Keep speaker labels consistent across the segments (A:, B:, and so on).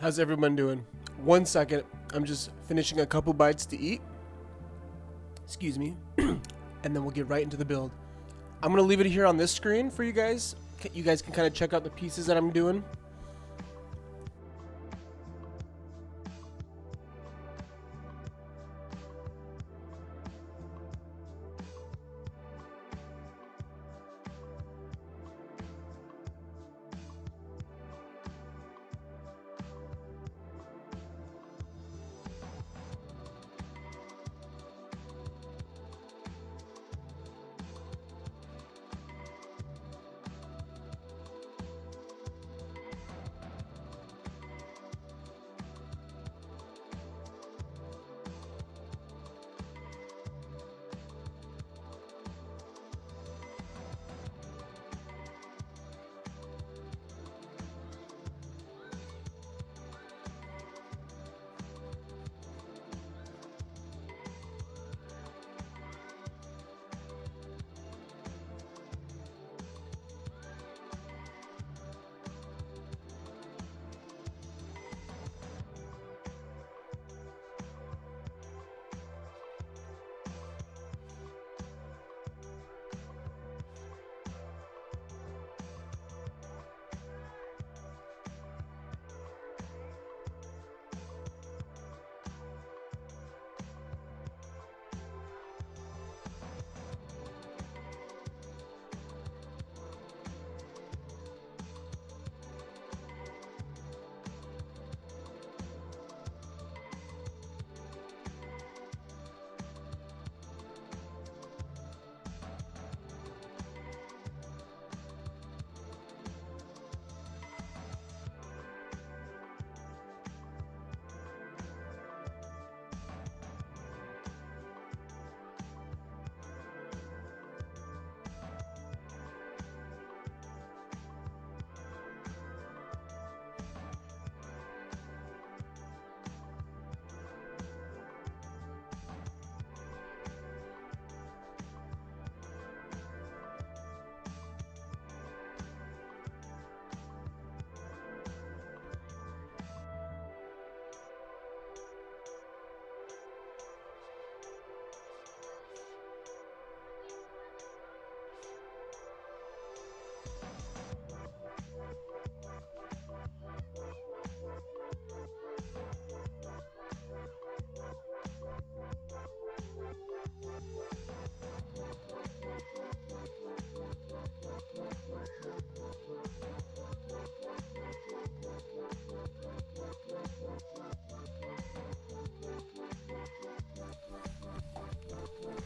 A: How's everyone doing? 1 second. I'm just finishing a couple bites to eat. Excuse me. And then we'll get right into the build. I'm going to leave it here on this screen for you guys. You guys can kind of check out the pieces that I'm doing.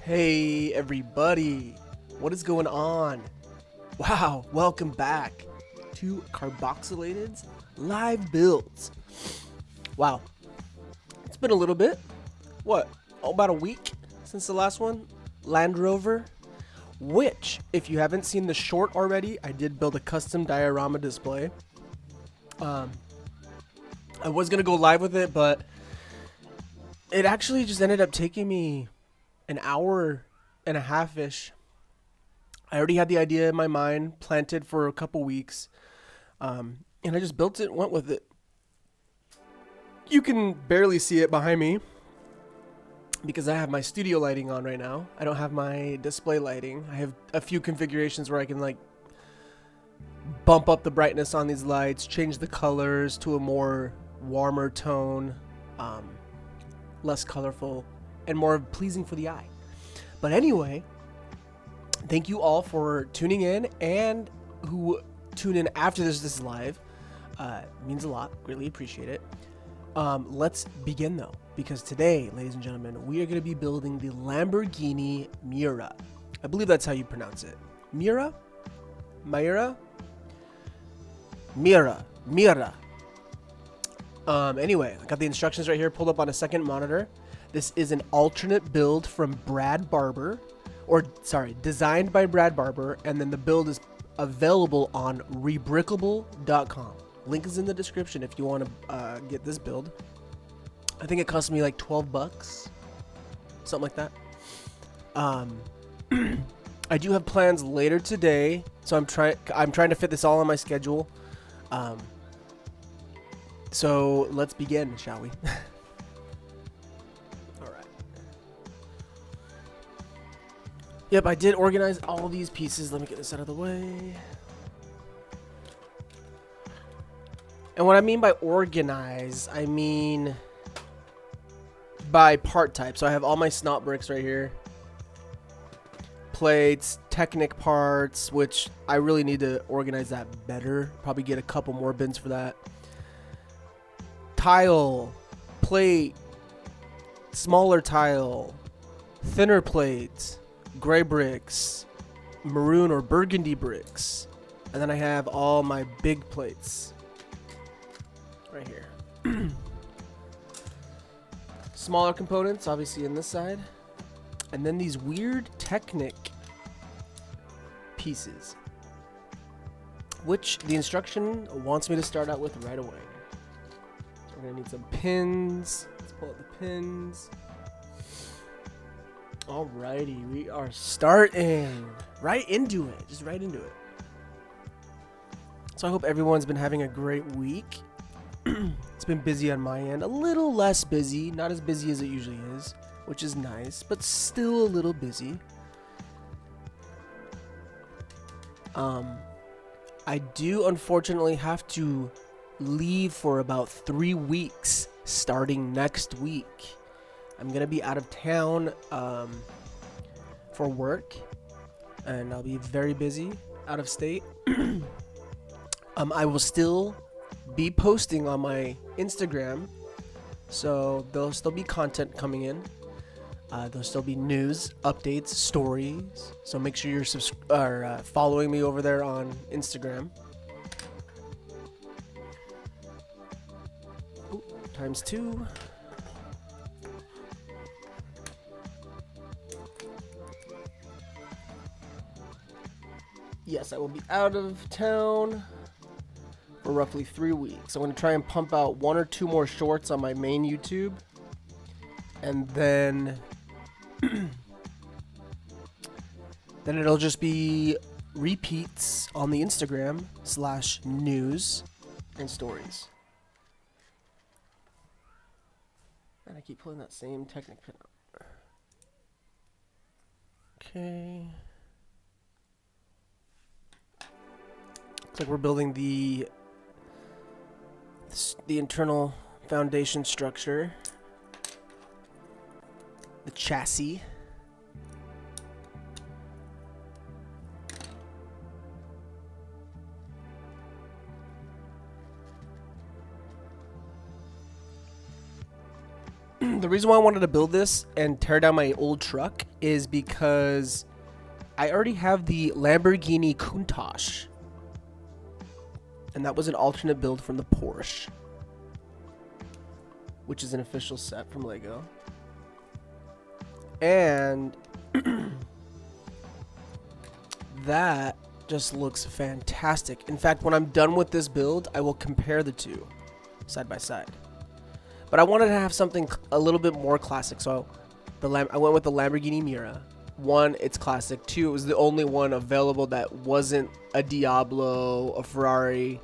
A: Hey everybody, what is going on? Wow, welcome back to Carboxylated's live builds. Wow, it's been a little bit. What? About a week since the last one? Land Rover, which, if you haven't seen the short already, I did build a custom diorama display. I was gonna go live with it, but it actually just ended up taking me an hour and a half-ish. I already had the idea in my mind, planted for a couple weeks, and I just built it and went with it. You can barely see it behind me because I have my studio lighting on right now. I don't have my display lighting. I have a few configurations where I can like bump up the brightness on these lights, change the colors to a more warmer tone, less colorful, and more pleasing for the eye. But anyway, thank you all for tuning in, and who tune in after this is live. Means a lot. Greatly appreciate it. Let's begin though, because today, ladies and gentlemen, we are going to be building the Lamborghini Miura. I believe that's how you pronounce it. Miura? Miura? Miura. Miura. Anyway, I got the instructions right here pulled up on a second monitor. This is an alternate build from Brad Barber, designed by Brad Barber, and then the build is available on rebrickable.com. Link is in the description if you want to get this build. I think it cost me like 12 bucks, something like that. I do have plans later today, so I'm trying to fit this all on my schedule. So let's begin, shall we? Alright. Yep, I did organize all these pieces. Let me get this out of the way. And what I mean by organize, I mean by part type. So I have all my snot bricks right here. Plates, Technic parts, which I really need to organize that better. Probably get a couple more bins for that. Tile, plate, smaller tile, thinner plates, gray bricks, maroon or burgundy bricks. And then I have all my big plates right here. Smaller components, obviously, in this side. And then these weird Technic pieces, which the instruction wants me to start out with right away. So we're gonna need some pins. Let's pull out the pins. Alrighty, we are starting right into it. Just right into it. So I hope everyone's been having a great week. It's been busy on my end. A little less busy. Not as busy as it usually is, which is nice, but still a little busy. I do unfortunately have to leave for about 3 weeks starting next week. I'm gonna be out of town for work, and I'll be very busy out of state. I will still be posting on my Instagram, so there'll still be content coming in. There'll still be news, updates, stories. So make sure you're following me over there on Instagram. Ooh, ×2. Yes, I will be out of town for roughly 3 weeks. I'm going to try and pump out 1 or 2 more shorts on my main YouTube. And then it'll just be repeats on the Instagram / news and stories. And I keep pulling that same Technic pin out. Okay. Looks like we're building the internal foundation structure. The chassis. The reason why I wanted to build this and tear down my old truck is because I already have the Lamborghini Countach. And that was an alternate build from the Porsche, which is an official set from Lego. And that just looks fantastic. In fact, when I'm done with this build, I will compare the two side by side. But I wanted to have something a little bit more classic, so I went with the Lamborghini Miura. 1, it's classic. 2, it was the only one available that wasn't a Diablo, a Ferrari,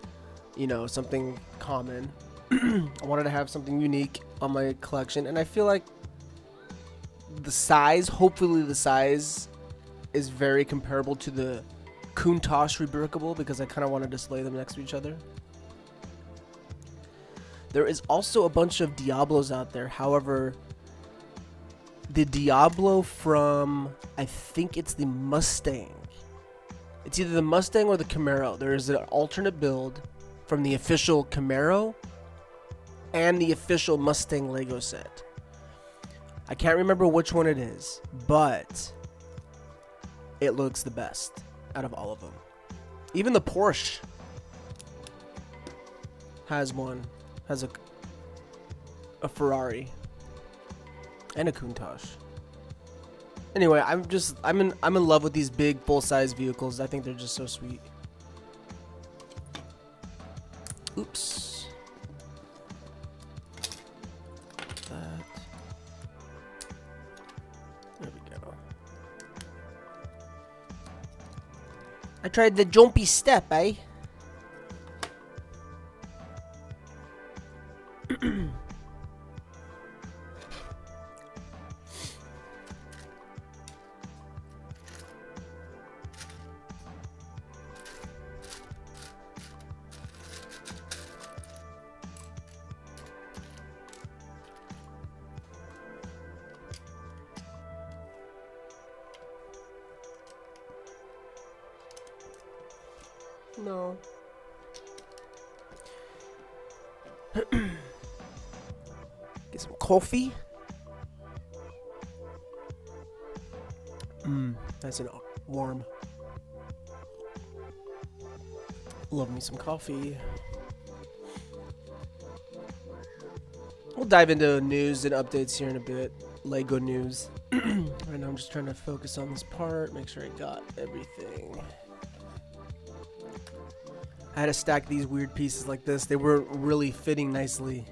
A: you know, something common. I wanted to have something unique on my collection, and I feel like the size, hopefully the size is very comparable to the Countach rebrickable, because I kind of want to display them next to each other. There is also a bunch of Diablos out there. However, the Diablo from, I think it's the Mustang. It's either the Mustang or the Camaro. There is an alternate build from the official Camaro and the official Mustang Lego set. I can't remember which one it is, but it looks the best out of all of them. Even the Porsche has one. Has a Ferrari and a Countach. Anyway, I'm in love with these big full-size vehicles. I think they're just so sweet. Oops. That. There we go. I tried the jumpy step, eh? No. Get some coffee. Nice and warm. Love me some coffee. We'll dive into news and updates here in a bit. Lego news. Right now I'm just trying to focus on this part, make sure I got everything. I had to stack these weird pieces like this. They weren't really fitting nicely.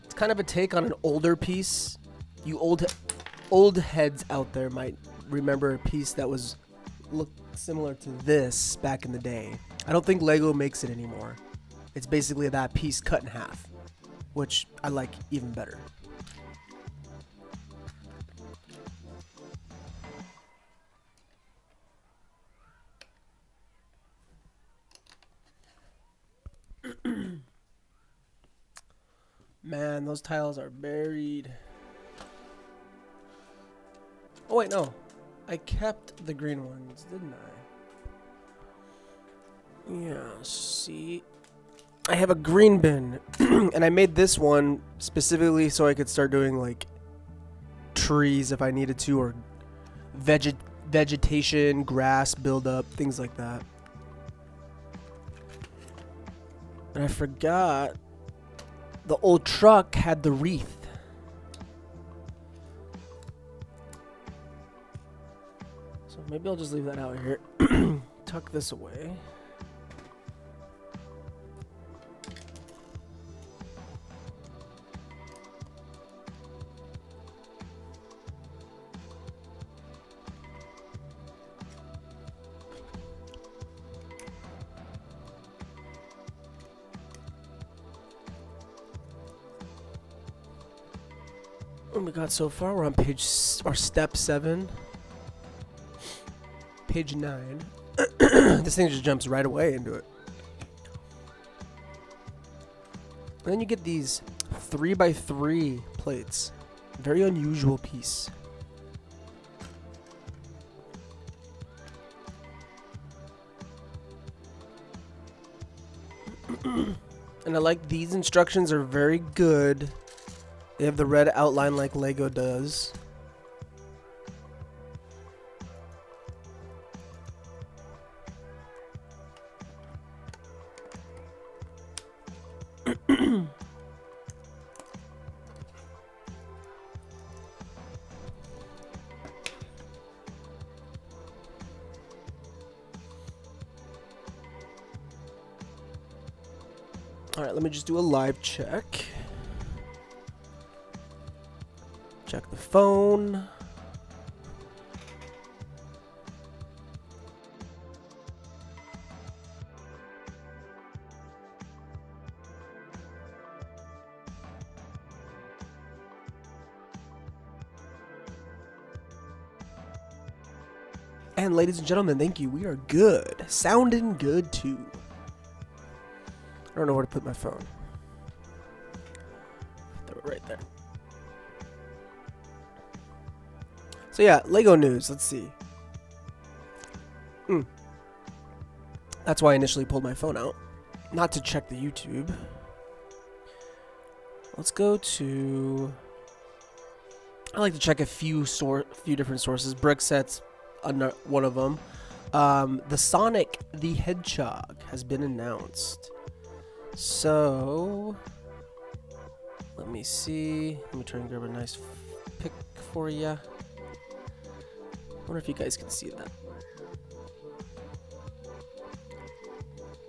A: It's kind of a take on an older piece. You old heads out there might remember a piece that was looked similar to this back in the day. I don't think Lego makes it anymore. It's basically that piece cut in half, which I like even better. Man, those tiles are buried. Oh wait, no. I kept the green ones, didn't I? Yeah, see. I have a green bin. And I made this one specifically so I could start doing like trees if I needed to, or vegetation, grass buildup, things like that. And I forgot the old truck had the wreath. So maybe I'll just leave that out here. Tuck this away. What we got so far? We're on step 7. Page 9. This thing just jumps right away into it. And then you get these 3x3 plates. Very unusual piece. And I like these instructions are very good. They have the red outline like Lego does. All right, let me just do a live check. Check the phone. And ladies and gentlemen, thank you. We are good. Sounding good too. I don't know where to put my phone. Throw it right there. So yeah, Lego news. Let's see. That's why I initially pulled my phone out. Not to check the YouTube. Let's go to... I like to check a few different sources. Brickset's one of them. The Sonic the Hedgehog has been announced. So... let me see. Let me try and grab a nice pic for ya. I wonder if you guys can see that.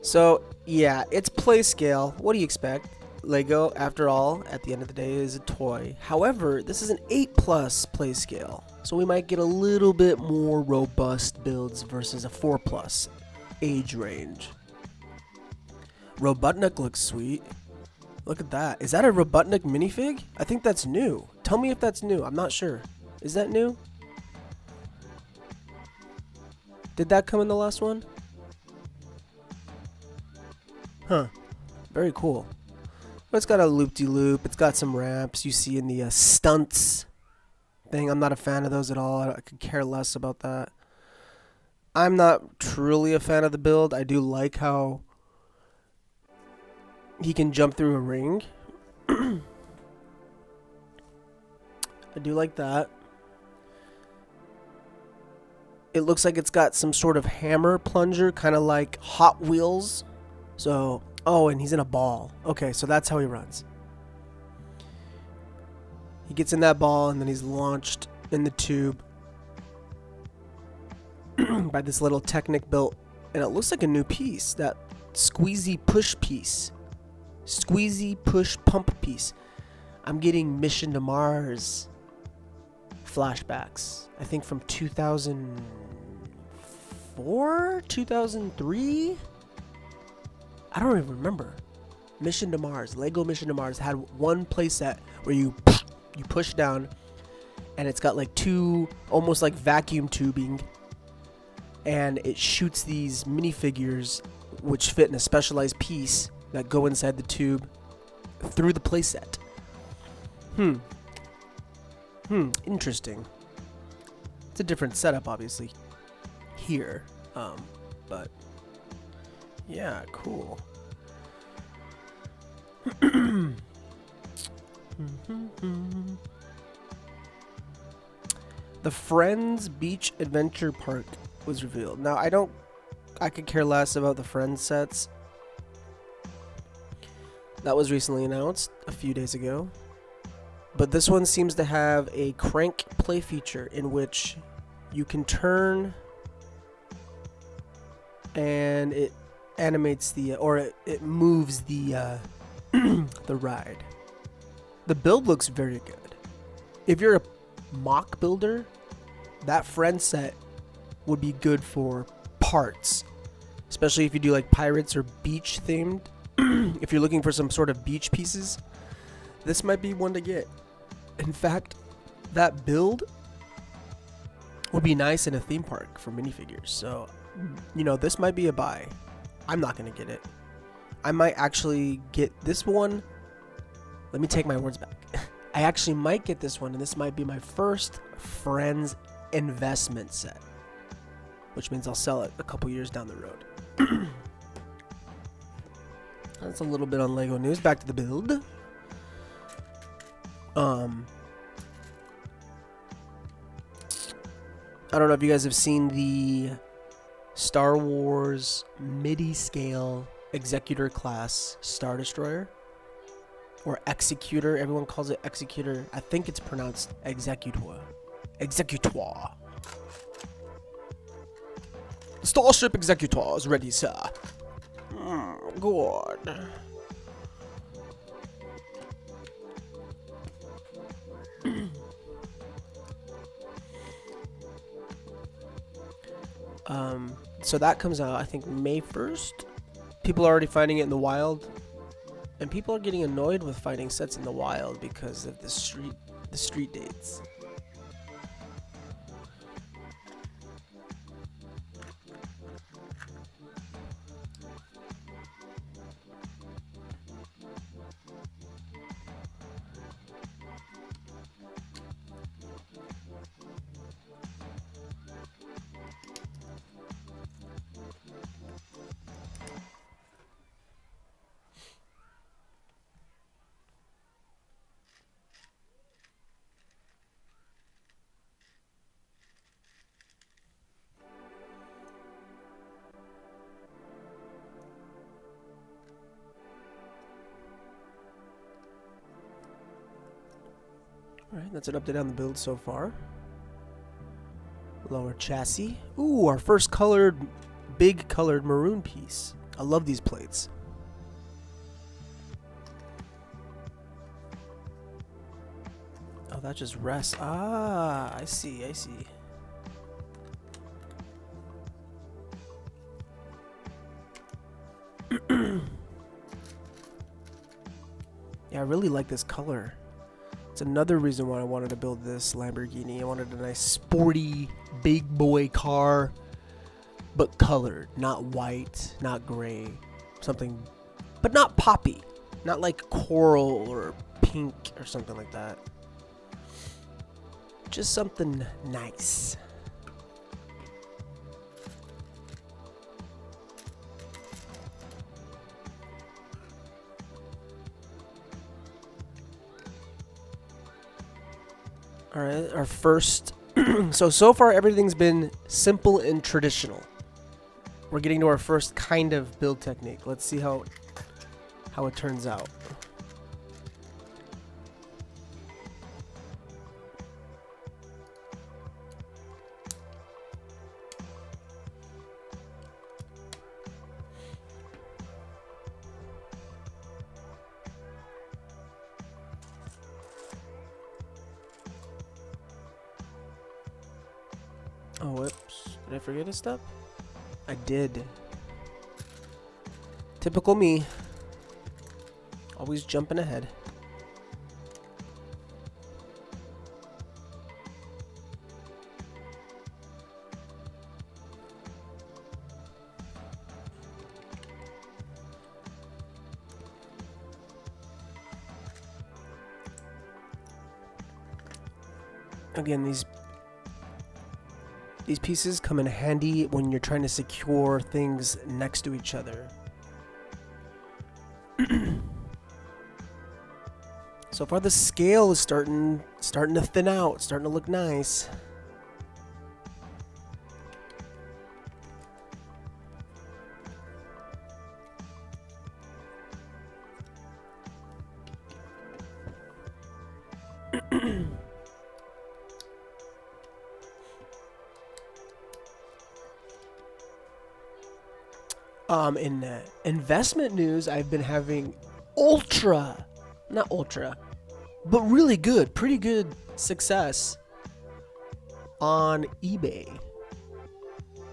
A: So, yeah, it's play scale. What do you expect? Lego, after all, at the end of the day, is a toy. However, this is an 8+ play scale. So we might get a little bit more robust builds versus a 4+ age range. Robotnik looks sweet. Look at that. Is that a Robotnik minifig? I think that's new. Tell me if that's new. I'm not sure. Is that new? Did that come in the last one? Huh. Very cool. But it's got a loop-de-loop. It's got some ramps you see in the stunts thing. I'm not a fan of those at all. I could care less about that. I'm not truly a fan of the build. I do like how he can jump through a ring. I do like that. It looks like it's got some sort of hammer plunger, kind of like Hot Wheels. So, oh, and he's in a ball. Okay, so that's how he runs. He gets in that ball, and then he's launched in the tube by this little Technic built, and it looks like a new piece, that squeezy push piece. Squeezy push pump piece. I'm getting Mission to Mars flashbacks. I think from 2004, 2003. I don't even remember. Mission to Mars, Lego Mission to Mars had one playset where you push down, and it's got like two almost like vacuum tubing, and it shoots these minifigures which fit in a specialized piece that go inside the tube through the playset. Interesting. It's a different setup, obviously, here. But yeah, cool. The Friends Beach Adventure Park was revealed. Now, I could care less about the Friends sets. That was recently announced a few days ago. But this one seems to have a crank play feature in which you can turn and it animates it moves the the ride. The build looks very good. If you're a MOC builder, that friend set would be good for parts, especially if you do like pirates or beach themed. If you're looking for some sort of beach pieces, this might be one to get. In fact, that build would be nice in a theme park for minifigures. So, this might be a buy. I'm not going to get it. I might actually get this one. Let me take my words back. I actually might get this one, and this might be my first Friends investment set, which means I'll sell it a couple years down the road. That's a little bit on Lego news. Back to the build. I don't know if you guys have seen the Star Wars MIDI scale Executor class Star Destroyer, or Executor. Everyone calls it Executor. I think it's pronounced Executor. Executor. Starship Executor is ready, sir. Good. So that comes out, I think, May 1st. People are already finding it in the wild, and people are getting annoyed with finding sets in the wild because of the street dates. Alright, that's an update on the build so far. Lower chassis. Ooh, our first big colored maroon piece. I love these plates. Oh, that just rests. Ah, I see. Yeah, I really like this color. It's another reason why I wanted to build this Lamborghini. I wanted a nice sporty big boy car, but colored, not white, not gray, something, but not poppy, not like coral or pink or something like that. Just something nice. All right, our first. So far everything's been simple and traditional. We're getting to our first kind of build technique. Let's see how it turns out. Oh, whoops. Did I forget a step? I did. Typical me. Always jumping ahead. Again, these pieces come in handy when you're trying to secure things next to each other. So far the scale is starting to thin out, starting to look nice. In investment news, I've been having not ultra, but really good, pretty good success on eBay.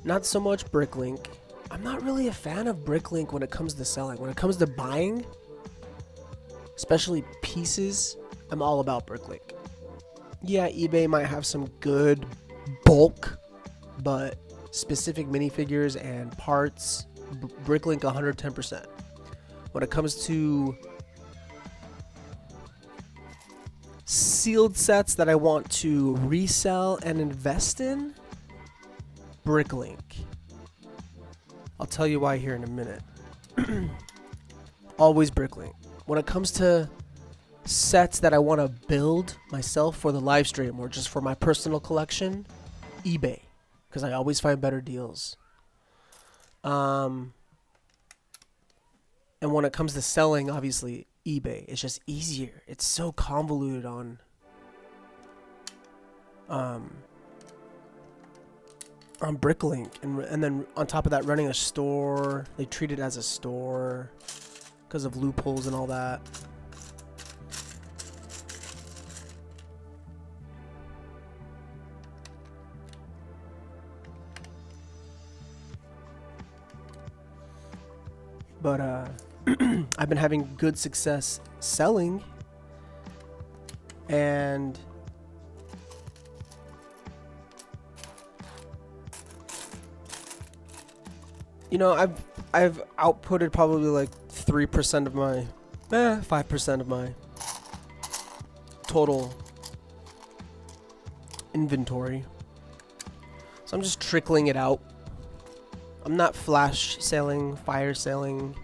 A: Not so much Bricklink. I'm not really a fan of Bricklink when it comes to selling. When it comes to buying, especially pieces, I'm all about Bricklink. Yeah, eBay might have some good bulk, but specific minifigures and parts, Bricklink 110%. When it comes to sealed sets that I want to resell and invest in, Bricklink. I'll tell you why here in a minute. Always Bricklink. When it comes to sets that I want to build myself for the live stream or just for my personal collection, eBay, because I always find better deals. And when it comes to selling, obviously eBay. It's just easier. It's so convoluted on Bricklink, and then on top of that, running a store. They treat it as a store because of loopholes and all that. But I've been having good success selling, and you know, I've outputted probably like 3% of my 5% of my total inventory. So I'm just trickling it out. I'm not flash selling, fire selling,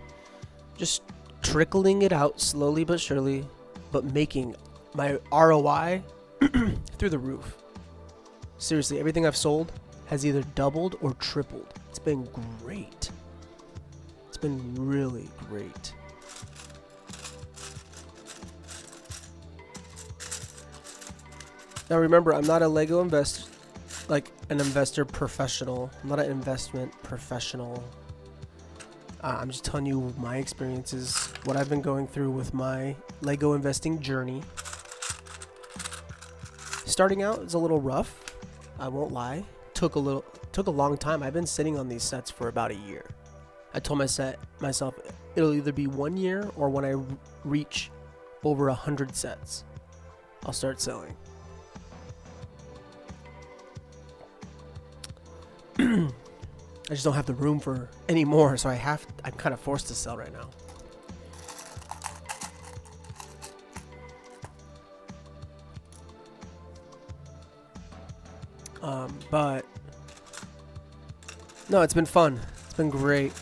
A: just trickling it out slowly but surely, but making my ROI through the roof. Seriously, everything I've sold has either doubled or tripled. It's been great. It's been really great. Now remember, I'm not a Lego investor. Like an investor professional. I'm not an investment professional. I'm just telling you my experiences, what I've been going through with my Lego investing journey. Starting out is a little rough, I won't lie. Took a long time. I've been sitting on these sets for about a year. I told myself it'll either be 1 year or when I reach over 100 sets, I'll start selling. I just don't have the room for any more, so I'm kind of forced to sell right now. But no, it's been fun. It's been great.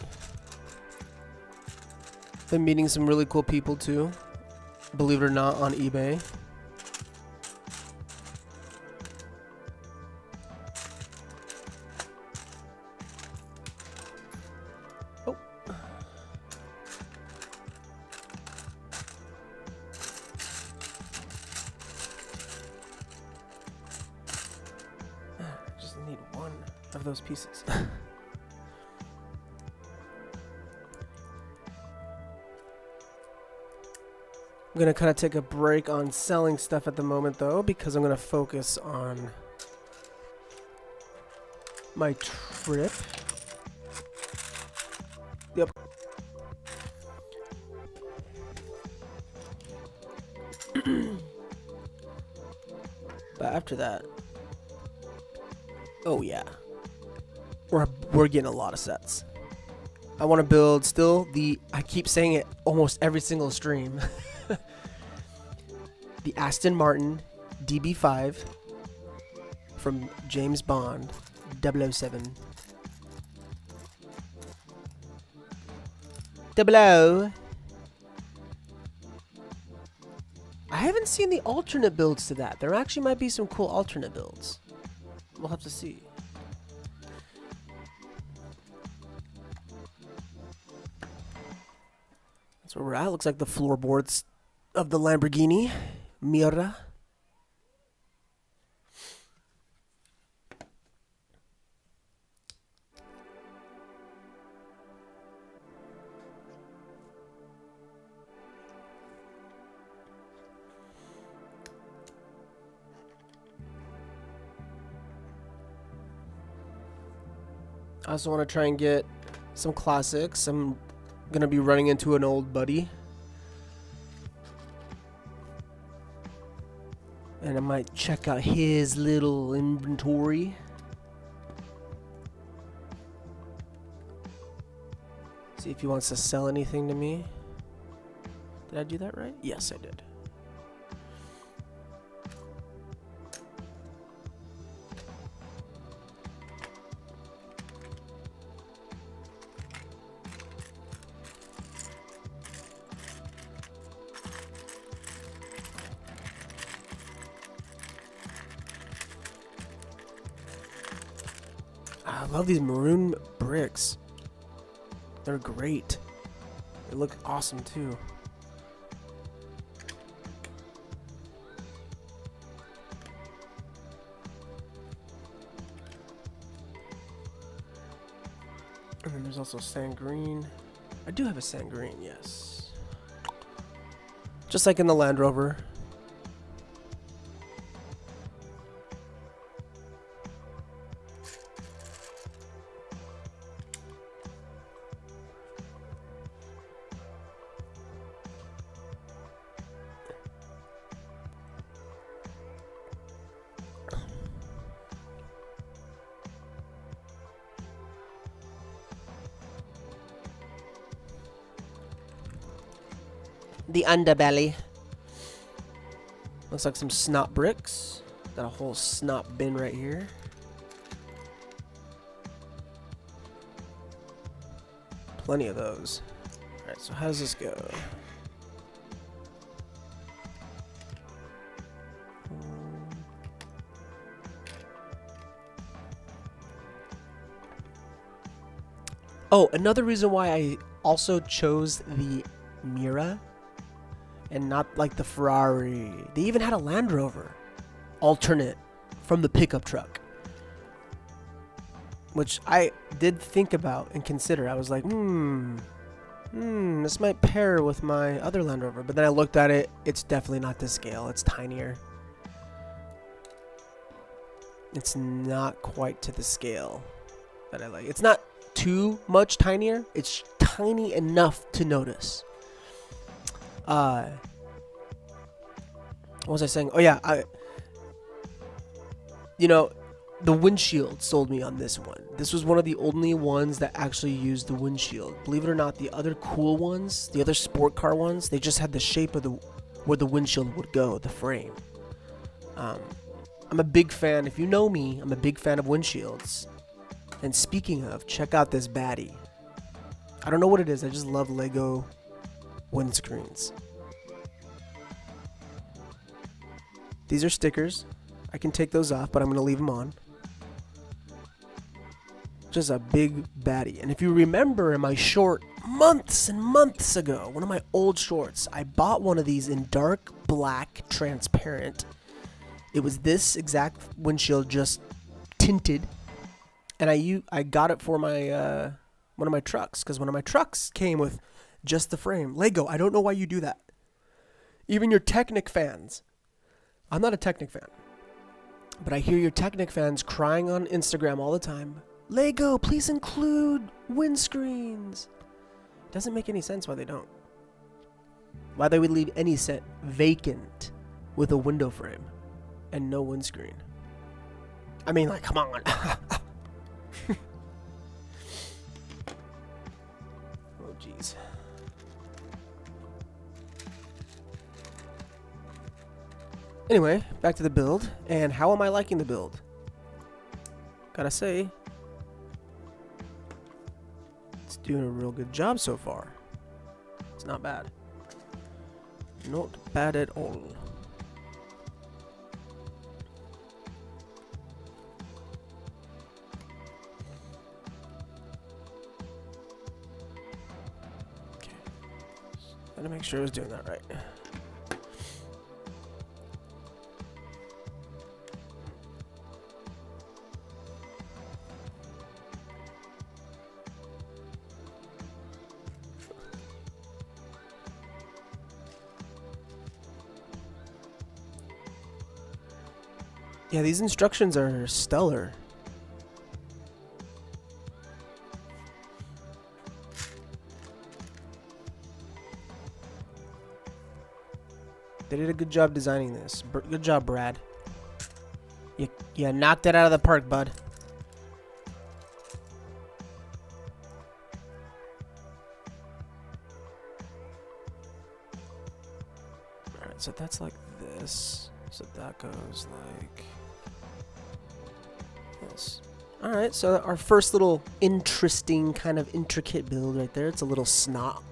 A: Been meeting some really cool people too, believe it or not, on eBay. need one of those pieces. I'm going to kind of take a break on selling stuff at the moment, though, because I'm going to focus on my trip. Yep. But after that, oh yeah, we're getting a lot of sets. I want to build still I keep saying it almost every single stream. The Aston Martin DB5 from James Bond 007. 00. I haven't seen the alternate builds to that. There actually might be some cool alternate builds. We'll have to see. That's where we're at. Looks like the floorboards of the Lamborghini Miura. I also want to try and get some classics. I'm going to be running into an old buddy. And I might check out his little inventory. See if he wants to sell anything to me. Did I do that right? Yes, I did. I love these maroon bricks. They're great. They look awesome too. And then there's also sand green. I do have a sand green, yes. Just like in the Land Rover. The underbelly. Looks like some snot bricks. Got a whole snot bin right here. Plenty of those. Alright, so how does this go? Oh, another reason why I also chose the Miura and not like the Ferrari. They even had a Land Rover alternate from the pickup truck, which I did think about and consider. I was like, this might pair with my other Land Rover. But then I looked at it. It's definitely not this scale. It's tinier. It's not quite to the scale that I like. It's not too much tinier. It's tiny enough to notice. What was I saying? Oh yeah, the windshield sold me on this one. This was one of the only ones that actually used the windshield. Believe it or not, the other cool ones, the other sport car ones, they just had the shape of where the windshield would go, the frame. I'm a big fan. If you know me, I'm a big fan of windshields. And speaking of, check out this baddie. I don't know what it is. I just love Lego windscreens. These are stickers. I can take those off, but I'm going to leave them on. Just a big baddie. And if you remember in my short months and months ago, one of my old shorts, I bought one of these in dark black transparent. It was this exact windshield, just tinted And I got it for my one of my trucks, because one of my trucks came with just the frame. Lego, I don't know why you do that. Even your Technic fans. I'm not a Technic fan, but I hear your Technic fans crying on Instagram all the time. Lego, please include windscreens. Doesn't make any sense why they don't. Why they would leave any set vacant with a window frame and no windscreen. I mean, like, come on. Oh, jeez. Anyway, back to the build. And how am I liking the build? Gotta say, it's doing a real good job so far. It's not bad. Not bad at all. Okay. Gotta make sure I was doing that right. Yeah, these instructions are stellar. They did a good job designing this. Good job, Brad. You knocked it out of the park, bud. Alright, so that's like this. So that goes like this. Alright, so our first little interesting kind of intricate build right there. It's a little snot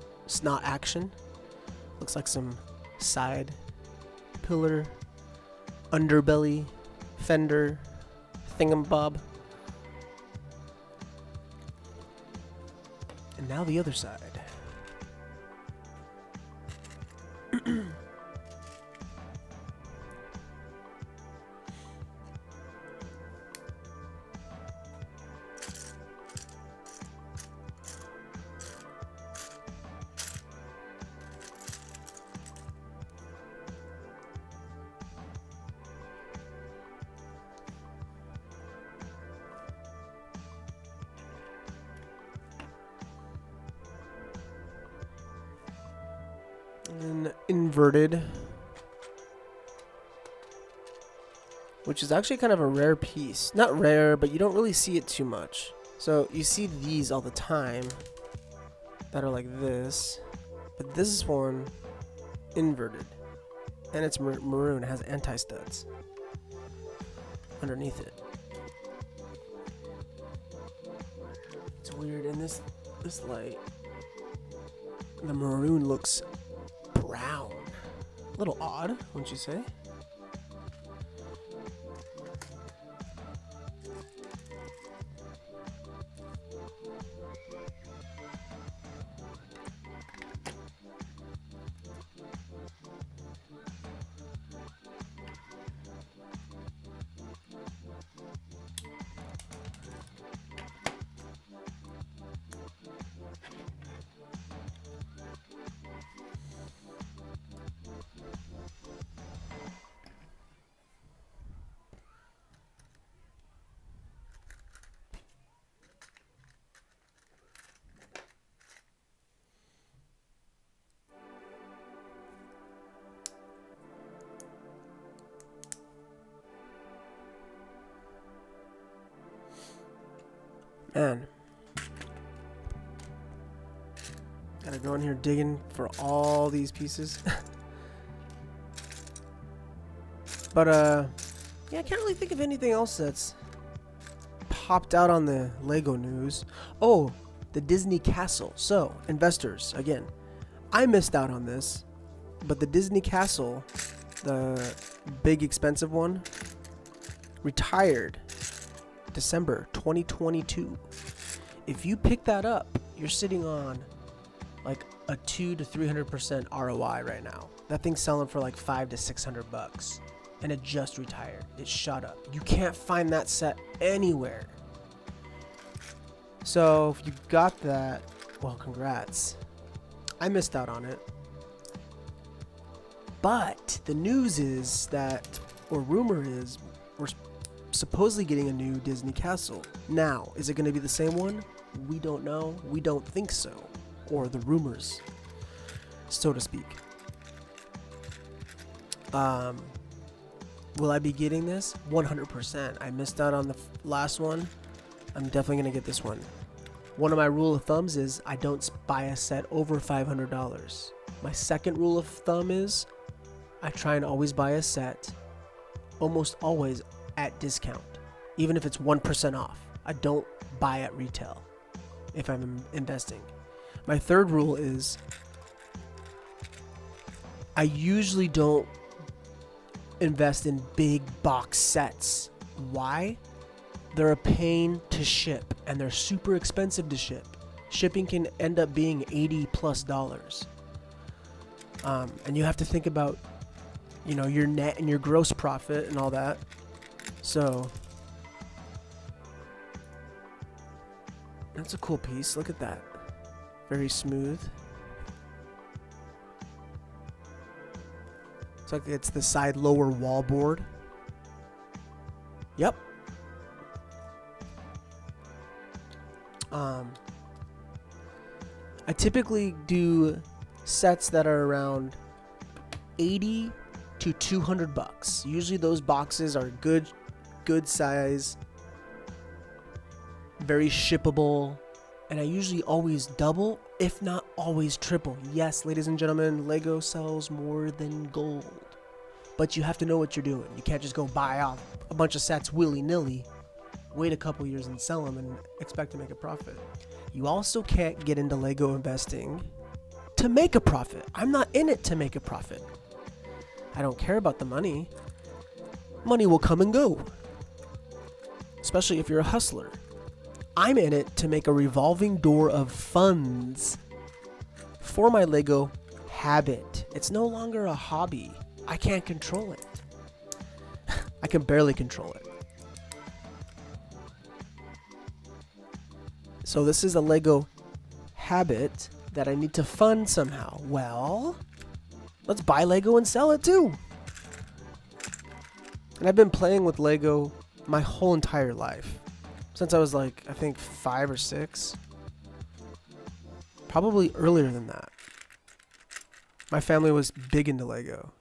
A: action. Looks like some side pillar, underbelly, fender, thingamabob. And now the other side. And inverted, which is actually kind of a rare piece. Not rare, but you don't really see it too much. So you see these all the time that are like this, but this is one inverted, and it's maroon. It has anti-studs underneath it. It's weird. In this light, the maroon looks brown. A little odd, wouldn't you say? Man, gotta go in here digging for all these pieces. But yeah, I can't really think of anything else that's popped out on the Lego news. Oh, the Disney Castle. So, investors, again, I missed out on this, but the Disney Castle, the big expensive one, retired December 2022. If you pick that up, you're sitting on like a 200 to 300% ROI right now. That thing's selling for like $500 to $600, and it just retired. It shot up. You can't find that set anywhere. So if you got that, well, congrats. I missed out on it. But the news is that, or rumor is, we're supposedly getting a new Disney castle. Now, is it going to be the same one? We don't know. We don't think so. Or the rumors, so to speak. Will I be getting this? 100%. I missed out on the last one. I'm definitely going to get this one. One of my rule of thumbs is I don't buy a set over $500. My second rule of thumb is I try and always buy a set, almost always at discount, even if it's 1% off. I don't buy at retail if I'm investing. My third rule is I usually don't invest in big box sets. Why? They're a pain to ship and they're super expensive to ship. Shipping can end up being $80+. And you have to think about, you know, your net and your gross profit and all that. So that's a cool piece. Look at that. Very smooth. It's like it's the side lower wall board. Yep. I typically do sets that are around 80 to 200 bucks. Usually those boxes are good size, very shippable, and I usually always double, if not always triple. Yes, ladies and gentlemen, Lego sells more than gold, but you have to know what you're doing. You can't just go buy off a bunch of sets willy-nilly, wait a couple years and sell them and expect to make a profit. You also can't get into Lego investing to make a profit. I'm not in it to make a profit. I don't care about the money. Money will come and go, especially if you're a hustler. I'm in it to make a revolving door of funds for my Lego habit. It's no longer a hobby. I can't control it. I can barely control it. So this is a Lego habit that I need to fund somehow. Well, let's buy Lego and sell it too. And I've been playing with Lego my whole entire life. Since I was like, I think 5 or 6. Probably earlier than that. My family was big into Lego.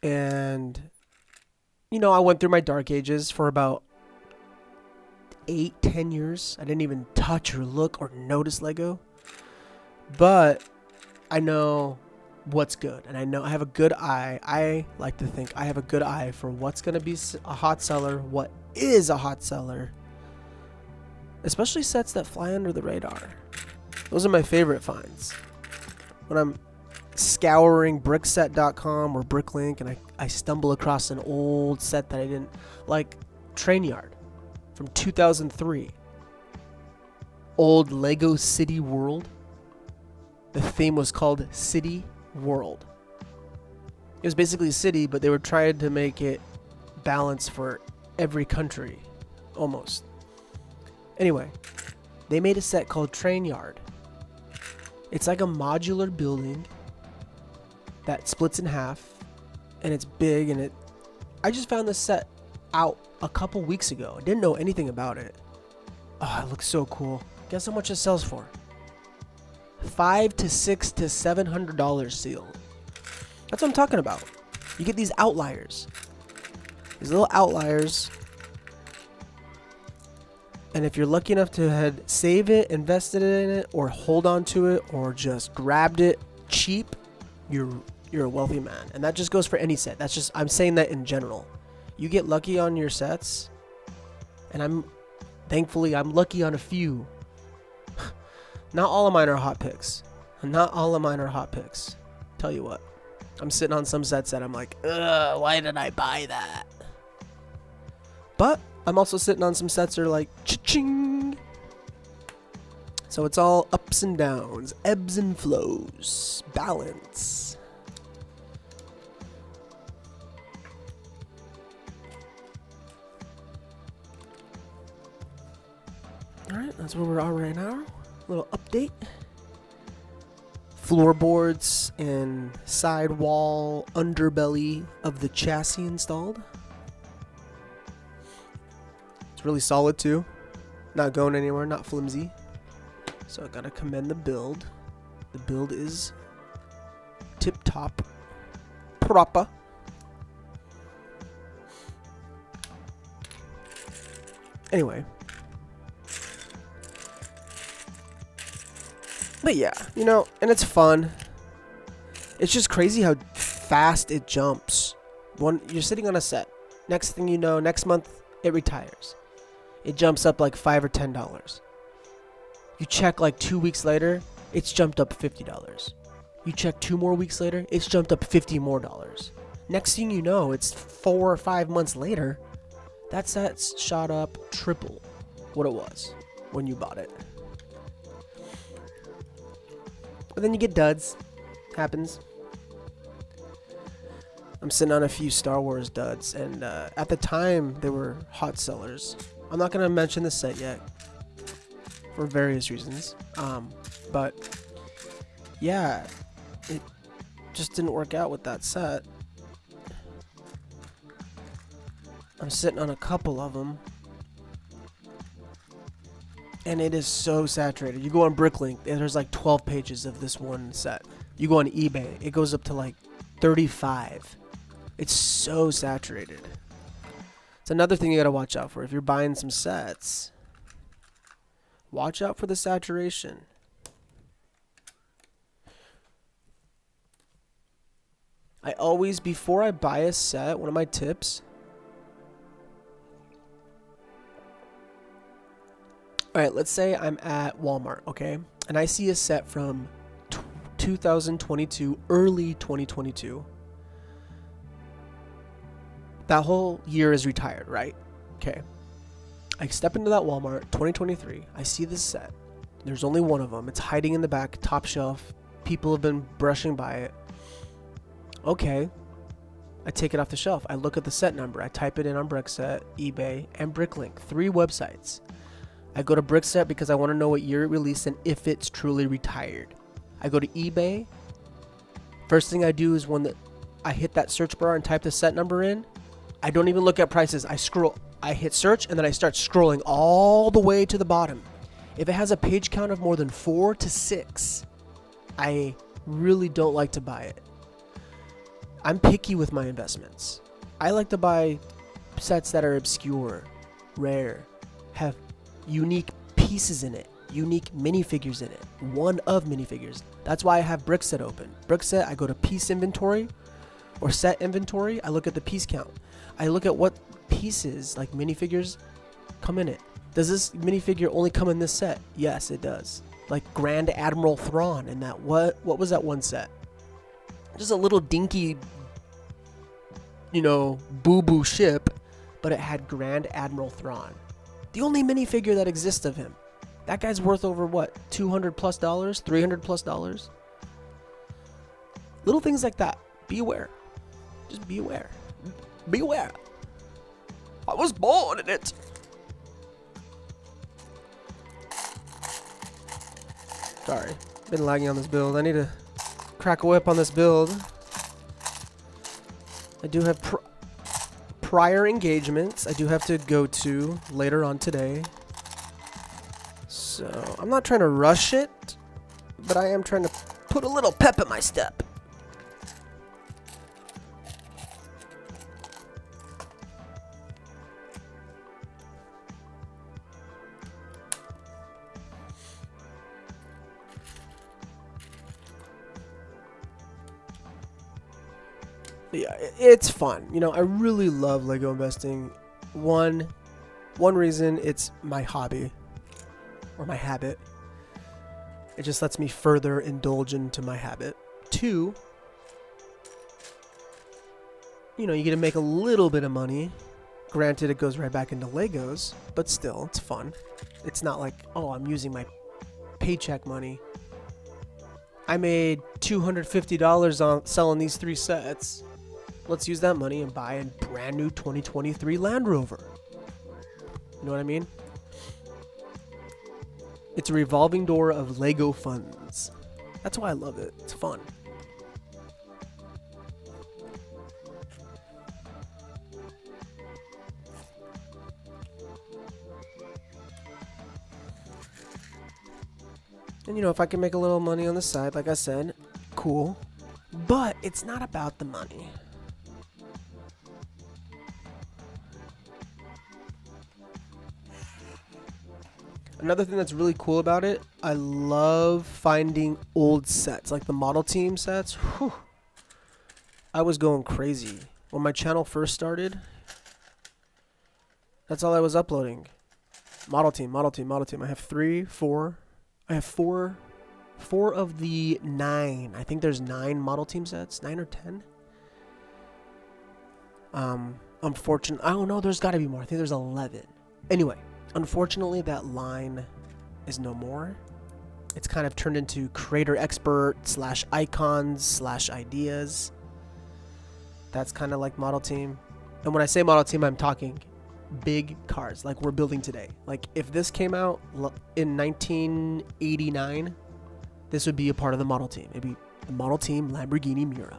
A: And, you know, I went through my dark ages for about 8-10 years. I didn't even touch or look or notice Lego. But I know what's good, and I know I have a good eye. I like to think I have a good eye for what's going to be a hot seller, what is a hot seller, especially sets that fly under the radar. Those are my favorite finds. When I'm scouring brickset.com or Bricklink and I stumble across an old set that I didn't like, Train Yard from 2003. Old Lego City World. The theme was called City World. It was basically a city, but they were trying to make it balanced for every country, almost. Anyway, they made a set called Train Yard. It's like a modular building that splits in half, and it's big, and I just found this set out a couple weeks ago. I didn't know anything about it. Oh, it looks so cool. Guess how much it sells for? $500 to $600 to $700 sealed. That's what I'm talking about. You get these outliers, these little outliers, and if you're lucky enough to have saved it, invested in it, or hold on to it, or just grabbed it cheap, you're a wealthy man. And that just goes for any set. I'm saying that in general. You get lucky on your sets, and thankfully I'm lucky on a few. Not all of mine are hot picks. Not all of mine are hot picks. Tell you what, I'm sitting on some sets that I'm like, ugh, why did I buy that? But I'm also sitting on some sets that are like, cha-ching. So it's all ups and downs, ebbs and flows, balance. Alright, that's where we're at right now. Little update. Floorboards and sidewall underbelly of the chassis installed. It's really solid too. Not going anywhere, not flimsy. So I gotta commend the build. The build is tip-top, proper. Anyway. But yeah, you know, and it's fun. It's just crazy how fast it jumps. You're sitting on a set. Next thing you know, next month, it retires. It jumps up like $5 or $10. You check like 2 weeks later, it's jumped up $50. You check 2 more weeks later, it's jumped up $50 more. Next thing you know, it's 4 or 5 months later, that set's shot up triple what it was when you bought it. But then you get duds. Happens. I'm sitting on a few Star Wars duds, and at the time, they were hot sellers. I'm not going to mention the set yet, for various reasons. But, yeah, it just didn't work out with that set. I'm sitting on a couple of them, and it is so saturated. You go on Bricklink, and there's like 12 pages of this one set. You go on eBay, it goes up to like 35. It's so saturated. It's another thing you gotta watch out for. If you're buying some sets, watch out for the saturation. I always, before I buy a set, one of my tips, alright, let's say I'm at Walmart, okay? And I see a set from 2022, early 2022. That whole year is retired, right? Okay. I step into that Walmart, 2023. I see this set. There's only one of them. It's hiding in the back, top shelf. People have been brushing by it. Okay. I take it off the shelf. I look at the set number. I type it in on Brickset, eBay, and Bricklink. 3 websites. I go to Brickset because I want to know what year it released and if it's truly retired. I go to eBay. First thing I do is when I hit that search bar and type the set number in. I don't even look at prices. I scroll. I hit search and then I start scrolling all the way to the bottom. If it has a page count of more than 4 to 6, I really don't like to buy it. I'm picky with my investments. I like to buy sets that are obscure, rare, have unique pieces in it, unique minifigures in it, one of minifigures. That's why I have Brickset open. Brickset, I go to piece inventory or set inventory. I look at the piece count. I look at what pieces, like minifigures, come in it. Does this minifigure only come in this set? Yes, it does. Like Grand Admiral Thrawn in that, what was that one set? Just a little dinky, you know, boo-boo ship, but it had Grand Admiral Thrawn. The only minifigure that exists of him. That guy's worth over what? $200 plus, $300 plus. Little things like that. Be aware. Just be aware. Be aware. I was born in it. Sorry. Been lagging on this build. I need to crack a whip on this build. I do have prior engagements I do have to go to later on today. So I'm not trying to rush it, but I am trying to put a little pep in my step. Yeah, it's fun. You know, I really love Lego investing. One reason, it's my hobby or my habit. It just lets me further indulge into my habit. 2, you know, you get to make a little bit of money. Granted, it goes right back into Legos, but still, it's fun. It's not like, oh, I'm using my paycheck money. I made $250 on selling these 3 sets. Let's use that money and buy a brand new 2023 Land Rover. You know what I mean? It's a revolving door of Lego funds. That's why I love it. It's fun. And you know, if I can make a little money on the side, like I said, cool. But it's not about the money. Another thing that's really cool about it, I love finding old sets, like the model team sets. Whew. I was going crazy. When my channel first started, that's all I was uploading. Model team, model team, model team. I have four of the 9. I think there's 9 model team sets, 9 or 10. Unfortunately, I don't know, there's got to be more. I think there's 11. Anyway, unfortunately, that line is no more. It's kind of turned into creator expert / icons / ideas. That's kind of like model team. And when I say model team, I'm talking big cars like we're building today. Like if this came out in 1989, this would be a part of the model team. It'd be the model team Lamborghini Miura.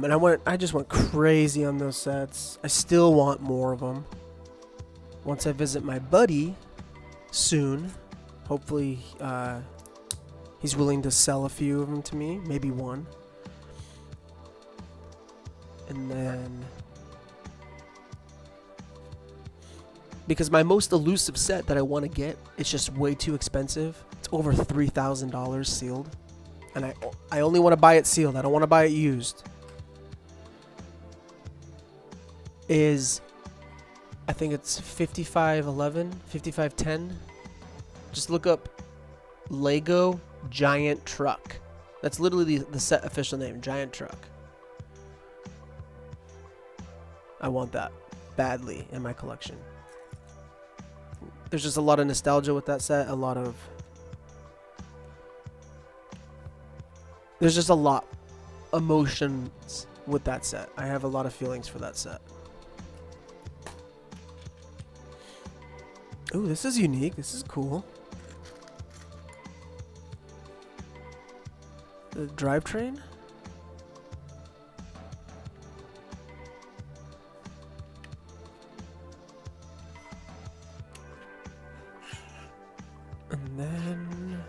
A: And I just went crazy on those sets. I still want more of them. Once I visit my buddy soon, hopefully he's willing to sell a few of them to me, maybe one. And then, because my most elusive set that I want to get, it's just way too expensive. It's over $3,000 sealed. And I only want to buy it sealed. I don't want to buy it used. I think it's 5511, 5510. Just look up Lego Giant Truck. That's literally the set official name, Giant Truck. I want that badly in my collection. There's just a lot of nostalgia with that set, there's just a lot emotions with that set. I have a lot of feelings for that set. Ooh, this is unique. This is cool. The drivetrain? And then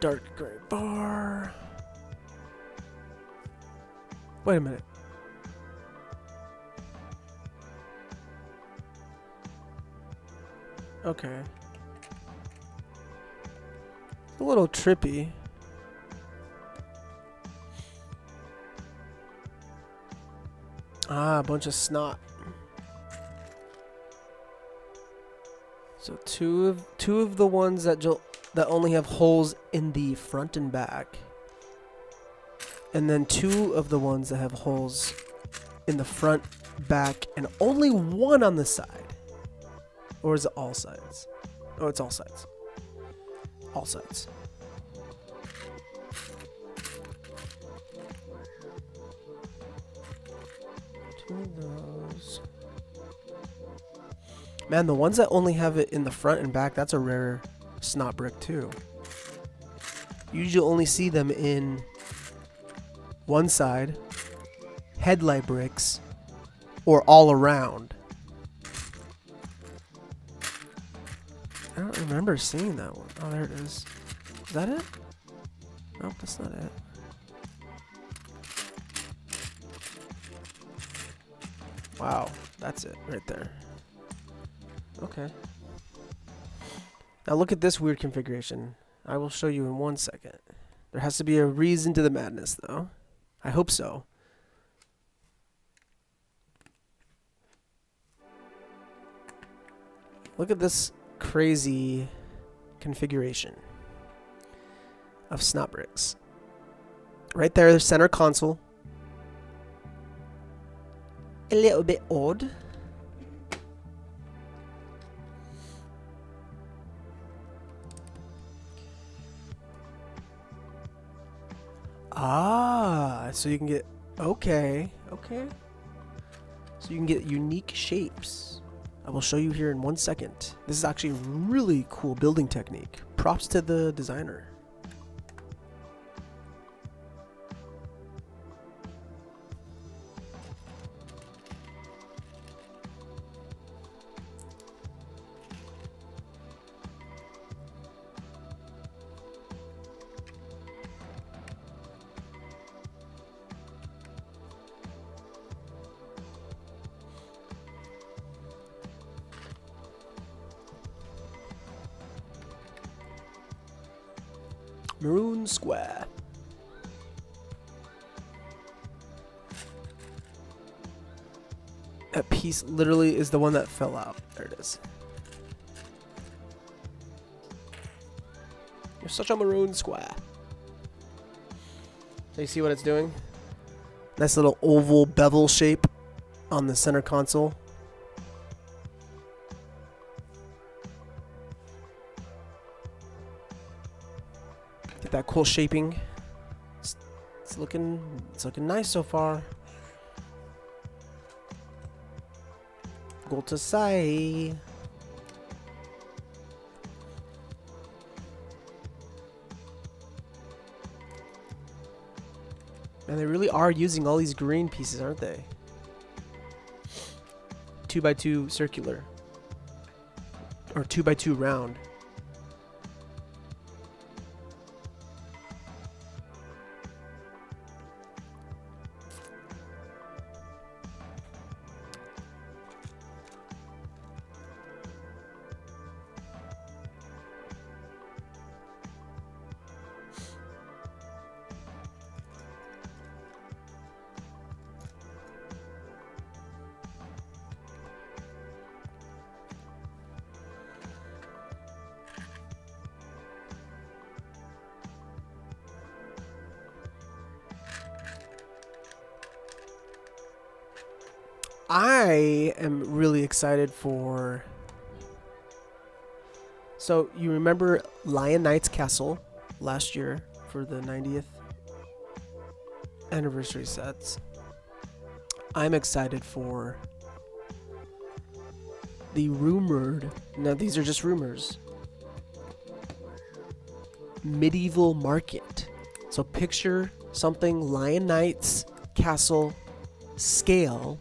A: dark gray bar. Wait a minute. Okay. A little trippy. Ah, a bunch of snot. So two of the ones that only have holes in the front and back. And then 2 of the ones that have holes in the front, back, and only 1 on the side. Or is it all sides? Oh, it's all sides. All sides. Two of those. Man, the ones that only have it in the front and back, that's a rare snot brick too. You usually only see them in one side, headlight bricks, or all around. I don't remember seeing that one. Oh, there it is. Is that it? Nope, that's not it. Wow, that's it right there. Okay. Now look at this weird configuration. I will show you in 1 second. There has to be a reason to the madness, though. I hope so. Look at this crazy configuration of snot bricks. Right there, the center console. A little bit odd. Ah, so you can get, okay. So you can get unique shapes. I will show you here in 1 second. This is actually a really cool building technique. Props to the designer. Maroon Square. That piece literally is the one that fell out. There it is. You're such a maroon square. So you see what it's doing? Nice little oval bevel shape on the center console. Get that cool shaping. It's looking nice so far. Go to say. And they really are using all these green pieces, aren't they? 2x2 circular. Or 2x2 round. I am really excited for... So, you remember Lion Knight's Castle last year for the 90th anniversary sets? I'm excited for the rumored... Now, these are just rumors. Medieval Market. So, picture something Lion Knight's Castle scale...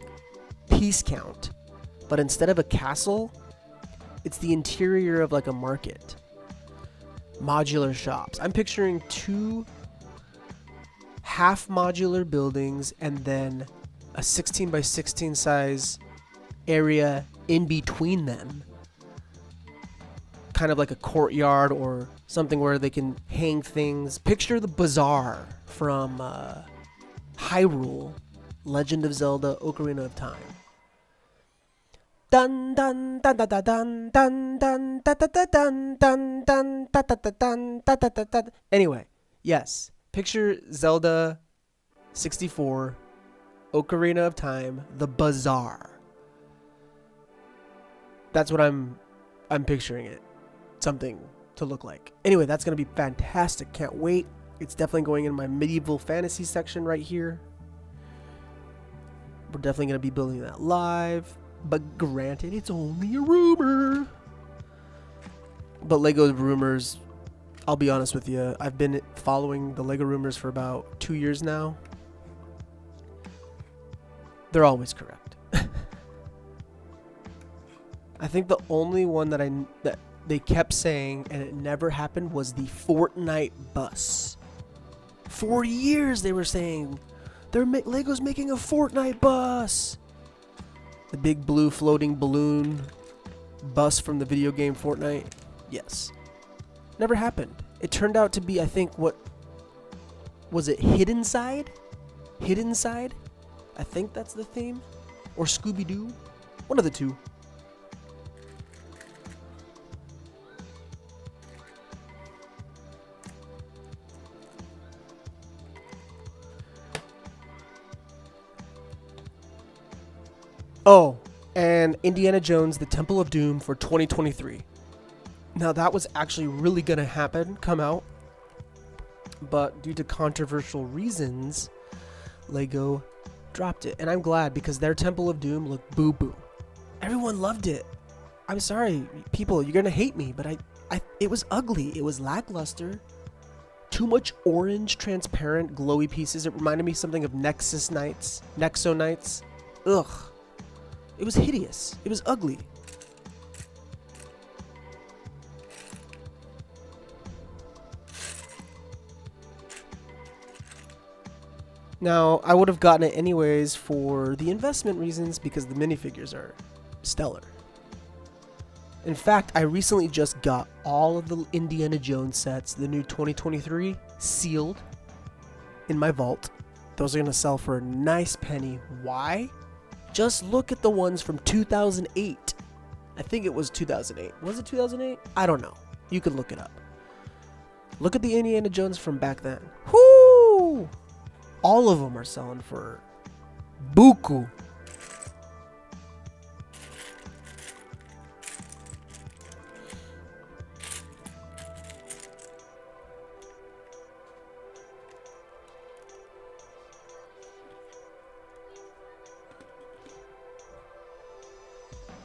A: piece count, but instead of a castle, it's the interior of like a market. Modular shops. I'm picturing 2 half modular buildings and then a 16 by 16 size area in between them. Kind of like a courtyard or something where they can hang things. Picture the bazaar from Hyrule, Legend of Zelda: Ocarina of Time. Dun dun dun dun dun dun dun dun dun dun dun dun dun dun dun. Anyway, yes. Picture Zelda 64, Ocarina of Time, the bazaar. That's what I'm picturing it. Something to look like. Anyway, that's gonna be fantastic. Can't wait. It's definitely going in my medieval fantasy section right here. We're definitely gonna be building that live. But granted, it's only a rumor. But Lego rumors, I'll be honest with you, I've been following the Lego rumors for about 2 years now. They're always correct. I think the only one that they kept saying and it never happened was the Fortnite bus. For years they were saying, Lego's making a Fortnite bus. The big blue floating balloon bus from the video game Fortnite. Yes. Never happened. It turned out to be, I think, what was it? Hidden Side? Hidden Side? I think that's the theme. Or Scooby-Doo. One of the two. Oh, and Indiana Jones, The Temple of Doom for 2023. Now that was actually really gonna happen, come out. but due to controversial reasons, Lego dropped it. And I'm glad, because their Temple of Doom looked boo-boo. Everyone loved it. I'm sorry, people, you're gonna hate me, but it was ugly. It was lackluster. Too much orange, transparent, glowy pieces. It reminded me something of Nexo Knights. Ugh. It was hideous. It was ugly. Now, I would have gotten it anyways for the investment reasons, because the minifigures are stellar. In fact, I recently just got all of the Indiana Jones sets, the new 2023, sealed in my vault. Those are going to sell for a nice penny. Why? Just look at the ones from 2008. I think it was 2008. Was it 2008? I don't know. You can look it up. Look at the Indiana Jones from back then. Whoo! All of them are selling for buku.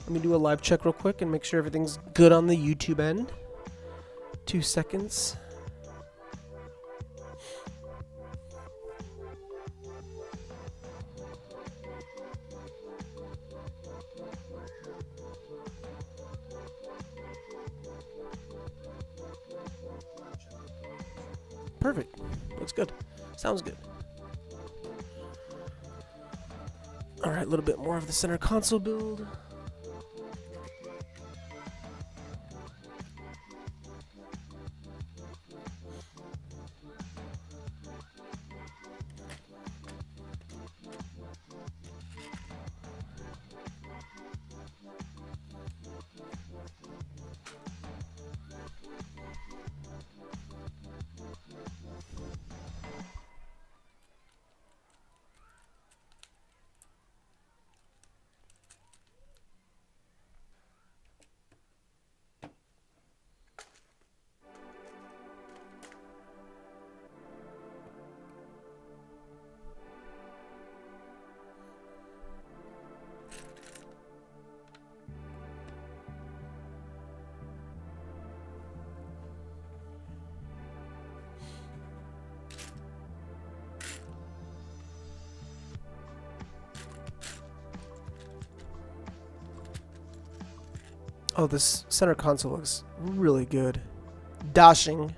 A: Let me do a live check real quick and make sure everything's good on the YouTube end. 2 seconds. Perfect. Looks good. Sounds good. Alright, a little bit more of the center console build. Oh, this center console looks really good. Dashing.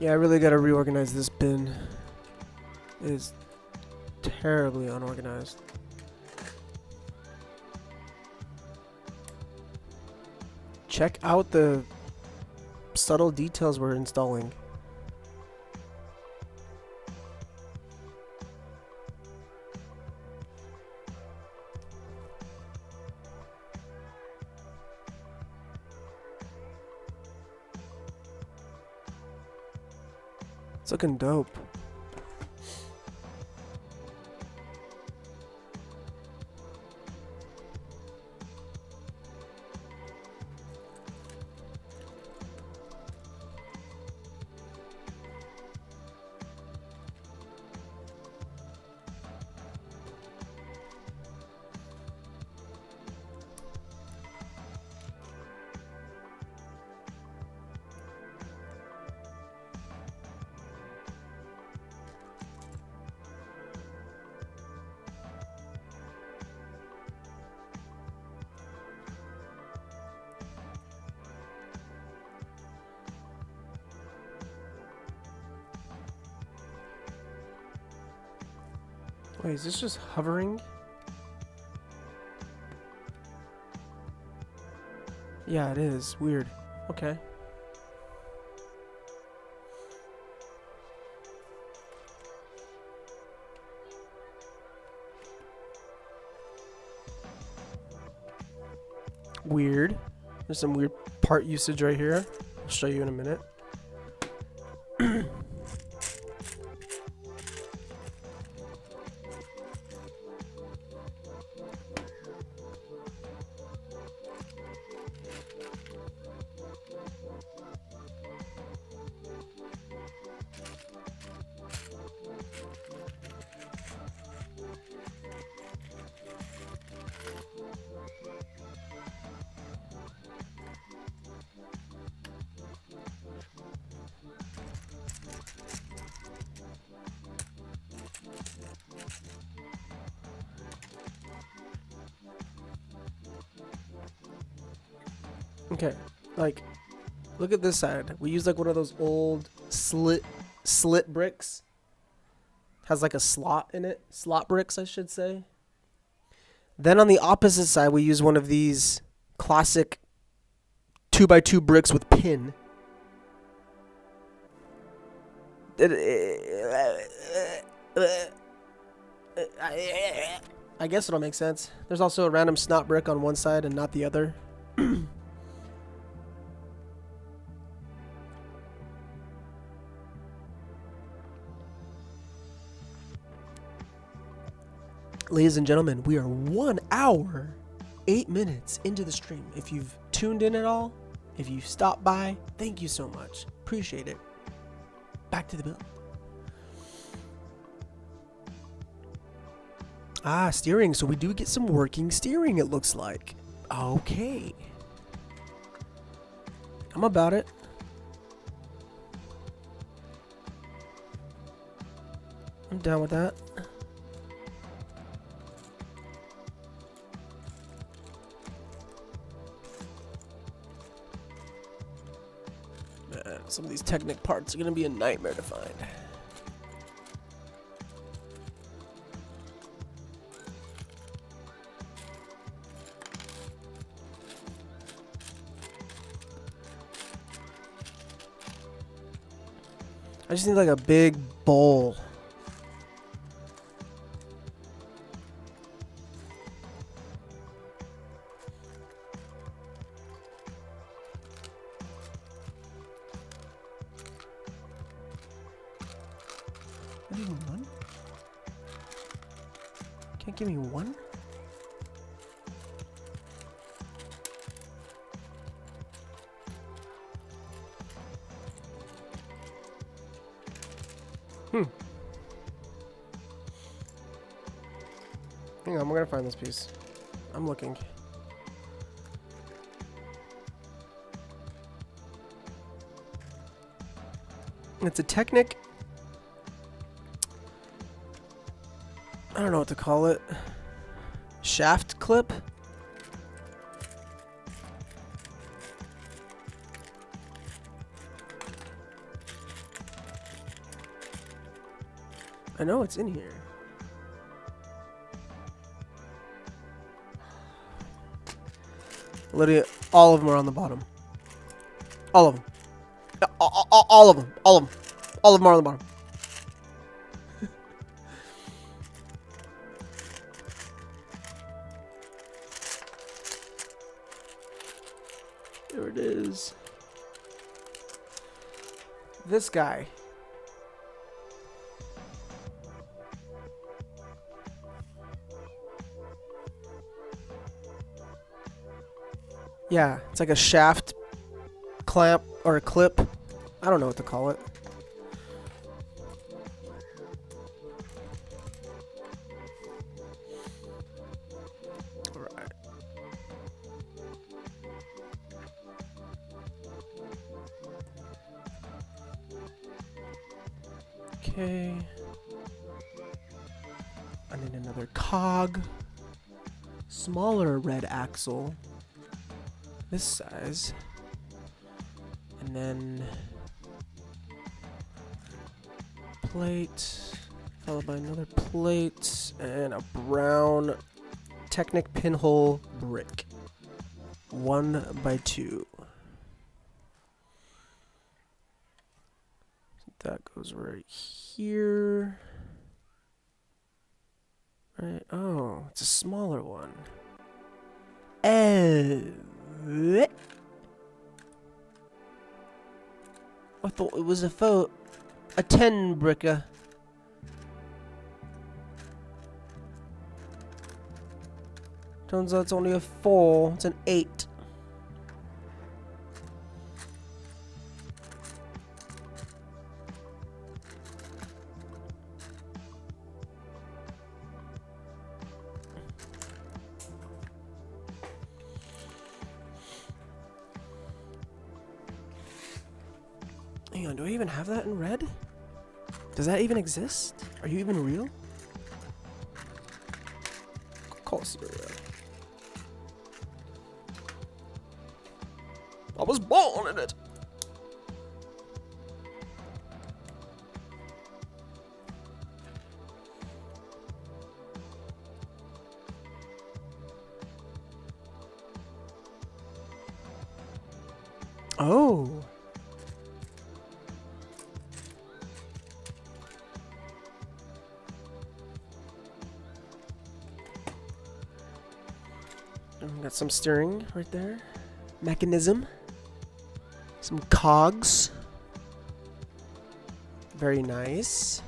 A: Yeah, I really gotta reorganize this bin. It is terribly unorganized. Check out the subtle details we're installing. It's looking dope. Wait, is this just hovering? Yeah, it is. Weird. Okay. Weird. There's some weird part usage right here. I'll show you in a minute. Okay, like, look at this side. We use like one of those old slit bricks. Has like a slot in it. Slot bricks, I should say. Then on the opposite side, we use one of these classic 2x2 bricks with pin. I guess it'll make sense. There's also a random snot brick on one side and not the other. Ladies and gentlemen, we are 1 hour, 8 minutes into the stream. If you've tuned in at all, if you stopped by, thank you so much. Appreciate it. Back to the build. Ah, steering. So we do get some working steering, it looks like. Okay. I'm about it. I'm down with that. Some of these Technic parts are going to be a nightmare to find. I just need like a big bowl. One? Can't give me one? Hang on, we're gonna find this piece. I'm looking. It's a Technic. I don't know what to call it. Shaft clip? I know it's in here. Literally, all of them are on the bottom. All of them. All of them. All of them. All of them are on the bottom. There it is. This guy. Yeah, it's like a shaft clamp or a clip. I don't know what to call it. All right. Okay. I need another cog. Smaller red axle. This size. And then plate, followed by another plate, And a brown Technic pinhole brick. 1x2. That goes right here. Right. Oh, it's a smaller one. I thought it was a 10 bricker. Turns out it's only a 4. It's an 8. Hang on, do I even have that in red? Does that even exist? Are you even real? Of course you're real. I was born in it. Oh. Got some steering right there. Mechanism. Some cogs. Very nice.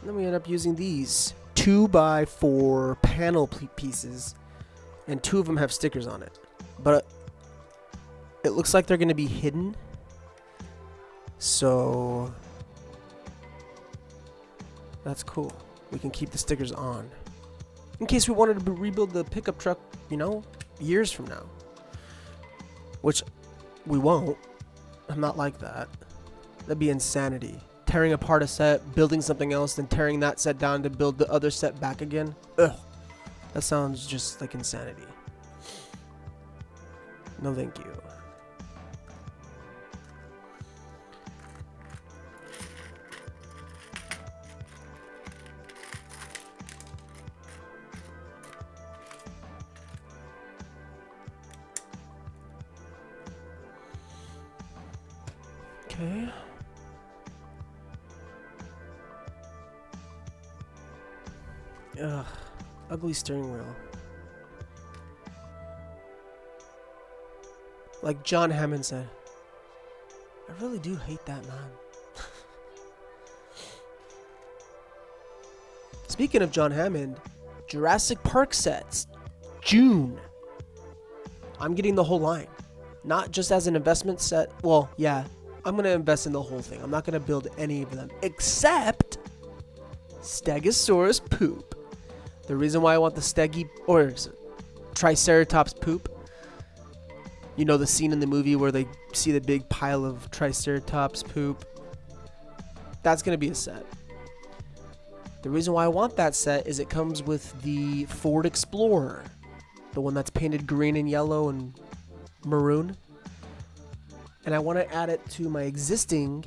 A: And then we end up using these 2x4 panel pieces, and 2 of them have stickers on it. But it looks like they're going to be hidden. So that's cool. We can keep the stickers on in case we wanted to rebuild the pickup truck, you know, years from now. Which we won't. I'm not like that. That'd be insanity. Tearing apart a set, building something else, then tearing that set down to build the other set back again. Ugh. That sounds just like insanity. No thank you. Okay. Ugh. Ugly steering wheel. Like John Hammond said, I really do hate that man. Speaking of John Hammond, Jurassic Park sets, June. I'm getting the whole line. Not just as an investment set. Well, yeah. I'm going to invest in the whole thing. I'm not going to build any of them except Stegosaurus poop. The reason why I want the Stegi or Triceratops poop, you know the scene in the movie where they see the big pile of Triceratops poop? That's going to be a set. The reason why I want that set is it comes with the Ford Explorer, the one that's painted green and yellow and maroon. And I want to add it to my existing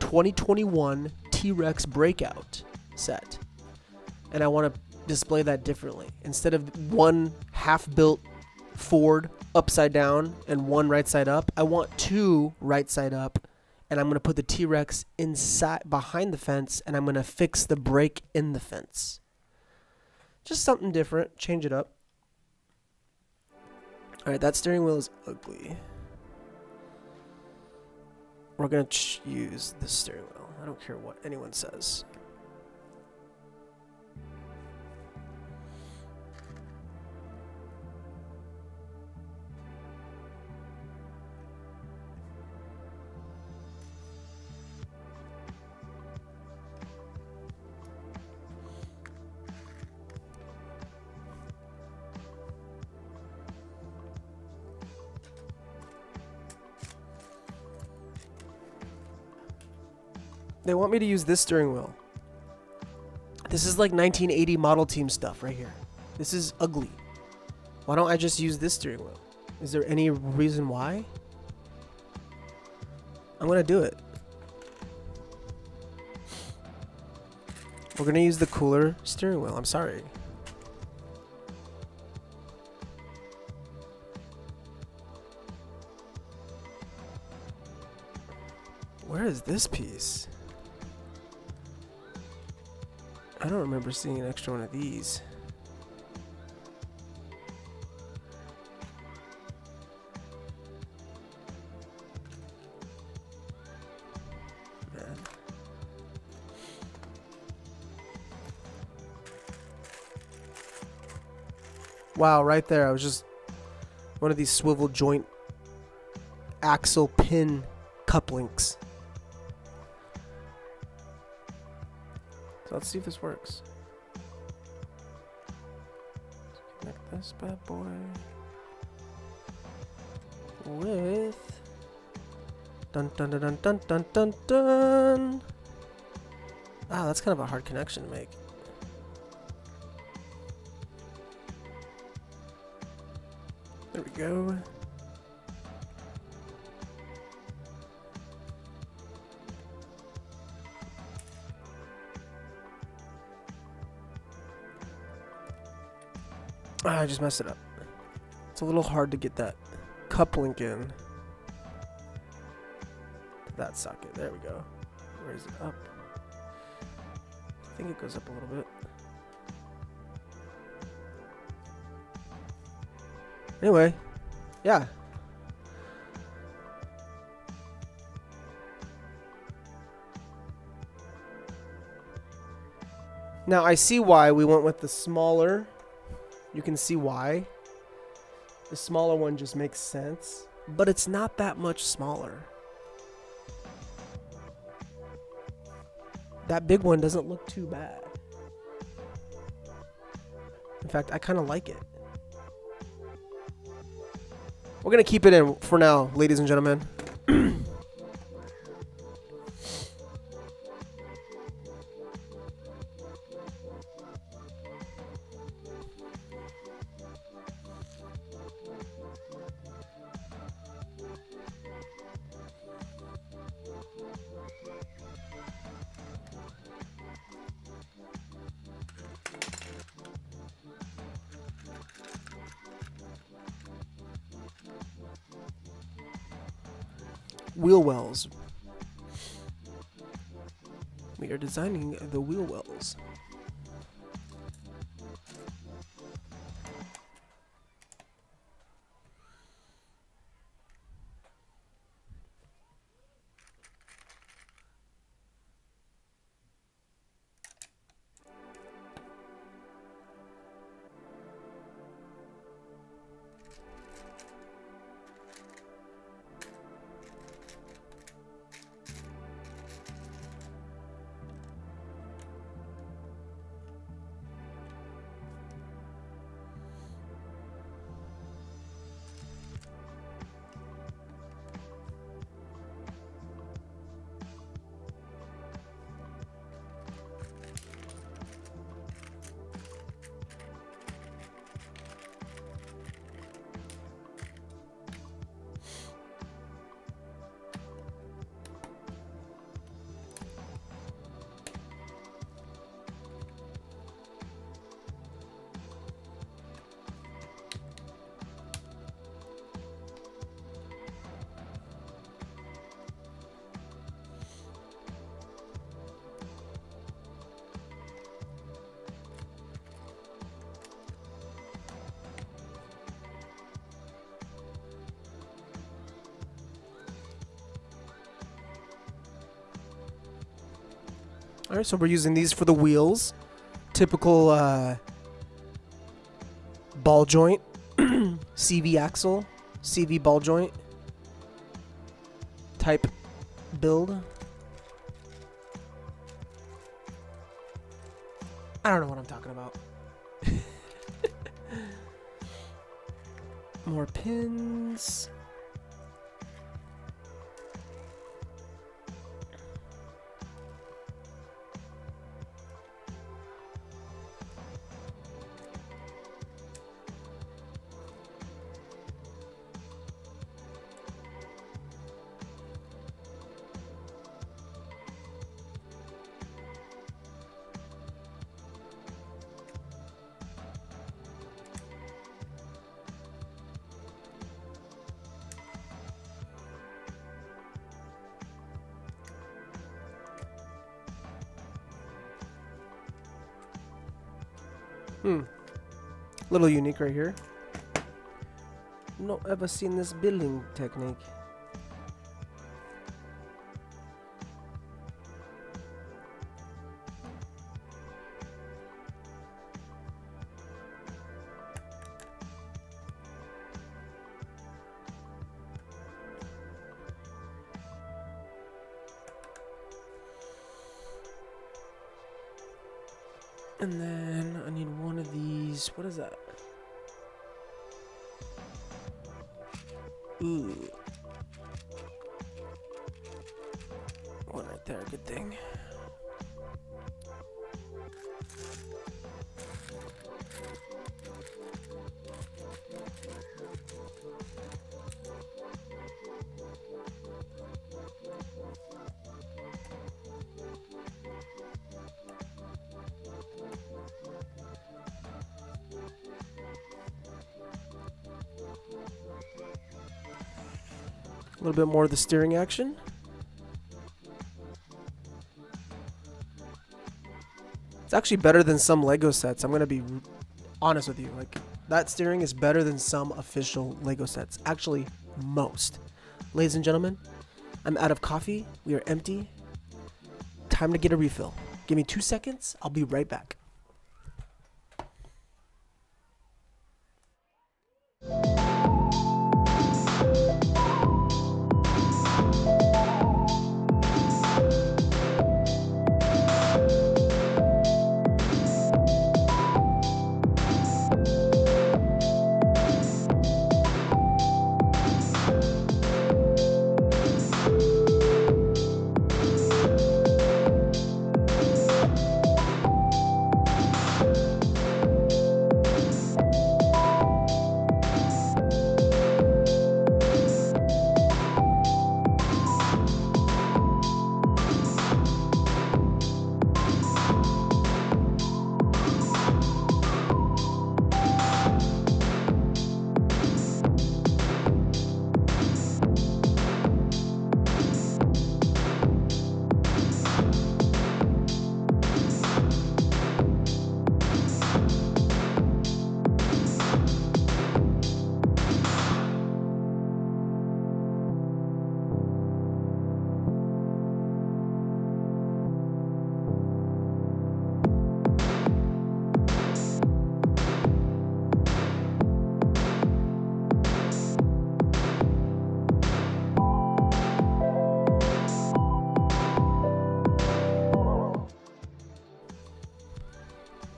A: 2021 T-Rex Breakout set. And I want to display that differently. Instead of one half-built Ford upside down and one right side up, I want 2 right side up. And I'm going to put the T-Rex inside behind the fence, and I'm going to fix the brake in the fence. Just something different. Change it up. All right, that steering wheel is ugly. We're going to use the steering wheel. I don't care what anyone says. They want me to use this steering wheel. This is like 1980 Model Team stuff right here. This is ugly. Why don't I just use this steering wheel? Is there any reason why? I'm gonna do it. We're gonna use the cooler steering wheel. I'm sorry. Where is this piece? I don't remember seeing an extra one of these. Man. Wow, right there. I was just one of these swivel joint axle pin cup links. So let's see if this works. Let's connect this bad boy with dun dun dun dun dun dun dun dun. Ah, that's kind of a hard connection to make. There we go. Ah, I just messed it up. It's a little hard to get that cup link in to that socket. There we go. Where is it? Up. I think it goes up a little bit. Anyway, yeah. Now I see why we went with the smaller. You can see why. The smaller one just makes sense, but it's not that much smaller. That big one doesn't look too bad. In fact, I kind of like it. We're going to keep it in for now, ladies and gentlemen. Wheel wells. We are designing the wheel wells. All right, so we're using these for the wheels. Typical ball joint, CV axle, CV ball joint type build. I don't know what I'm talking about. More pins. Little unique right here. Not ever seen this building technique. And then I need one of these. What is that? Ooh. One right there, good thing. A little bit more of the steering action. It's actually better than some Lego sets. I'm going to be honest with you. Like, that steering is better than some official Lego sets. Actually, most. Ladies and gentlemen, I'm out of coffee. We are empty. Time to get a refill. Give me 2 seconds. I'll be right back.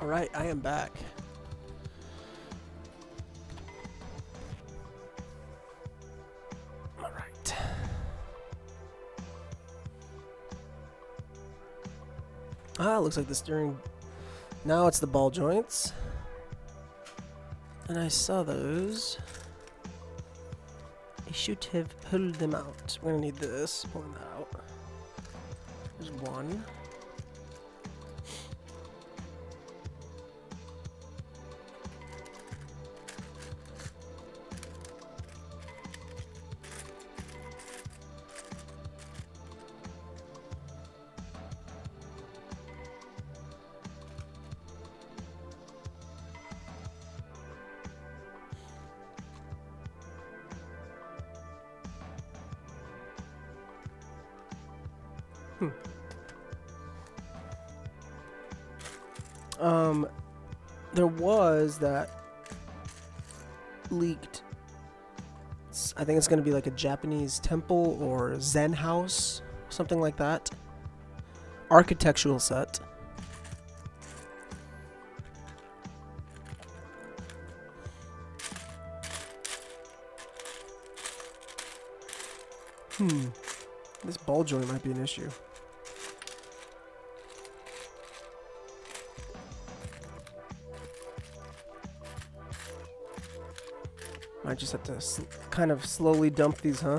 A: Alright, I am back. Alright. Looks like the steering. Now it's the ball joints. And I saw those. I should have pulled them out. We're gonna need this. Pull them out. There's one. There was that leaked. I think it's going to be like a Japanese temple or Zen house, something like that. Architectural set. This ball joint might be an issue. Might just have to kind of slowly dump these, huh?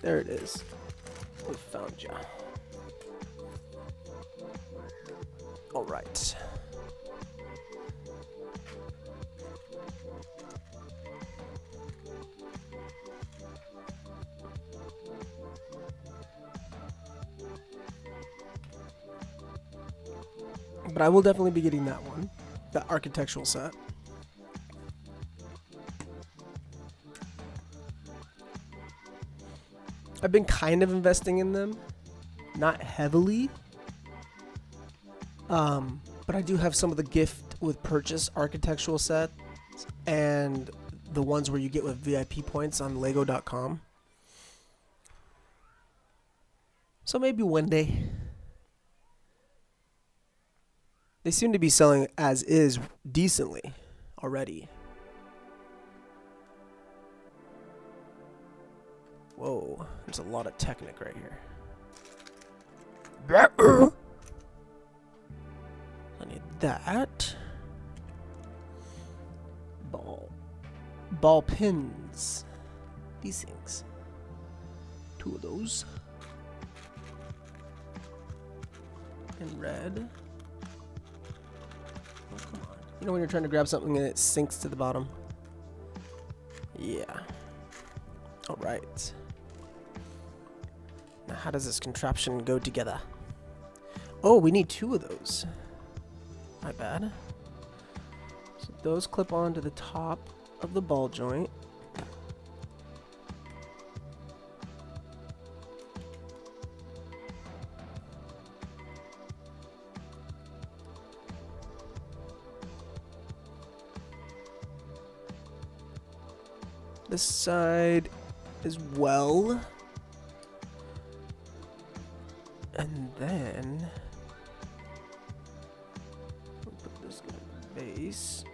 A: There it is. We found ya. All right. But I will definitely be getting that one, the architectural set. I've been kind of investing in them, not heavily. But I do have some of the gift with purchase architectural sets and the ones where you get with VIP points on Lego.com. So maybe one day. They seem to be selling as is decently already. Whoa, there's a lot of Technic right here. I need that. Ball pins. These things. 2 of those. And red. Oh, come on. You know when you're trying to grab something and it sinks to the bottom? Yeah. Alright. Now how does this contraption go together? Oh, we need 2 of those. My bad. So those clip onto the top of the ball joint. This side as well. And then we'll put this in the base.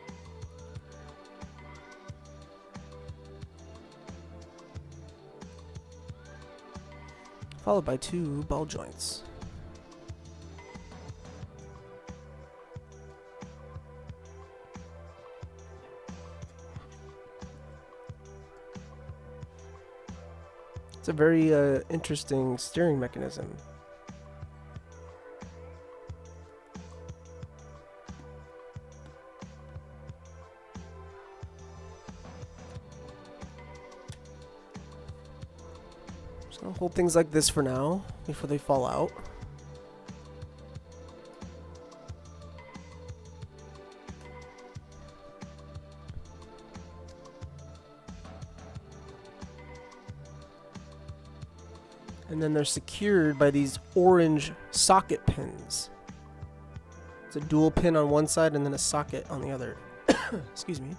A: Followed by 2 ball joints. It's a very interesting steering mechanism. So I'll hold things like this for now before they fall out. And then they're secured by these orange socket pins. It's a dual pin on one side and then a socket on the other. Excuse me.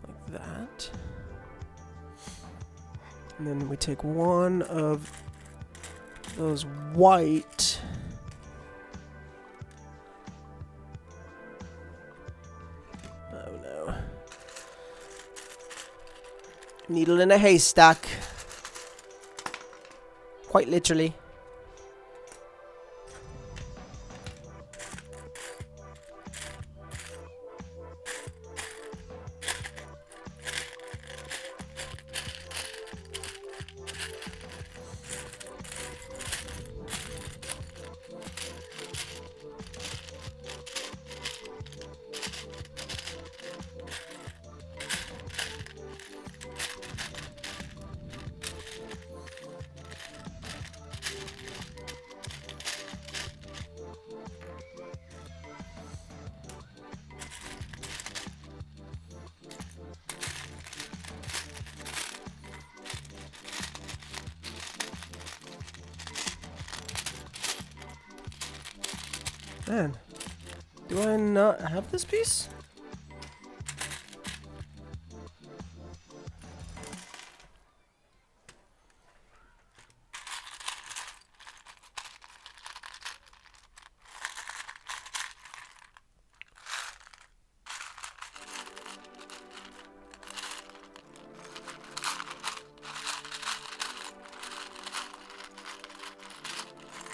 A: Like that. And then we take one of those white needle in a haystack. Quite literally. Man, do I not have this piece?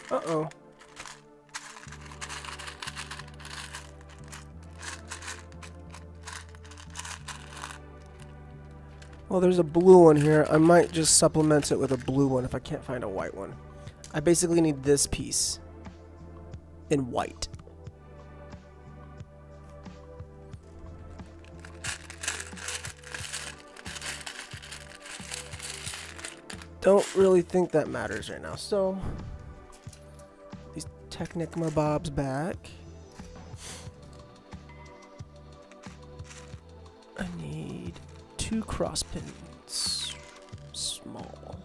A: Uh-oh. Well, there's a blue one here. I might just supplement it with a blue one if I can't find a white one. I basically need this piece in white. don't really think that matters right now. So, these Technicma bobs back. I need 2 cross pins. Small.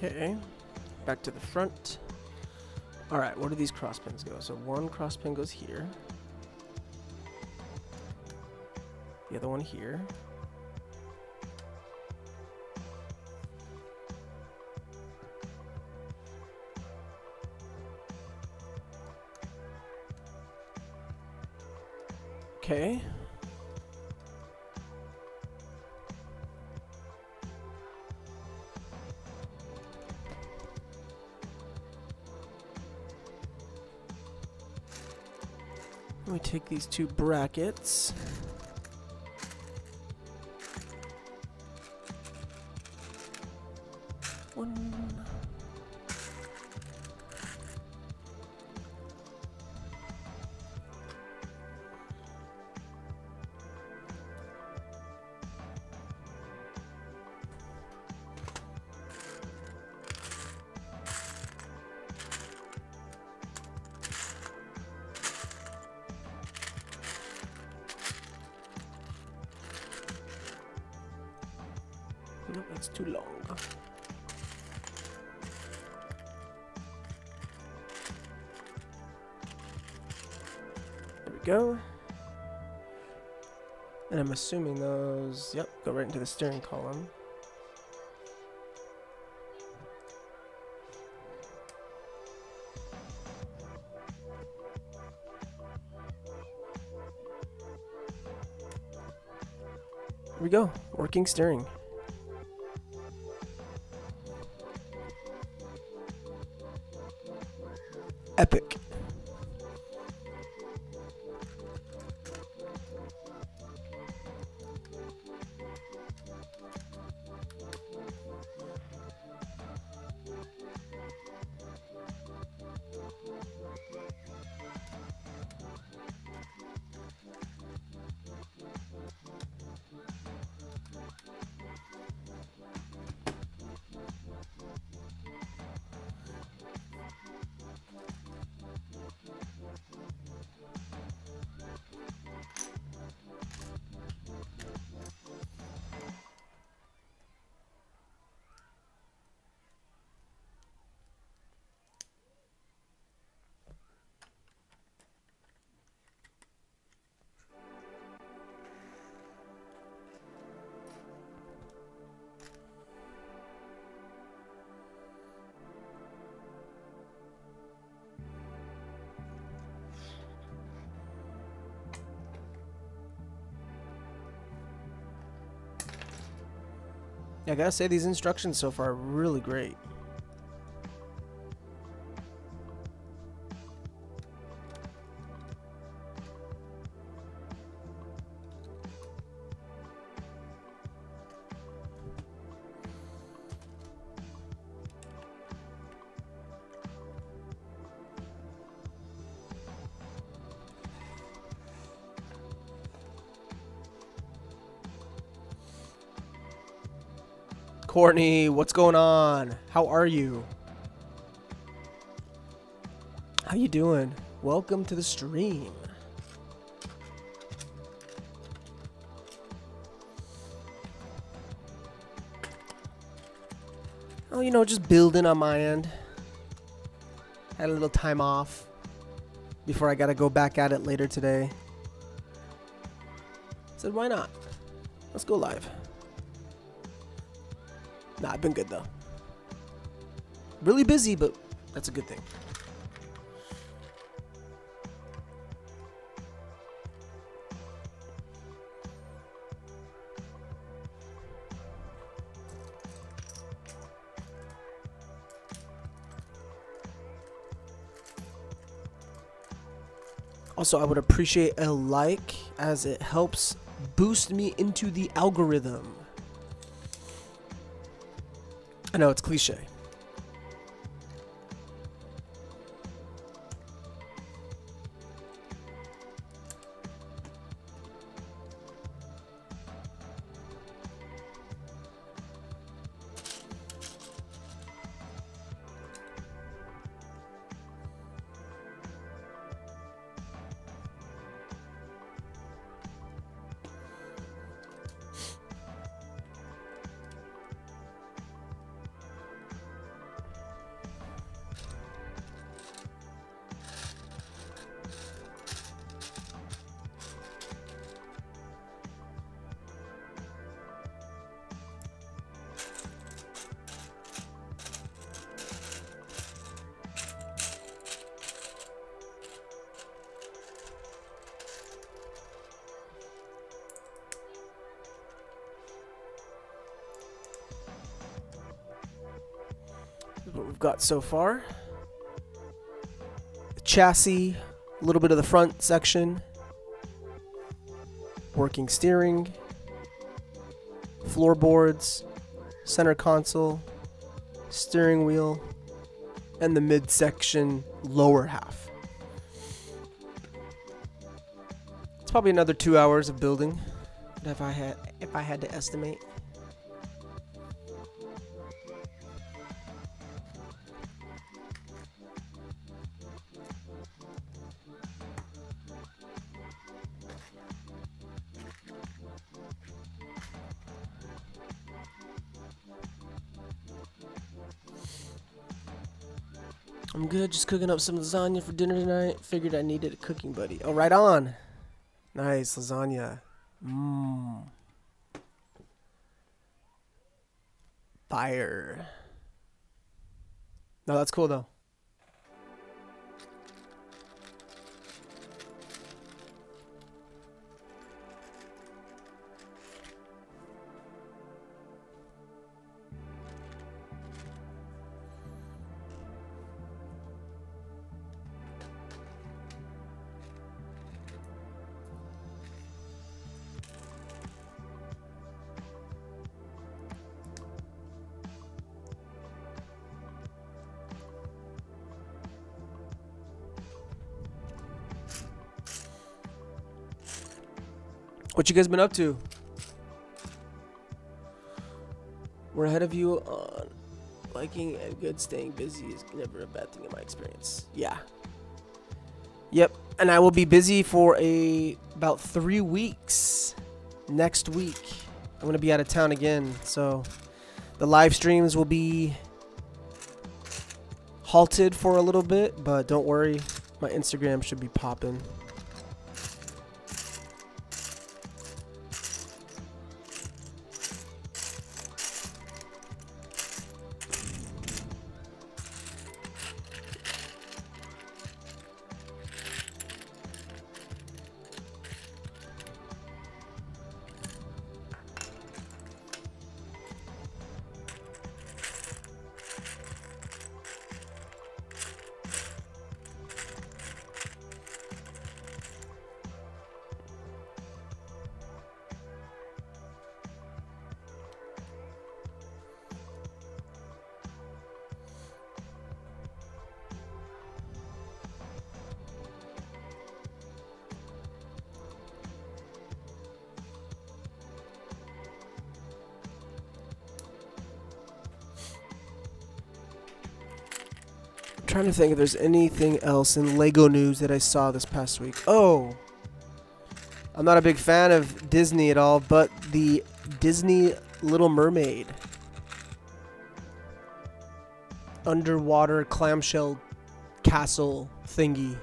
A: Okay, back to the front. All right, where do these cross pins go? So one cross pin goes here. The other one here. Okay. Let me take these 2 brackets. One. Nope, that's too long. There we go. And I'm assuming those, yep, go right into the steering column. There we go, working steering. Epic. I gotta say, these instructions so far are really great. Courtney, what's going on? How are you? How you doing? Welcome to the stream. Oh, you know, just building on my end. Had a little time off before I gotta go back at it later today. Said, why not? Let's go live. Nah, I've been good though. Really busy, but that's a good thing. Also, I would appreciate a like as it helps boost me into the algorithm. I know it's cliche. What we've got so far. The chassis, a little bit of the front section, working steering, floorboards, center console, steering wheel, and the midsection lower half. It's probably another 2 hours of building if I had to estimate. I'm good, just cooking up some lasagna for dinner tonight. Figured I needed a cooking buddy. Oh, right on. Nice, lasagna. Mmm. Fire. No, that's cool though. What you guys been up to? We're ahead of you on liking and good. Staying busy is never a bad thing in my experience. Yeah. Yep. And I will be busy for about 3 weeks. Next week, I'm going to be out of town again. So the live streams will be halted for a little bit, but don't worry. My Instagram should be popping. Trying to think if there's anything else in Lego news that I saw this past week. Oh, I'm not a big fan of Disney at all, but the Disney Little Mermaid underwater clamshell castle thingy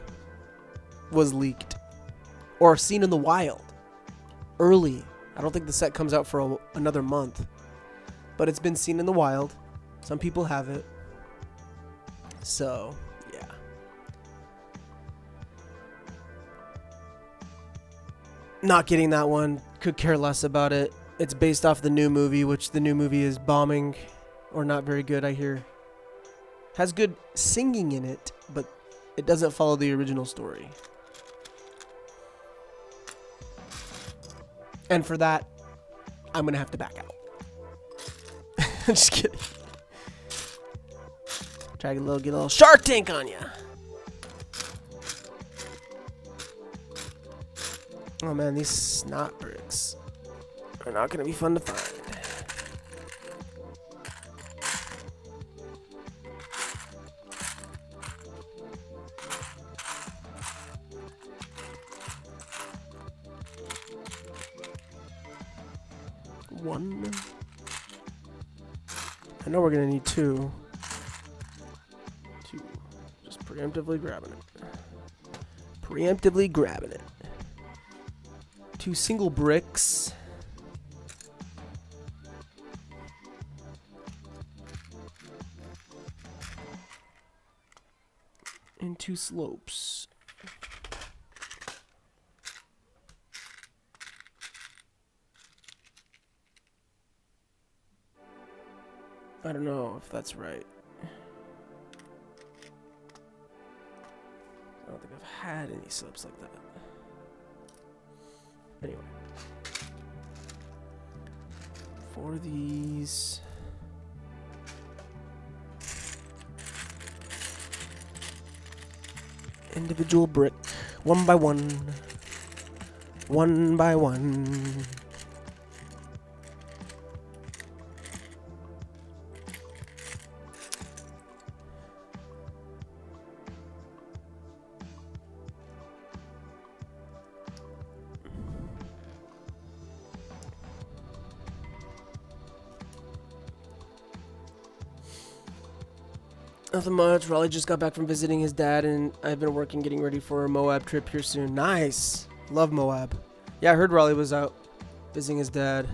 A: was leaked or seen in the wild early. I don't think the set comes out for another month, but it's been seen in the wild. Some people have it. So, yeah. Not getting that one. Could care less about it. It's based off the new movie, which the new movie is bombing or not very good, I hear. Has good singing in it, but it doesn't follow the original story. And for that, I'm going to have to back out. Just kidding. Try to get a little Shark Tank on you. Oh man, these snot bricks are not going to be fun to find. One. I know we're going to need two. Just preemptively grabbing it. Preemptively grabbing it. 2 single bricks. And 2 slopes. I don't know if that's right. I don't think I've had any slopes like that. Anyway. For these... individual brick. One by one. One by one. Nothing much. Raleigh just got back from visiting his dad, and I've been working getting ready for a Moab trip here soon. Nice. Love Moab. Yeah, I heard Raleigh was out visiting his dad.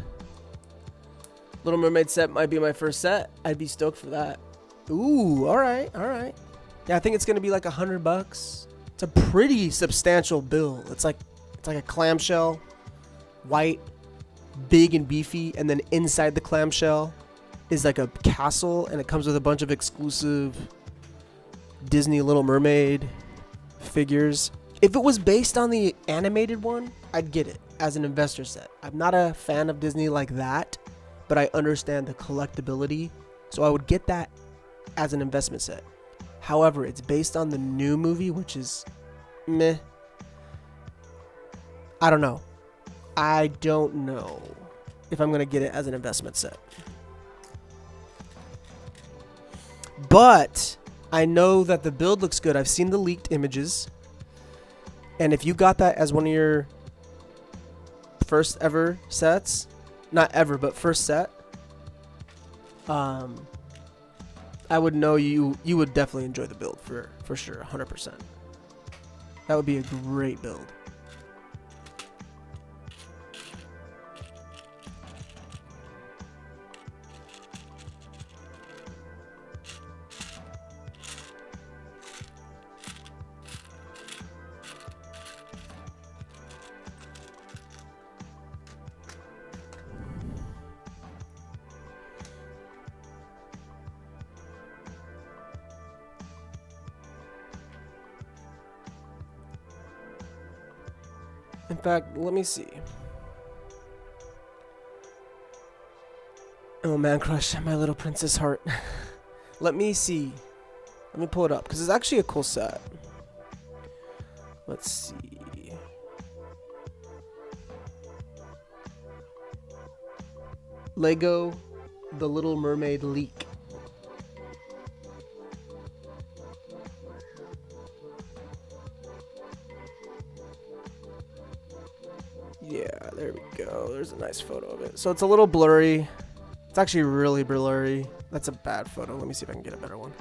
A: Little Mermaid set might be my first set. I'd be stoked for that. Ooh, alright, alright. Yeah, I think it's going to be like $100. It's a pretty substantial bill. It's like a clamshell, white, big and beefy, and then inside the clamshell is like a castle, and it comes with a bunch of exclusive Disney Little Mermaid figures. If it was based on the animated one, I'd get it as an investor set. I'm not a fan of Disney like that, but I understand the collectability, so I would get that as an investment set. However, it's based on the new movie, which is meh. I don't know. I don't know if I'm going to get it as an investment set. But I know that the build looks good. I've seen the leaked images. And if you got that as one of your first ever sets, not ever, but first set, I would know you would definitely enjoy the build for sure, 100%. That would be a great build. In fact, let me see. Oh man, crush my little princess heart. Let me see. Let me pull it up because it's actually a cool set. Let's see. Lego The Little Mermaid leak. Yeah, there we go. There's a nice photo of it. So it's a little blurry. It's actually really blurry. That's a bad photo. Let me see if I can get a better one.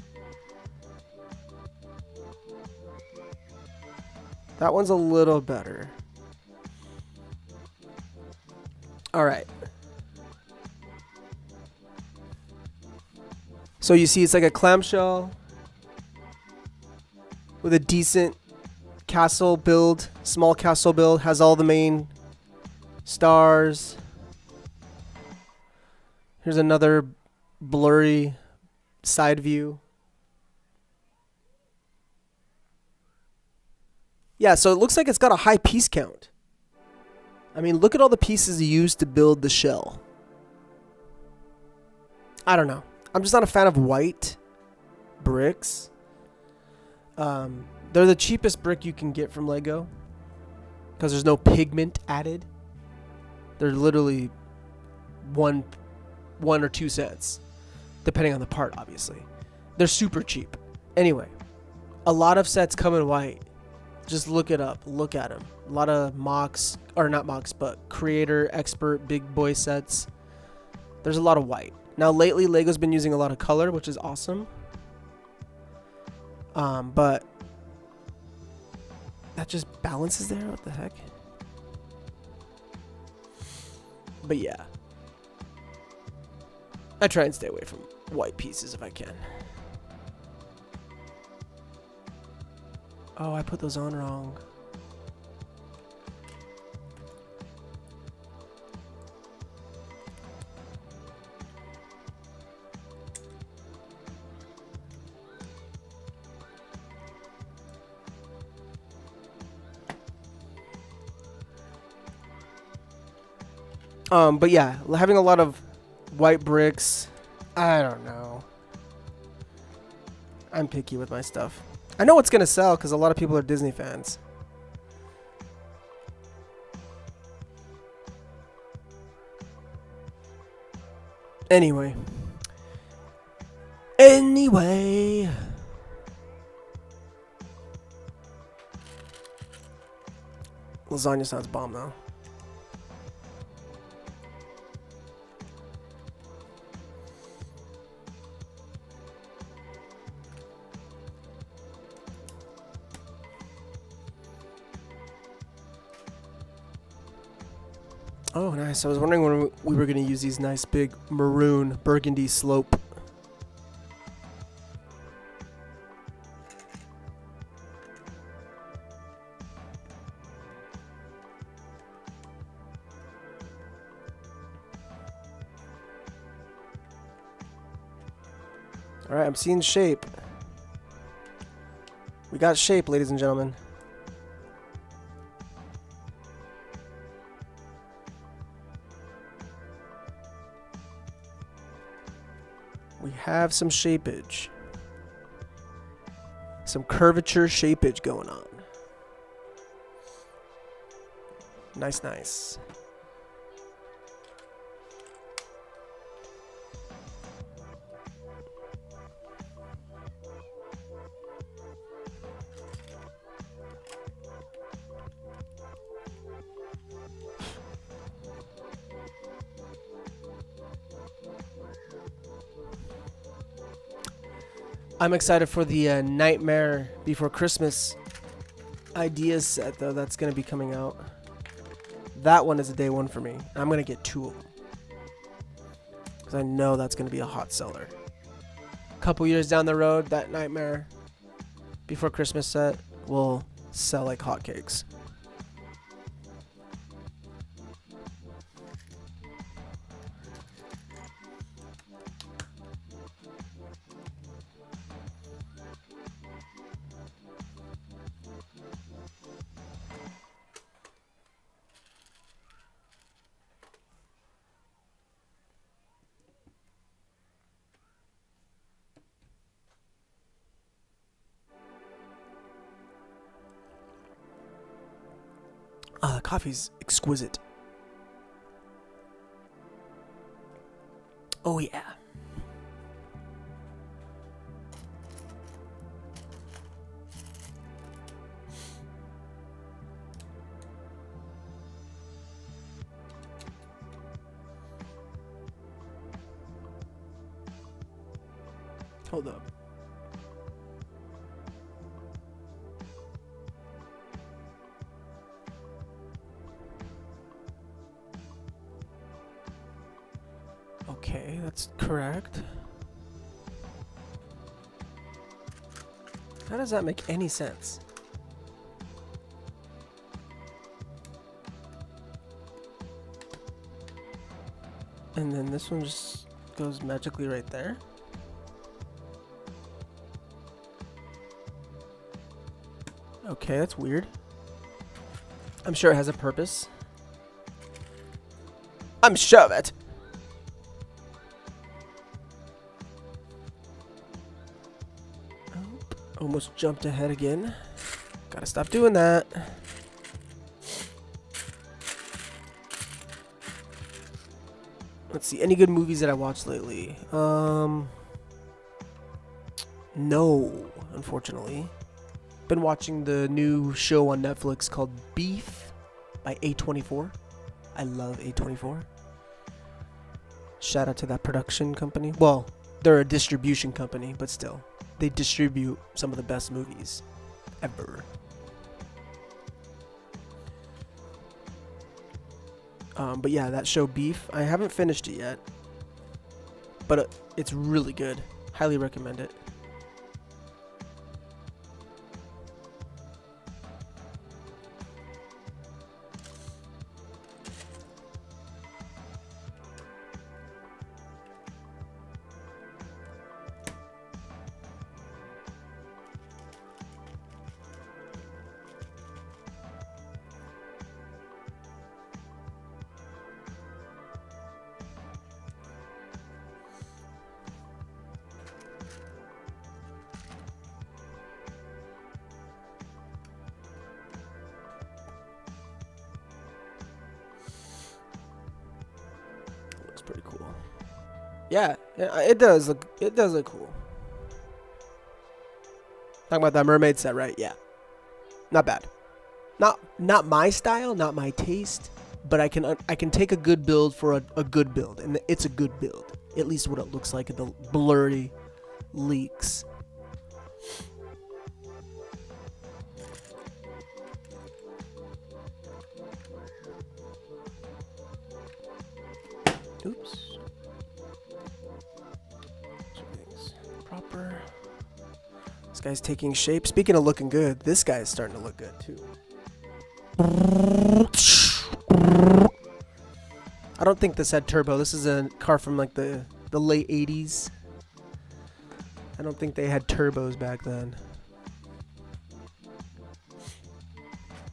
A: That one's a little better. All right. So you see it's like a clamshell with a decent castle build, small castle build, has all the main stars. Here's another blurry side view. Yeah, so it looks like it's got a high piece count. I mean, look at all the pieces used to build the shell. I don't know. I'm just not a fan of white bricks. They're the cheapest brick you can get from Lego because there's no pigment added. They're literally one or 2 cents, depending on the part, obviously. They're super cheap. Anyway, a lot of sets come in white. Just look it up. Look at them. A lot of MOCs, or not MOCs, but creator, expert, big boy sets. There's a lot of white. Now, lately, Lego's been using a lot of color, which is awesome. But that just balances there. What the heck? But yeah. I try and stay away from white pieces if I can. Oh, I put those on wrong. But yeah, having a lot of white bricks, I don't know. I'm picky with my stuff. I know it's gonna sell because a lot of people are Disney fans. Anyway. Lasagna sounds bomb though. Oh, nice. I was wondering when we were going to use these nice big maroon burgundy slope. All right, I'm seeing shape. We got shape, ladies and gentlemen. We have some shapeage. Some curvature shapeage going on. Nice, nice. I'm excited for the Nightmare Before Christmas ideas set, though. That's going to be coming out. That one is a day one for me. I'm going to get 2 of them. Because I know that's going to be a hot seller. A couple years down the road, that Nightmare Before Christmas set will sell like hotcakes. Ah, the coffee's exquisite. Oh, yeah. Hold up. Okay, that's correct. How does that make any sense? And then this one just goes magically right there. Okay, that's weird. I'm sure it has a purpose. I'm sure of it. Oh, almost jumped ahead again. Gotta stop doing that. Let's see, any good movies that I watched lately? No, unfortunately. Been watching the new show on Netflix called Beef by A24. I love A24. Shout out to that production company. Well, they're a distribution company, but still, they distribute some of the best movies ever. But yeah, that show Beef, I haven't finished it yet, but it's really good. Highly recommend it. Pretty cool. Yeah, it does look cool. Talking about that mermaid set, right? Yeah, not bad. Not my style, not my taste, but I can take a good build for a good build, and it's a good build. At least what it looks like in the blurry leaks. Oops. Everything's proper. This guy's taking shape. Speaking of looking good, this guy's starting to look good too. I don't think this had turbo. This is a car from like the late 80s. I don't think they had turbos back then.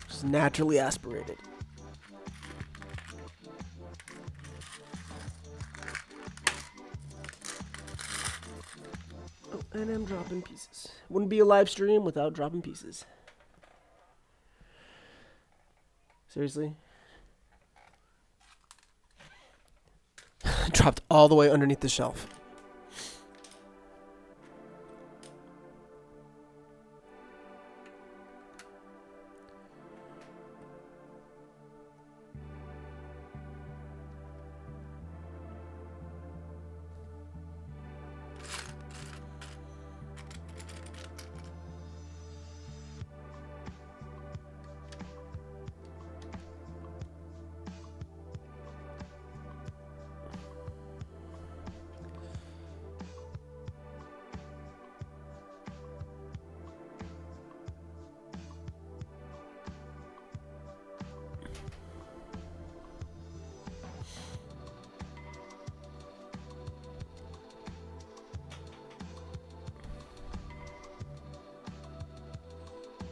A: Just naturally aspirated. Oh, and I'm dropping pieces. Wouldn't be a live stream without dropping pieces. Seriously? Dropped all the way underneath the shelf.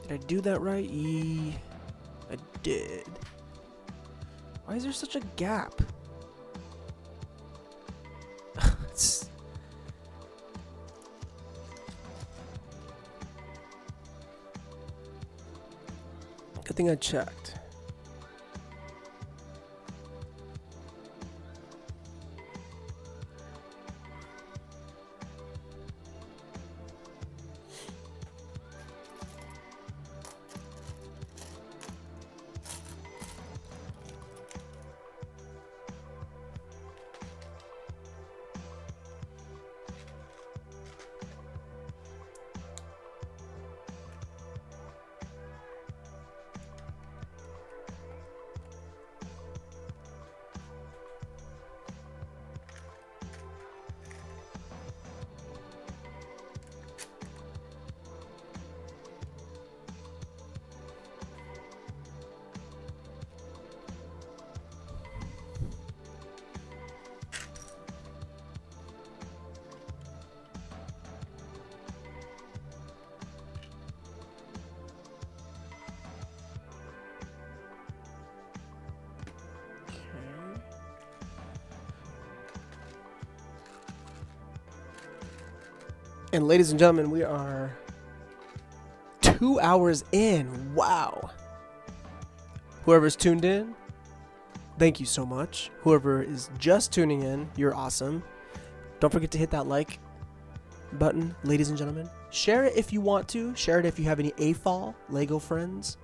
A: Did I do that right? I did. Why is there such a gap? Good thing I checked. And ladies and gentlemen, we are 2 hours in. Wow. Whoever's tuned in, thank you so much. Whoever is just tuning in, you're awesome. Don't forget to hit that like button, ladies and gentlemen. Share it if you want to. Share it if you have any AFOL Lego friends.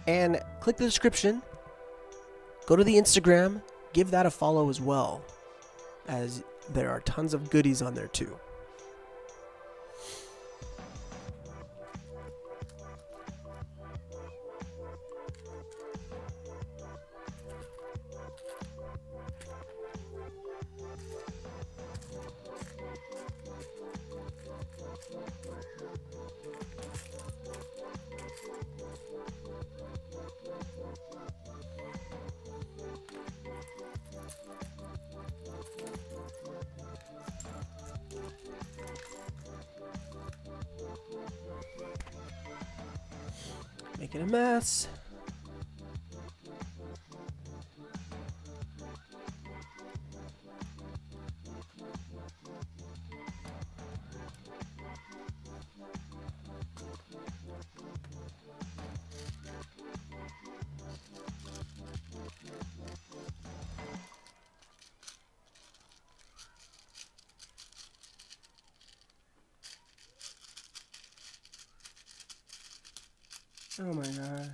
A: And click the description. Go to the Instagram. Give that a follow as well, as there are tons of goodies on there too. Making a mess. Oh my god.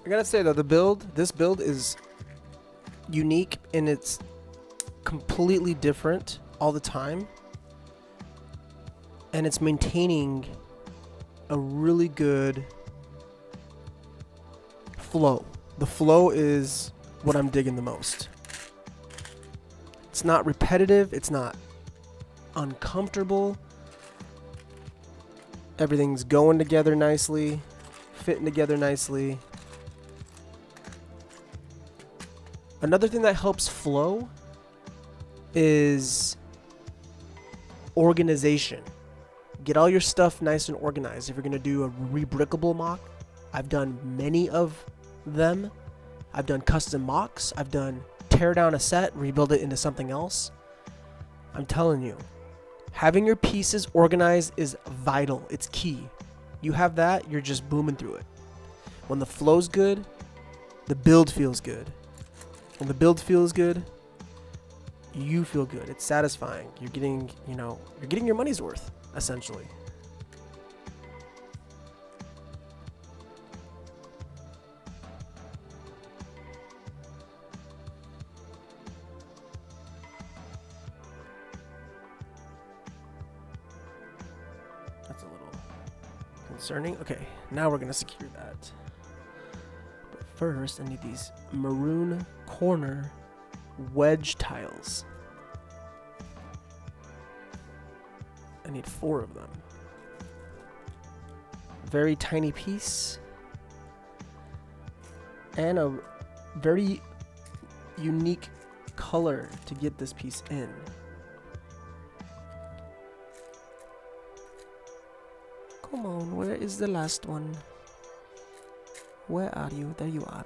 A: I gotta say though, this build is unique and it's completely different all the time. And it's maintaining a really good flow. The flow is what I'm digging the most. It's not repetitive, it's not uncomfortable. Everything's going together nicely, fitting together nicely. Another thing that helps flow is organization. Get all your stuff nice and organized. If you're going to do a rebrickable MOC, I've done many of them. I've done custom MOCs. I've done tear down a set, rebuild it into something else. I'm telling you, having your pieces organized is vital. It's key. You have that, you're just booming through it. When the flow's good, the build feels good. When the build feels good, you feel good. It's satisfying. You're getting, you're getting your money's worth, essentially. That's a little concerning. Okay, now we're gonna secure that. But first, I need these maroon corner wedge tiles. I need 4 of them. Very tiny piece. And a very unique color to get this piece in. Come on, where is the last one? Where are you? There you are.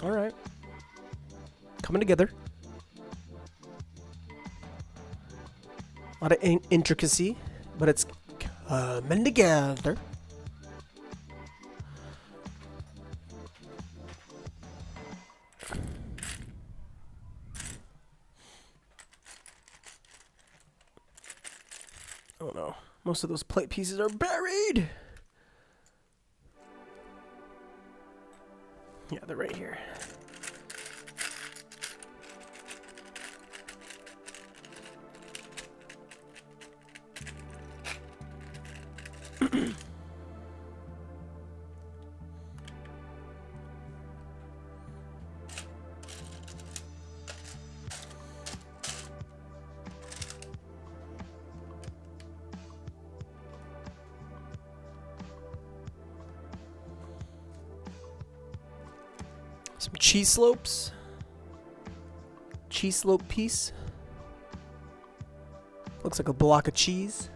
A: All right. Coming together. A lot of intricacy, but it's coming together. Oh no, most of those plate pieces are buried. Yeah, they're right here. Some cheese slopes. Cheese slope piece. Looks like a block of cheese.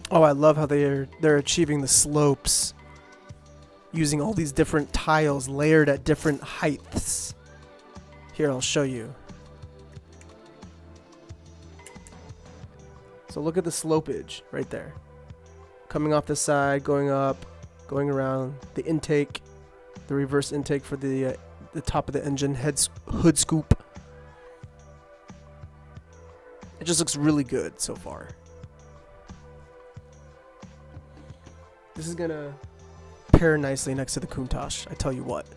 A: Oh, I love how they're achieving the slopes using all these different tiles layered at different heights. Here, I'll show you. So look at the slopage right there. Coming off the side, going up, going around. The intake, the reverse intake for the top of the engine hood scoop. It just looks really good so far. This is gonna pair nicely next to the Countach, I tell you what.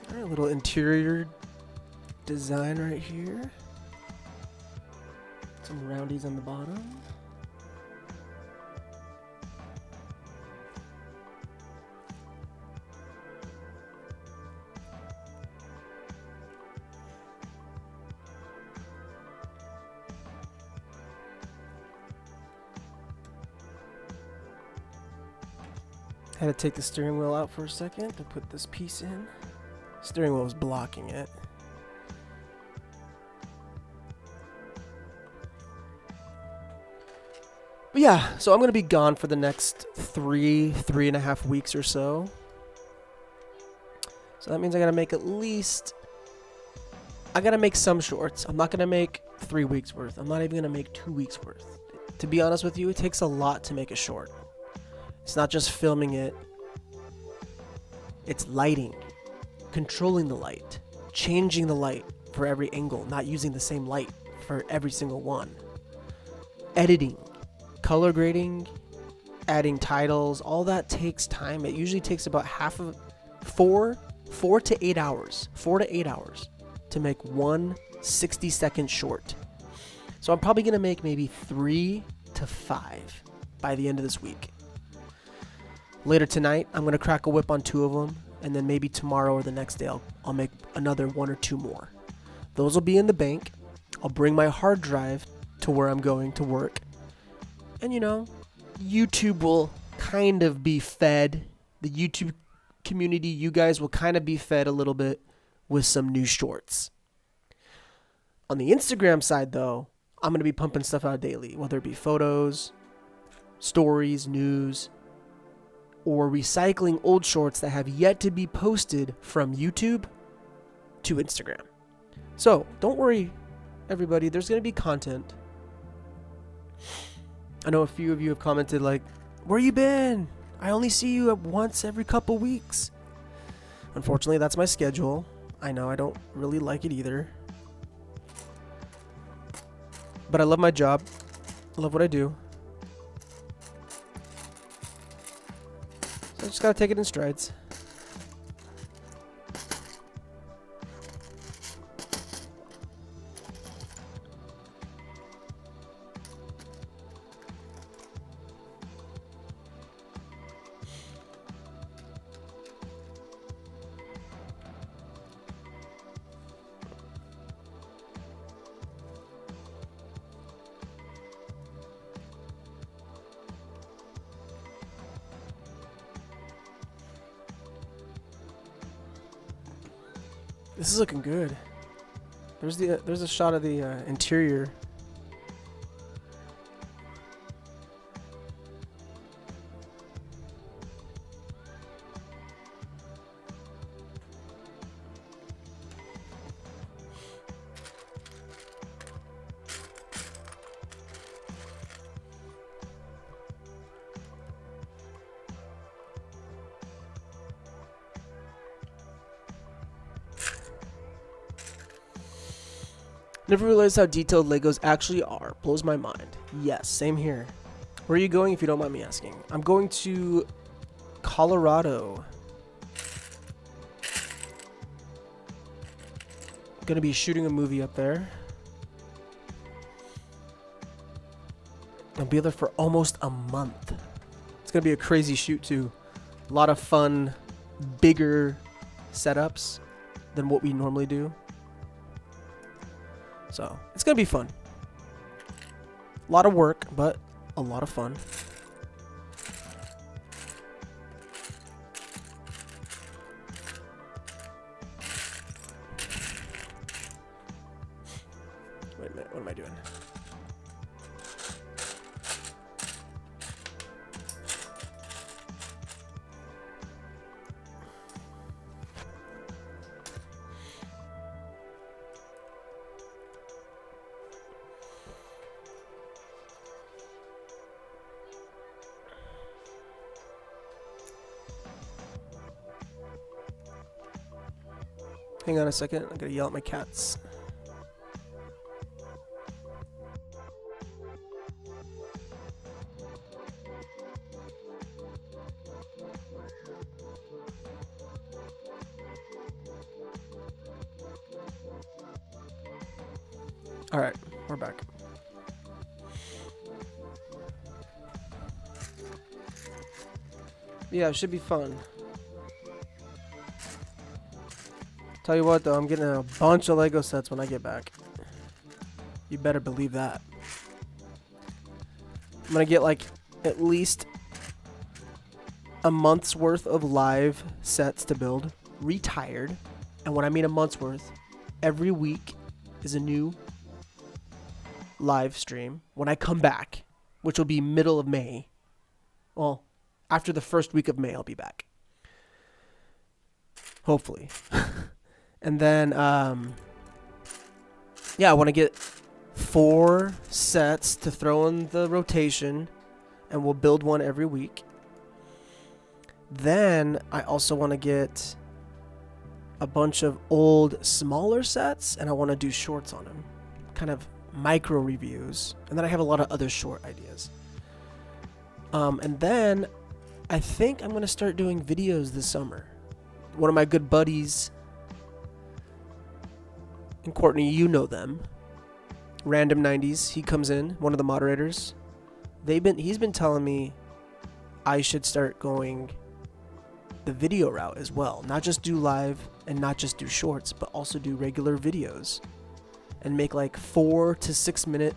A: Alright, a little interior design right here. Some roundies on the bottom. Had to take the steering wheel out for a second to put this piece in. Steering wheel was blocking it. But yeah, so I'm going to be gone for the next 3.5 weeks or so. So that means I got to make at least... I got to make some shorts. I'm not going to make 3 weeks worth. I'm not even going to make 2 weeks worth. To be honest with you, it takes a lot to make a short. It's not just filming it. It's lighting, controlling the light, changing the light for every angle, not using the same light for every single one. Editing, color grading, adding titles, all that takes time. It usually takes about 4 to 8 hours, 4 to 8 hours to make one 60-second short. So I'm probably going to make maybe 3 to 5 by the end of this week. Later tonight, I'm going to crack a whip on 2 of them, and then maybe tomorrow or the next day, I'll make another 1 or 2 more. Those will be in the bank. I'll bring my hard drive to where I'm going to work. And, you know, YouTube will kind of be fed. The YouTube community, you guys will kind of be fed a little bit with some new shorts. On the Instagram side, though, I'm going to be pumping stuff out daily, whether it be photos, stories, news, or recycling old shorts that have yet to be posted from YouTube to Instagram. So, don't worry, everybody, there's going to be content. I know a few of you have commented like, where you been? I only see you once every couple weeks. Unfortunately, that's my schedule. I know I don't really like it either. But I love my job. I love what I do. I just gotta take it in strides. This is looking good. There's a shot of the interior. Never realized how detailed Legos actually are. Blows my mind. Yes, same here. Where are you going if you don't mind me asking? I'm going to Colorado. I'm gonna be shooting a movie up there. I'll be there for almost a month. It's gonna be a crazy shoot too. A lot of fun, bigger setups than what we normally do. So, it's going to be fun. A lot of work, but a lot of fun. Wait a minute, what am I doing? Hang on a second, I'm gonna yell at my cats. Alright, we're back. Yeah, it should be fun. Tell you what though, I'm getting a bunch of Lego sets when I get back. You better believe that. I'm gonna get like at least a month's worth of live sets to build, retired. And when I mean a month's worth, every week is a new live stream when I come back, which will be middle of May. Well, after the first week of May, I'll be back. Hopefully. And then, yeah, I want to get 4 sets to throw in the rotation, and we'll build one every week. Then I also want to get a bunch of old, smaller sets, and I want to do shorts on them, kind of micro reviews. And then I have a lot of other short ideas. And then I think I'm going to start doing videos this summer. One of my good buddies, and Courtney, you know them. Random 90s, he comes in, one of the moderators. He's been telling me I should start going the video route as well. Not just do live and not just do shorts, but also do regular videos. And make like 4 to 6 minute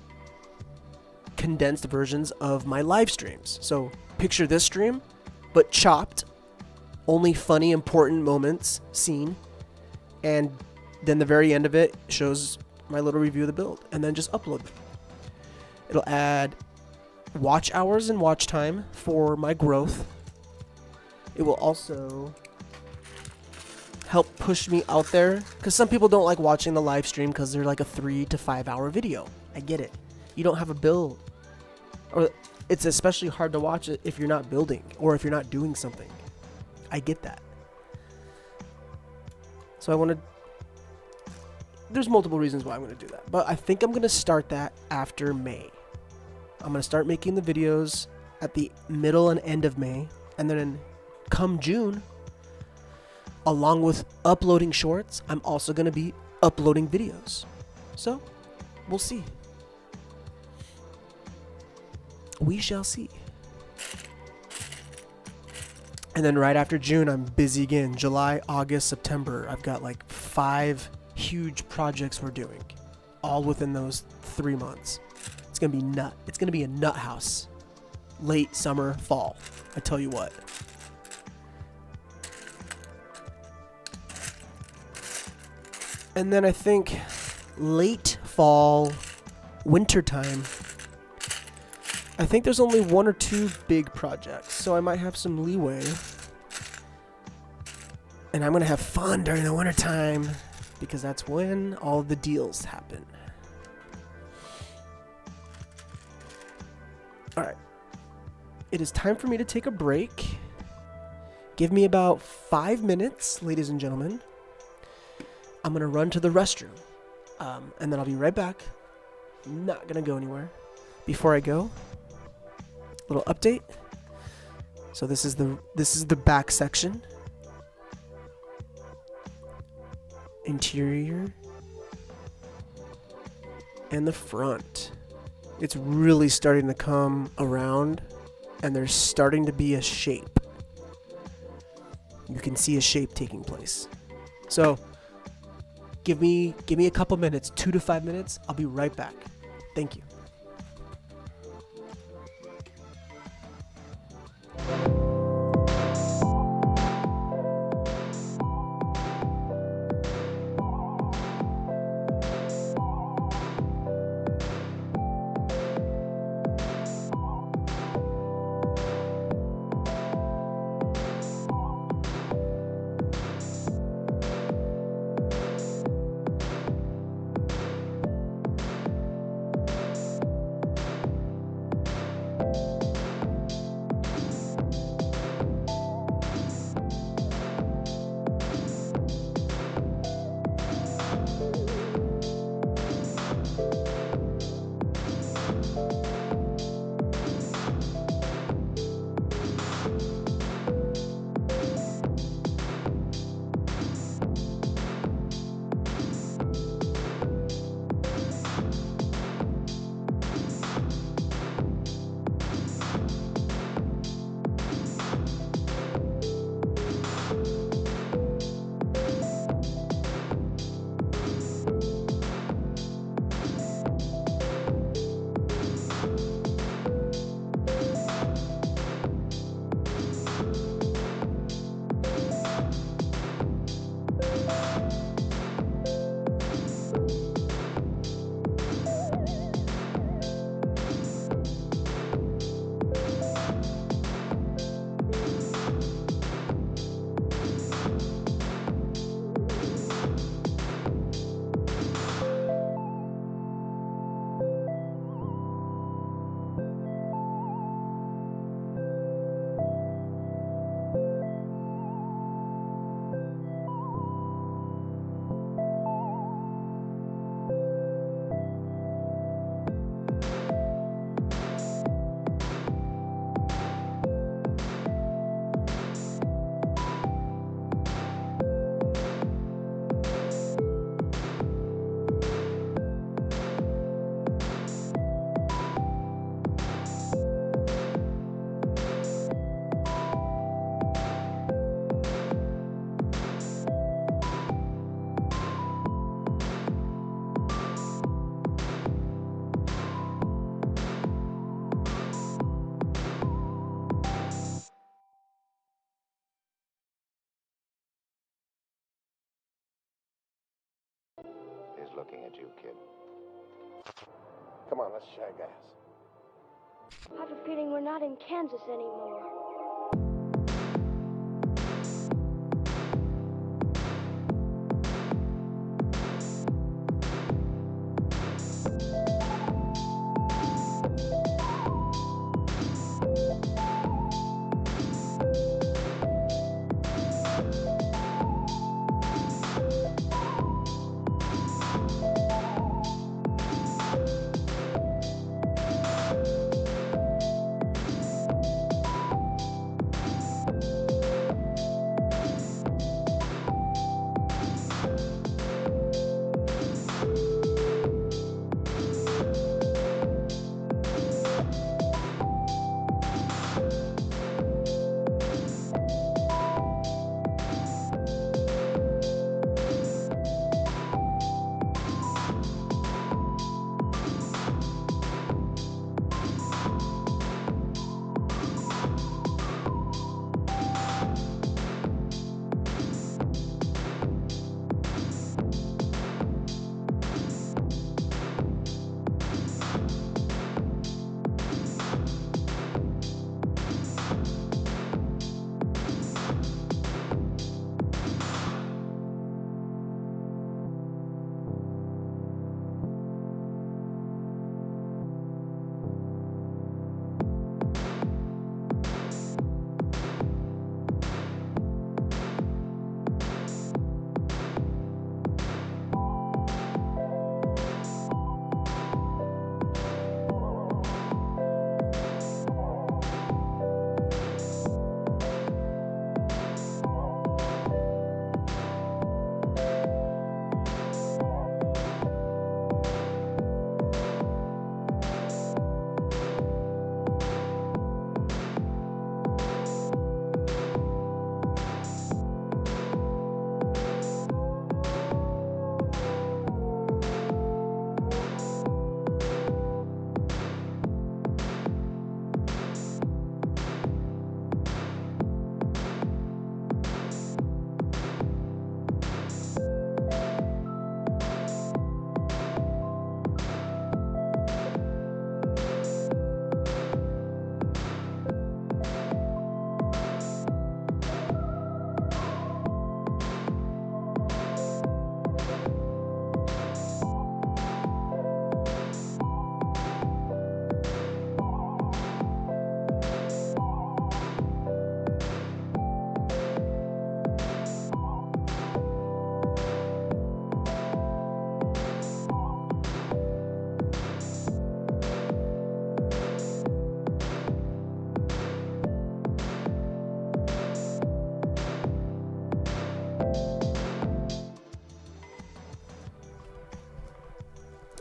A: condensed versions of my live streams. So picture this stream, but chopped. Only funny, important moments seen. And then the very end of it shows my little review of the build, and then just upload them. It'll add watch hours and watch time for my growth. It will also help push me out there, because some people don't like watching the live stream because they're like a 3 to 5 hour video. I get it. You don't have a build, or it's especially hard to watch it if you're not building or if you're not doing something. I get that. So I want to. There's multiple reasons why I'm going to do that, but I think I'm going to start that after May. I'm going to start making the videos at the middle and end of May, and then come June, along with uploading shorts, I'm also going to be uploading videos. So, we'll see. We shall see. And then right after June, I'm busy again. July, August, September. I've got like 5 huge projects we're doing, all within those 3 months. It's gonna be nut. It's gonna be a nut house. Late summer, fall. I tell you what. And then I think late fall, winter time, I think there's only 1 or 2 big projects, so I might have some leeway. And I'm going to have fun during the winter time because that's when all the deals happen. All right. It is time for me to take a break. Give me about 5 minutes, ladies and gentlemen. I'm going to run to the restroom. And then I'll be right back. Not going to go anywhere. Before I go, little update. So this is the back section. Interior. And the front. It's really starting to come around, and there's starting to be a shape. You can see a shape taking place. So give me a couple minutes, 2 to 5 minutes. I'll be right back. Thank you.
B: Is looking at you, kid.
C: Come on, let's shag ass.
D: I have a feeling we're not in Kansas anymore.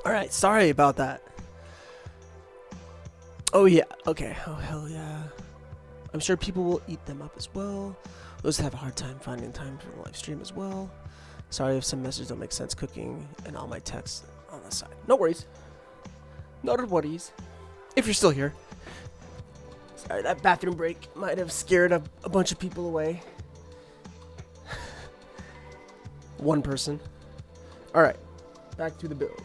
A: Alright, sorry about that. Oh yeah, okay. Oh hell yeah. I'm sure people will eat them up as well. Those have a hard time finding time for the live stream as well. Sorry if some messages don't make sense cooking and all my texts on the side. No worries. No worries. If you're still here. Sorry, that bathroom break might have scared a bunch of people away. One person. Alright, back to the build.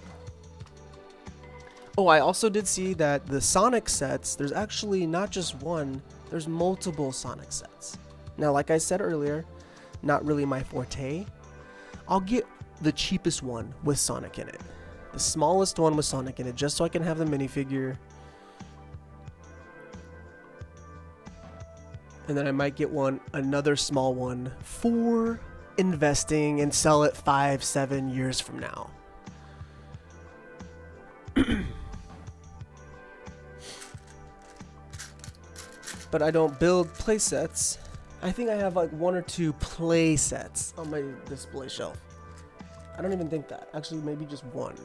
A: Oh, I also did see that the Sonic sets, there's actually not just one, there's multiple Sonic sets. Now, like I said earlier, not really my forte. I'll get the cheapest one with Sonic in it. The smallest one with Sonic in it, just so I can have the minifigure. And then I might get another small one for investing and sell it 5-7 years from now. But I don't build play sets. I think I have like 1 or 2 play sets on my display shelf. I don't even think that. Actually, maybe just 1.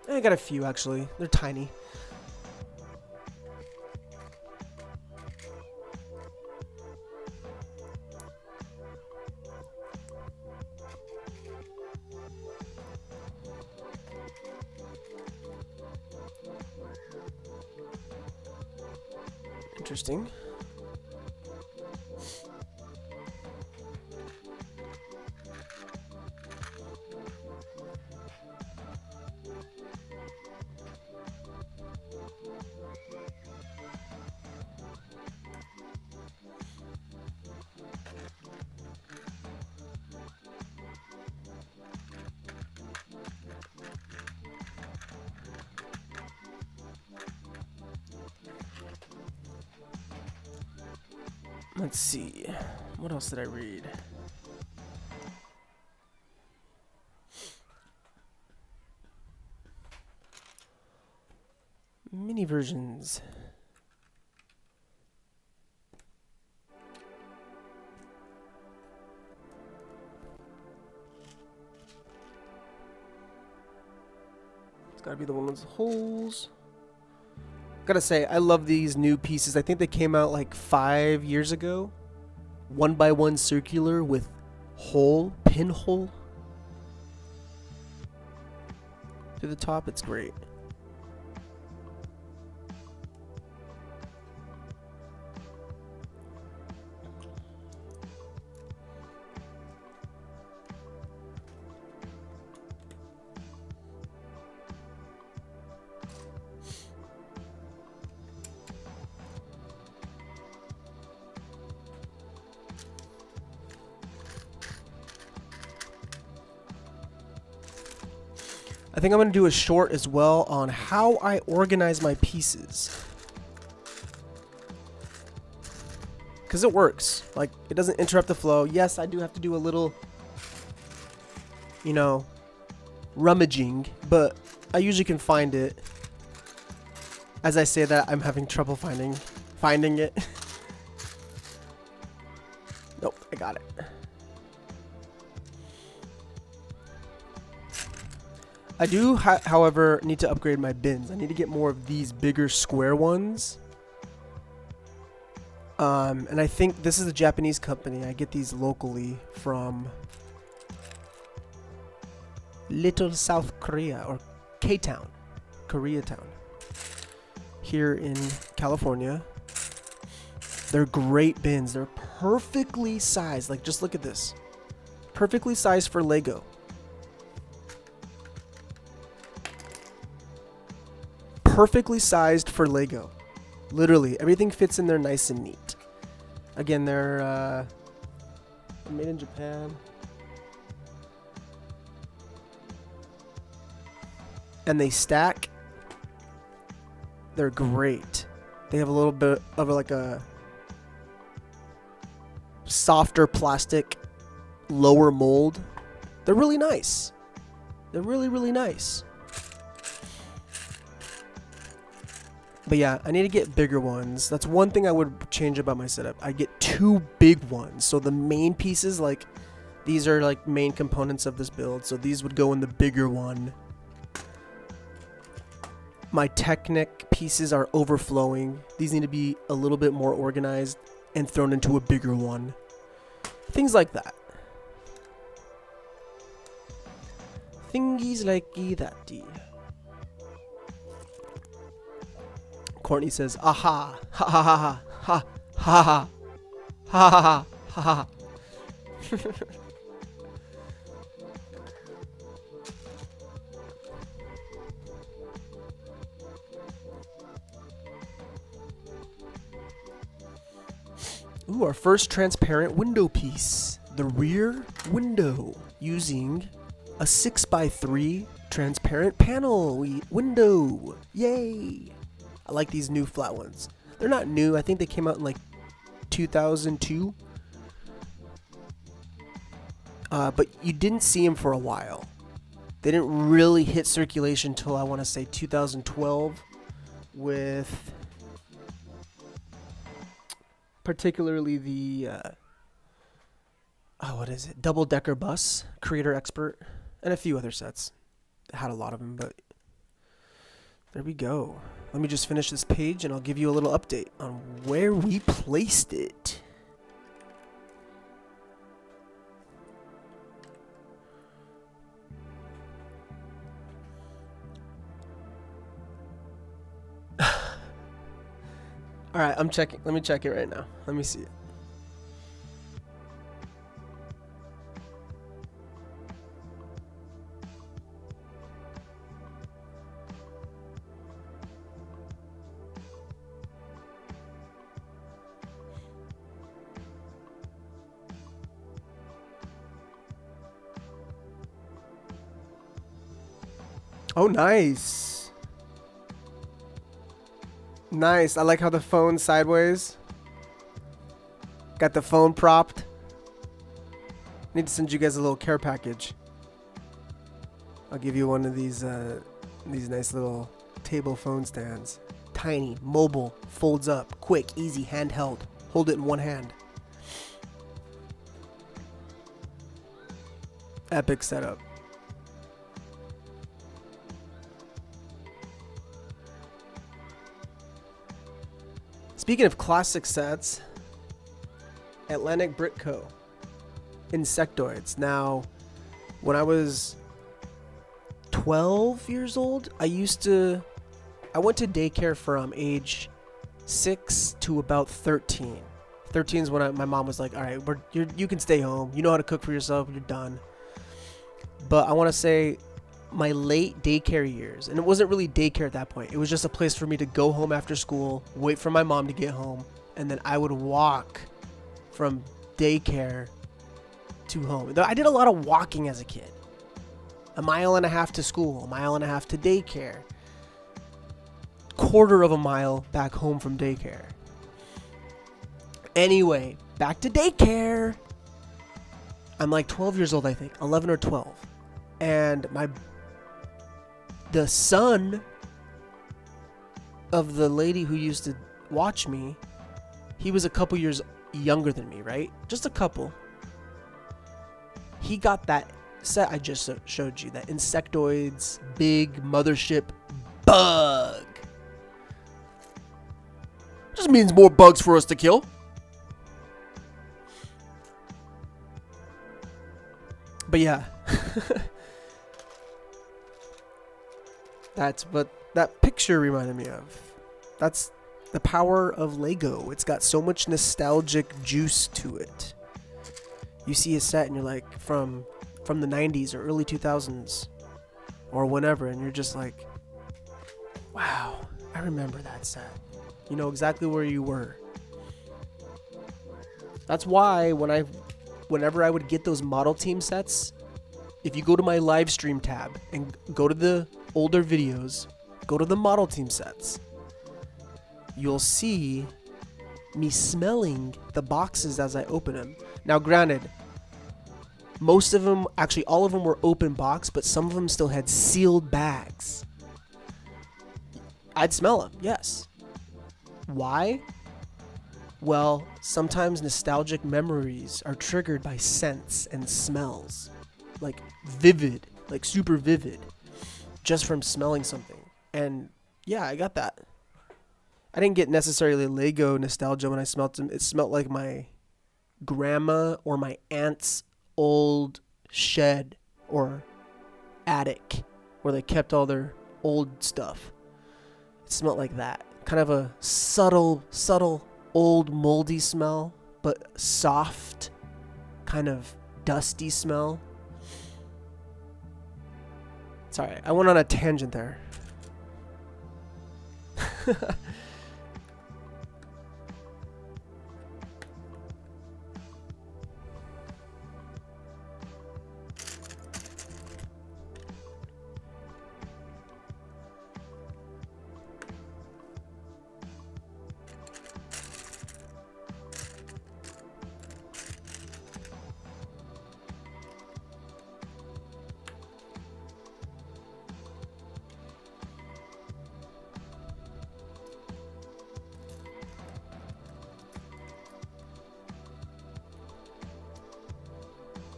A: I got a few actually. They're tiny. Interesting. Let's see. What else did I read? Mini versions. It's gotta be the one with the holes. Gotta say, I love these new pieces. I think they came out like 5 years ago. 1x1 circular with pinhole to the top. It's great. I think I'm going to do a short as well on how I organize my pieces. Because it works. Like, it doesn't interrupt the flow. Yes, I do have to do a little, rummaging, but I usually can find it. As I say that, I'm having trouble finding it. Nope, I got it. I do, however, need to upgrade my bins. I need to get more of these bigger square ones. And I think this is a Japanese company. I get these locally from Little South Korea, or K-Town, Koreatown, here in California. They're great bins. They're perfectly sized. Like, just look at this. Perfectly sized for Lego. Perfectly sized for Lego. Literally, everything fits in there nice and neat. Again, they're made in Japan. And they stack. They're great. They have a little bit of like a softer plastic, lower mold. They're really nice. They're really, really nice. But yeah, I need to get bigger ones. That's one thing I would change about my setup. I get 2 big ones. So the main pieces, like, these are like main components of this build. So these would go in the bigger one. My Technic pieces are overflowing. These need to be a little bit more organized and thrown into a bigger one. Things like that. Thingies like that. Courtney says, aha, ha ha ha ha ha ha ha ha ha ha. Ooh, our first transparent window piece. The rear window using a 6x3 transparent panel window. Yay! I like these new flat ones. They're not new. I think they came out in like 2002. But you didn't see them for a while. They didn't really hit circulation till I want to say 2012 with particularly the what is it? Double-decker bus, Creator Expert, and a few other sets. I had a lot of them, but there we go. Let me just finish this page and I'll give you a little update on where we placed it. Alright, I'm checking. Let me check it right now. Let me see it. Oh, nice. Nice. I like how the phone's sideways. Got the phone propped. Need to send you guys a little care package. I'll give you one of these nice little table phone stands. Tiny, mobile, folds up, quick, easy, handheld. Hold it in one hand. Epic setup. Speaking of classic sets, Atlantic Britco, Insectoids. Now, when I was 12 years old, I went to daycare from age 6 to about 13. 13 is when my mom was like, all right, you can stay home. You know how to cook for yourself. You're done. But I want to say my late daycare years, and it wasn't really daycare at that point. It was just a place for me to go home after school, wait for my mom to get home, and then I would walk from daycare to home. I did a lot of walking as a kid. 1.5 miles to school, 1.5 miles to daycare. 1/4 mile back home from daycare. Anyway, back to daycare. I'm like 12 years old, I think, 11 or 12. And the son of the lady who used to watch me, he was a couple years younger than me, right? Just a couple. He got that set I just showed you, that Insectoids big mothership bug. Just means more bugs for us to kill. But yeah. That's what that picture reminded me of. That's the power of Lego. It's got so much nostalgic juice to it. You see a set and you're like from the 90s or early 2000s or whenever, and you're just like, wow, I remember that set. You know exactly where you were. That's why whenever I would get those model team sets, if you go to my live stream tab and go to the older videos, go to the model team sets, you'll see me smelling the boxes as I open them. Now granted, most of them, actually all of them were open box, but some of them still had sealed bags. I'd smell them, yes. Why? Well, sometimes nostalgic memories are triggered by scents and smells. Like vivid, like super vivid, just from smelling something. And yeah, I got that. I didn't get necessarily Lego nostalgia when I smelled them. It smelled like my grandma or my aunt's old shed or attic where they kept all their old stuff. It smelled like that. Kind of a subtle, old moldy smell, but soft, kind of dusty smell. Sorry, I went on a tangent there.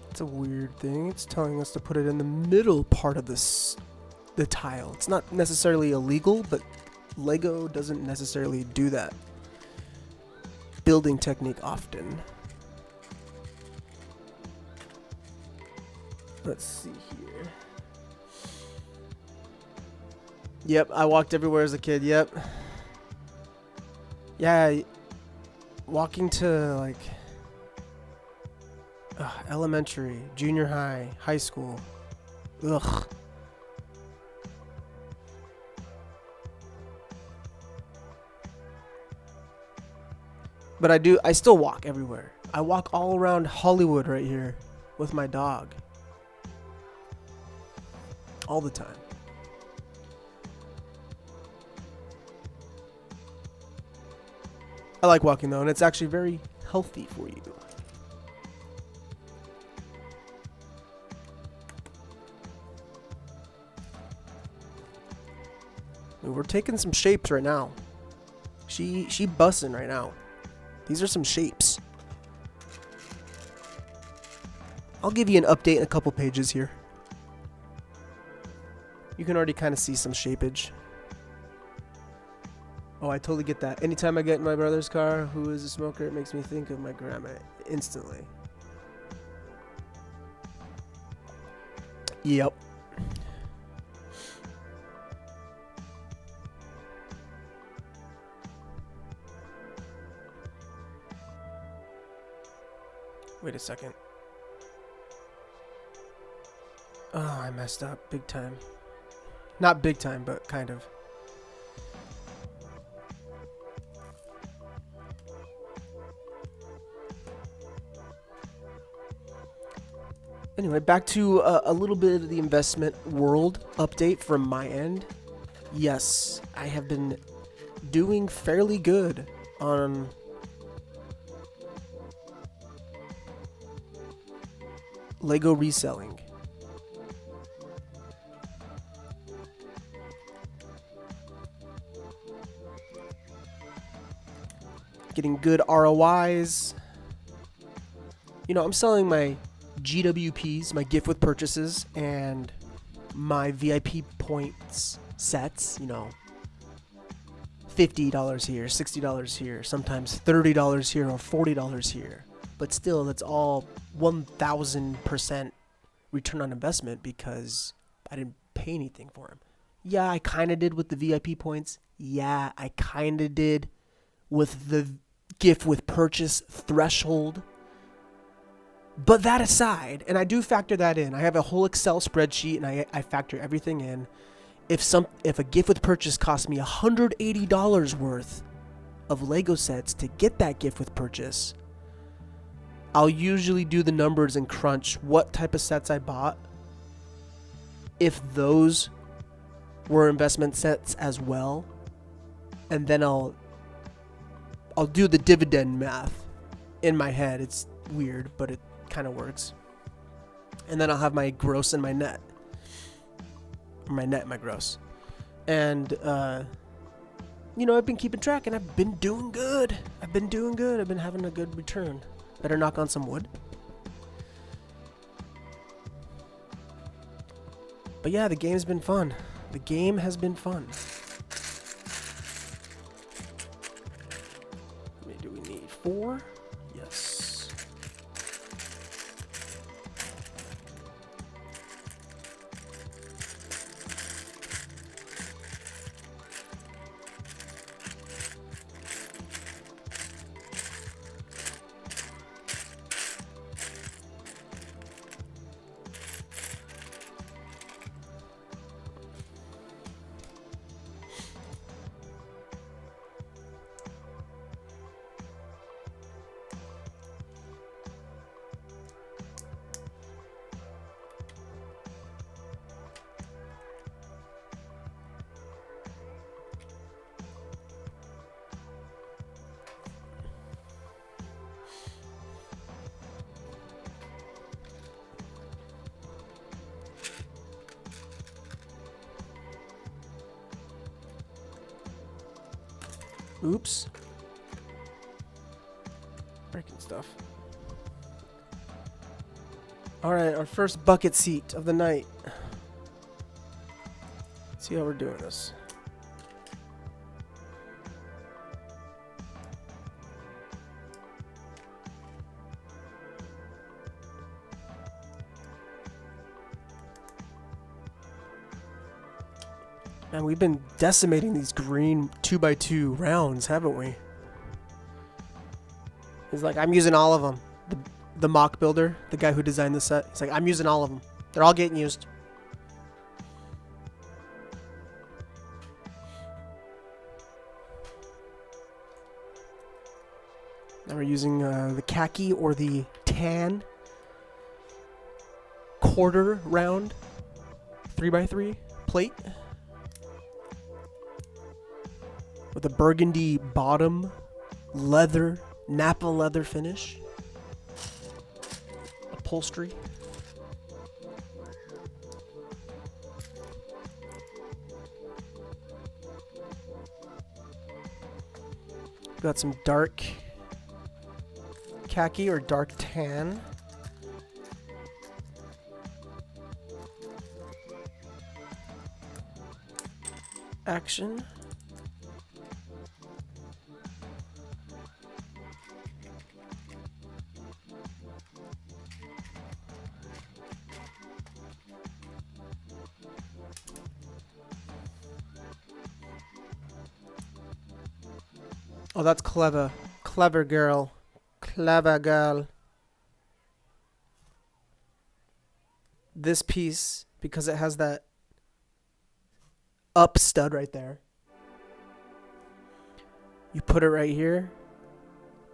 A: It's a weird thing. It's telling us to put it in the middle part of the tile. It's not necessarily illegal, but Lego doesn't necessarily do that building technique often. Let's see here. Yep, I walked everywhere as a kid. Yep. Yeah, walking to like elementary, junior high, high school. Ugh. But I still walk everywhere. I walk all around Hollywood right here with my dog. All the time. I like walking though, and it's actually very healthy for you. We're taking some shapes right now. She bussin' right now. These are some shapes. I'll give you an update in a couple pages here. You can already kind of see some shapeage. Oh, I totally get that. Anytime I get in my brother's car, who is a smoker, it makes me think of my grandma instantly. Yep. Wait a second. Oh, I messed up big time. Not big time, but kind of. Anyway, back to a little bit of the investment world update from my end. Yes, I have been doing fairly good on Lego reselling. Getting good ROIs. You know, I'm selling my GWPs, my gift with purchases, and my VIP points sets, you know, $50 here, $60 here, sometimes $30 here or $40 here. But still, that's all 1,000% return on investment because I didn't pay anything for them. Yeah, I kind of did with the VIP points. Yeah, I kind of did with the gift with purchase threshold. But that aside, and I do factor that in. I have a whole Excel spreadsheet and I factor everything in. If a gift with purchase cost me $180 worth of Lego sets to get that gift with purchase, I'll usually do the numbers and crunch what type of sets I bought. If those were investment sets as well, and then I'll do the dividend math in my head. It's weird, but it kind of works. And then I'll have my gross and my net. Or my net and my gross. And you know, I've been keeping track and I've been doing good. I've been having a good return. Better knock on some wood. But yeah, the game's been fun. The game has been fun. How many do we need? 4? Yes. Oops. Breaking stuff. Alright, our first bucket seat of the night. Let's see how we're doing this. Man, we've been decimating these green 2x2 rounds, haven't we? He's like, I'm using all of them. The MOC builder, the guy who designed the set, he's like, I'm using all of them. They're all getting used. Now we're using the khaki or the tan quarter round 3x3 plate. With a burgundy bottom, leather, Napa leather finish, upholstery. Got some dark khaki or dark tan. Action. Oh, that's clever. Clever girl. Clever girl. This piece, because it has that up stud right there, you put it right here,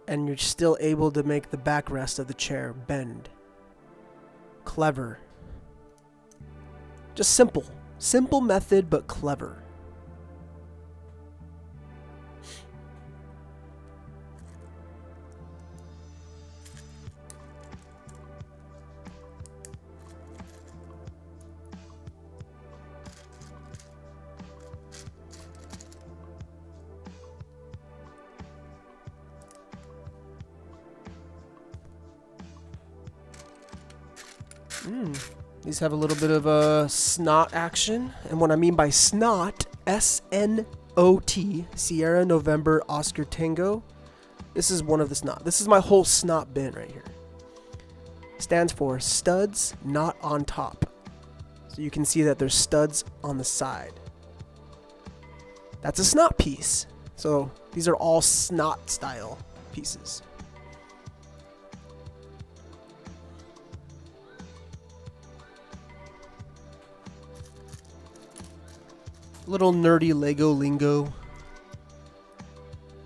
A: and you're still able to make the backrest of the chair bend. Clever. Just simple. Simple method, but clever. These have a little bit of snot action. And what I mean by snot, S-N-O-T, Sierra November Oscar Tango. This is one of the snot. This is my whole snot bin right here. Stands for studs not on top. So you can see that there's studs on the side. That's a snot piece. So these are all snot style pieces. Little nerdy Lego lingo.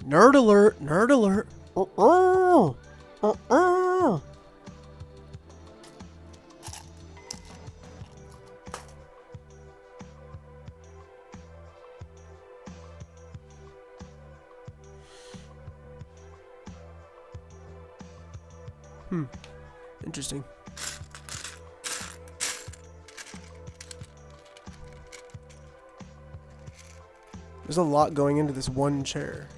A: Nerd alert, nerd alert. Interesting. There's a lot going into this one chair.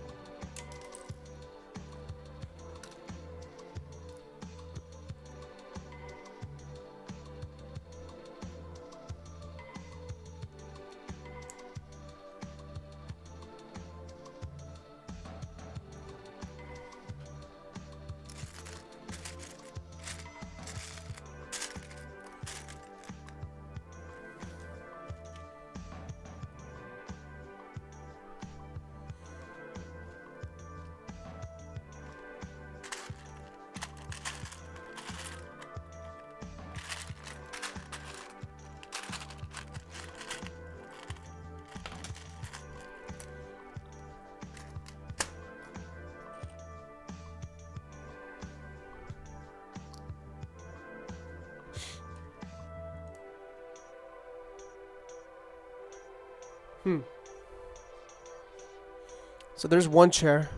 A: So there's one chair.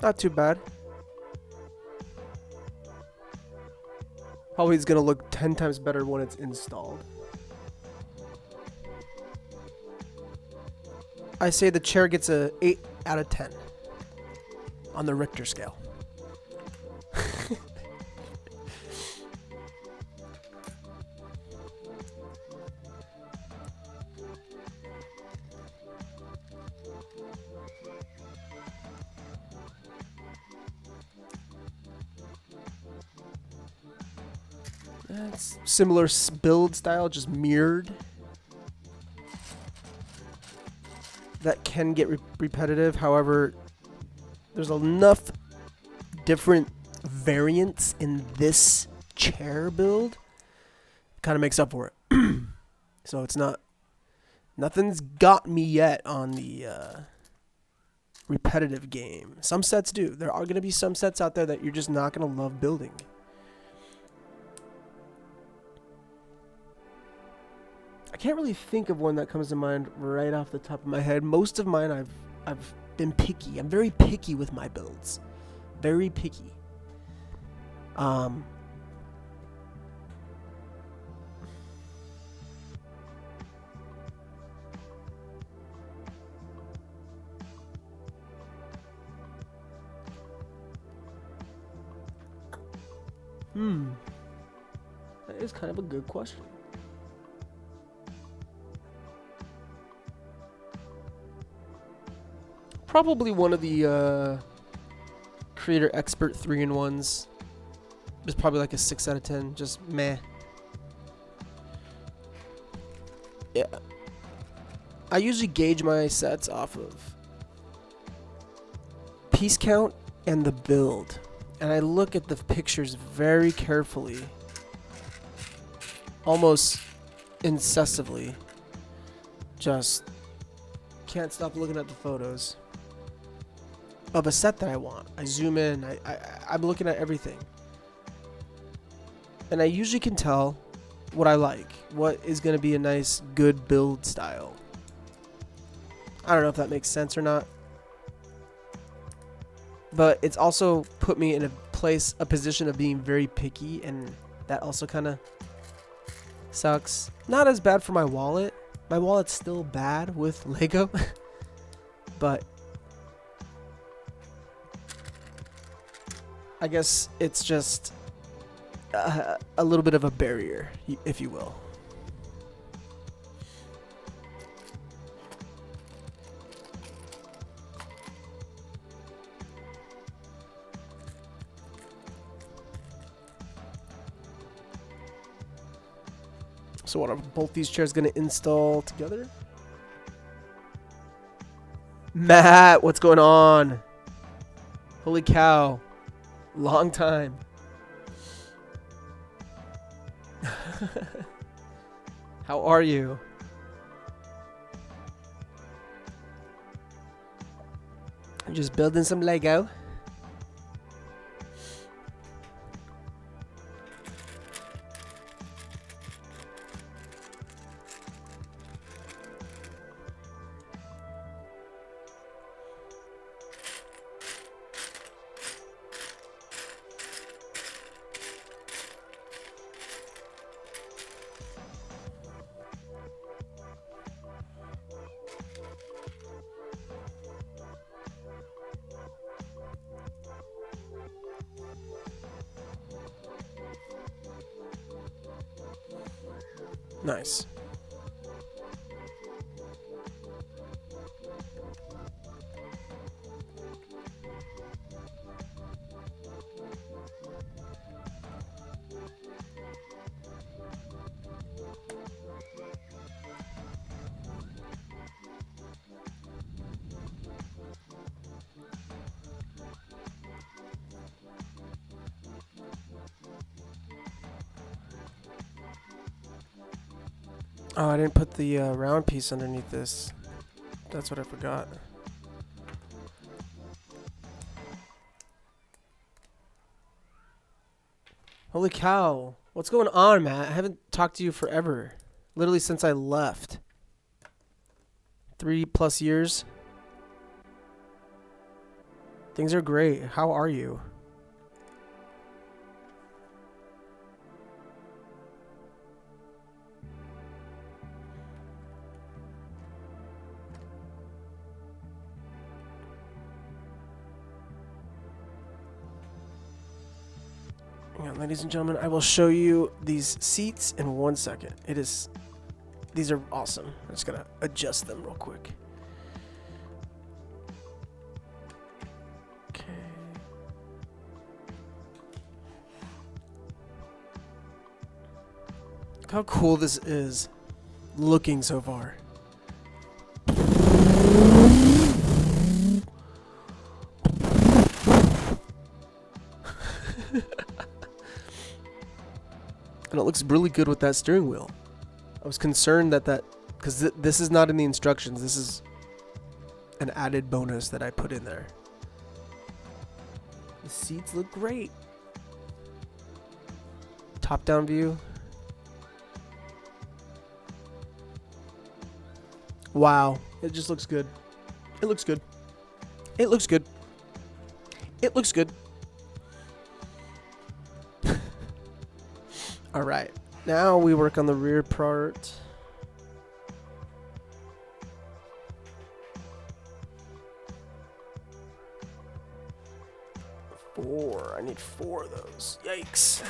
A: Not too bad. Probably it's gonna look 10 times better when it's installed. I say the chair gets a 8 out of 10 on the Richter scale. It's similar build style, just mirrored. That can get repetitive. However, there's enough different variants in this chair build. Kind of makes up for it. So it's not... Nothing's got me yet on the repetitive game. Some sets do. There are going to be some sets out there that you're just not going to love building. I can't really think of one that comes to mind right off the top of my head. Most of mine I've been picky. I'm very picky with my builds. Very picky. That is kind of a good question. Probably one of the creator expert 3-in-1s. It's probably like a 6 out of 10. Just meh. Yeah. I usually gauge my sets off of piece count and the build. And I look at the pictures very carefully. Almost incessantly. Just can't stop looking at the photos of a set that I want. I zoom in. I'm looking at everything. And I usually can tell what I like. What is going to be a nice, good build style. I don't know if that makes sense or not. But it's also put me in a position of being very picky. And that also kind of sucks. Not as bad for my wallet. My wallet's still bad with Lego. But I guess it's just a little bit of a barrier, if you will. So what are both these chairs going to install together? Matt, what's going on? Holy cow. Long time. How are you? I'm just building some Lego. Nice. Oh, I didn't put the round piece underneath this. That's what I forgot. Holy cow. What's going on, Matt? I haven't talked to you forever. Literally since I left. 3+ years. Things are great. How are you? Yeah, ladies and gentlemen, I will show you these seats in 1 second. These are awesome. I'm just gonna adjust them real quick. Okay. Look how cool this is looking so far. And it looks really good with that steering wheel. I was concerned that because this is not in the instructions. This is an added bonus that I put in there. The seats look great. Top-down view. Wow. It just looks good. It looks good. It looks good. It looks good. All right, now we work on the rear part. I need 4 of those. Yikes.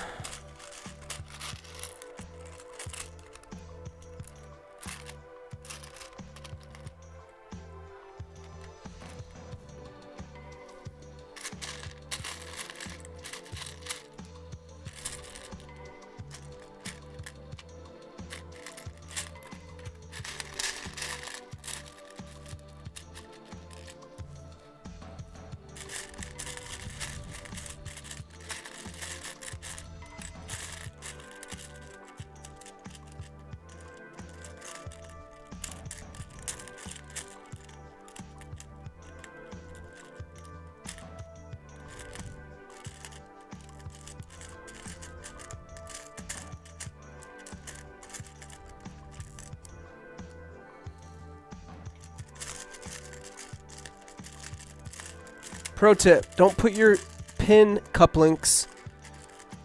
A: Pro tip, don't put your pin cup links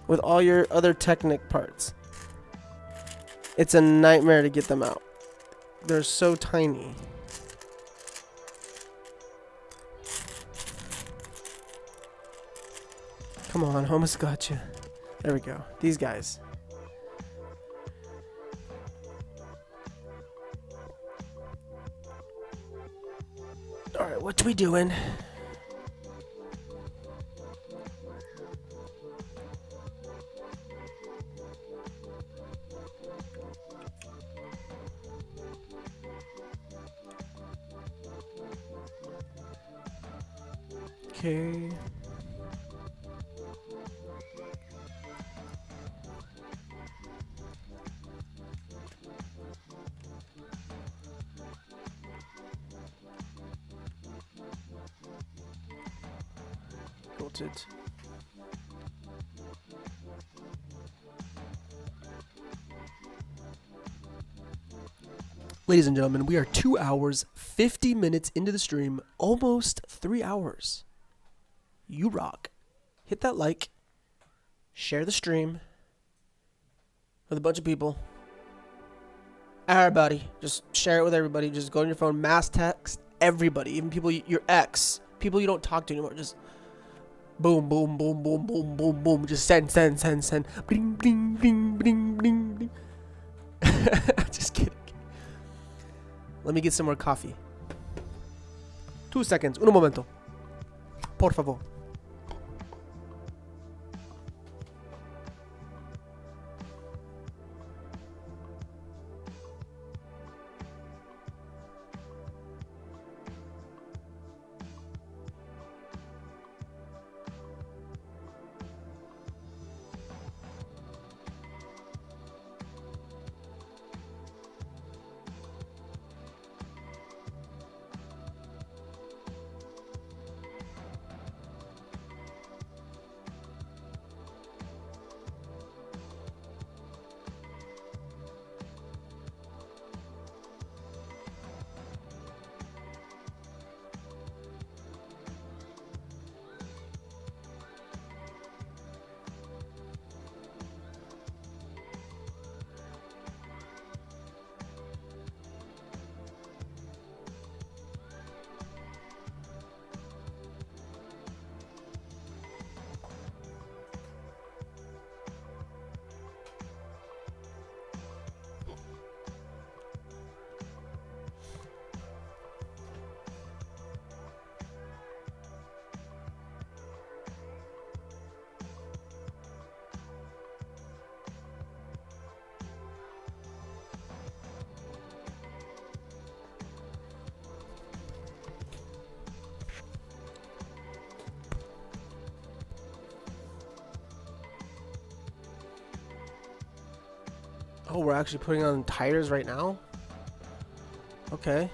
A: with all your other Technic parts. It's a nightmare to get them out. They're so tiny. Come on, almost got you. There we go. These guys. Alright, what we doing? Okay. Got it. Ladies and gentlemen, we are 2 hours, 50 minutes into the stream, almost 3 hours. You rock. Hit that like. Share the stream with a bunch of people. Everybody. Just share it with everybody. Just go on your phone. Mass text everybody. Even people, your ex. People you don't talk to anymore. Just boom, boom, boom, boom, boom, boom, boom. Just send. Bling, bling, bling, bling, bling, bling. Just kidding. Let me get some more coffee. 2 seconds. Un momento. Por favor. Oh, we're actually putting on tires right now? Okay.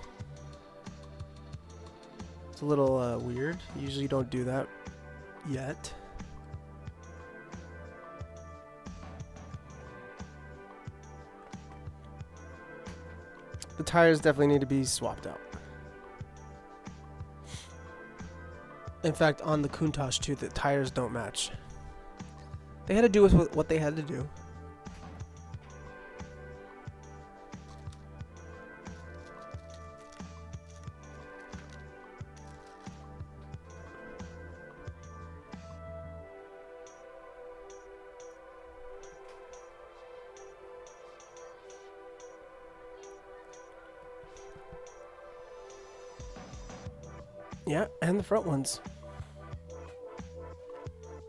A: It's a little weird. Usually you don't do that yet. The tires definitely need to be swapped out. In fact, on the Countach too, the tires don't match. They had to do with what they had to do. Yeah, and the front ones.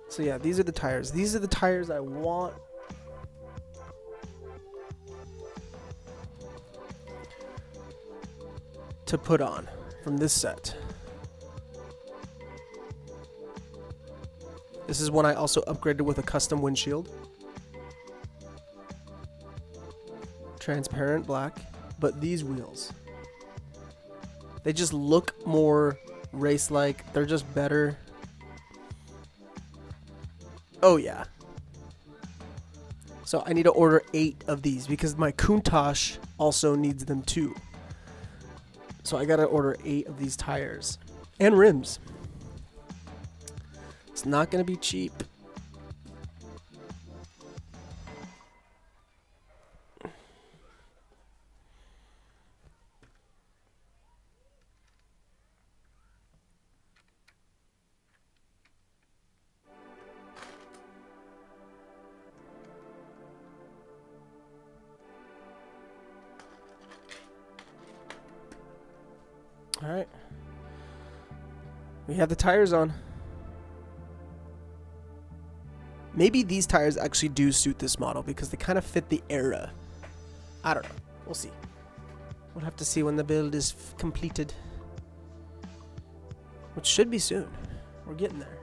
A: So yeah, these are the tires. These are the tires I want. To put on from this set. This is one I also upgraded with a custom windshield. Transparent black, but these wheels, they just look more race-like. They're just better. Oh yeah. So I need to order 8 of these because my Countach also needs them too. So I gotta order 8 of these tires and rims. It's not gonna be cheap. All right. We have the tires on. Maybe these tires actually do suit this model because they kind of fit the era. I don't know. We'll see. We'll have to see when the build is completed. Which should be soon. We're getting there.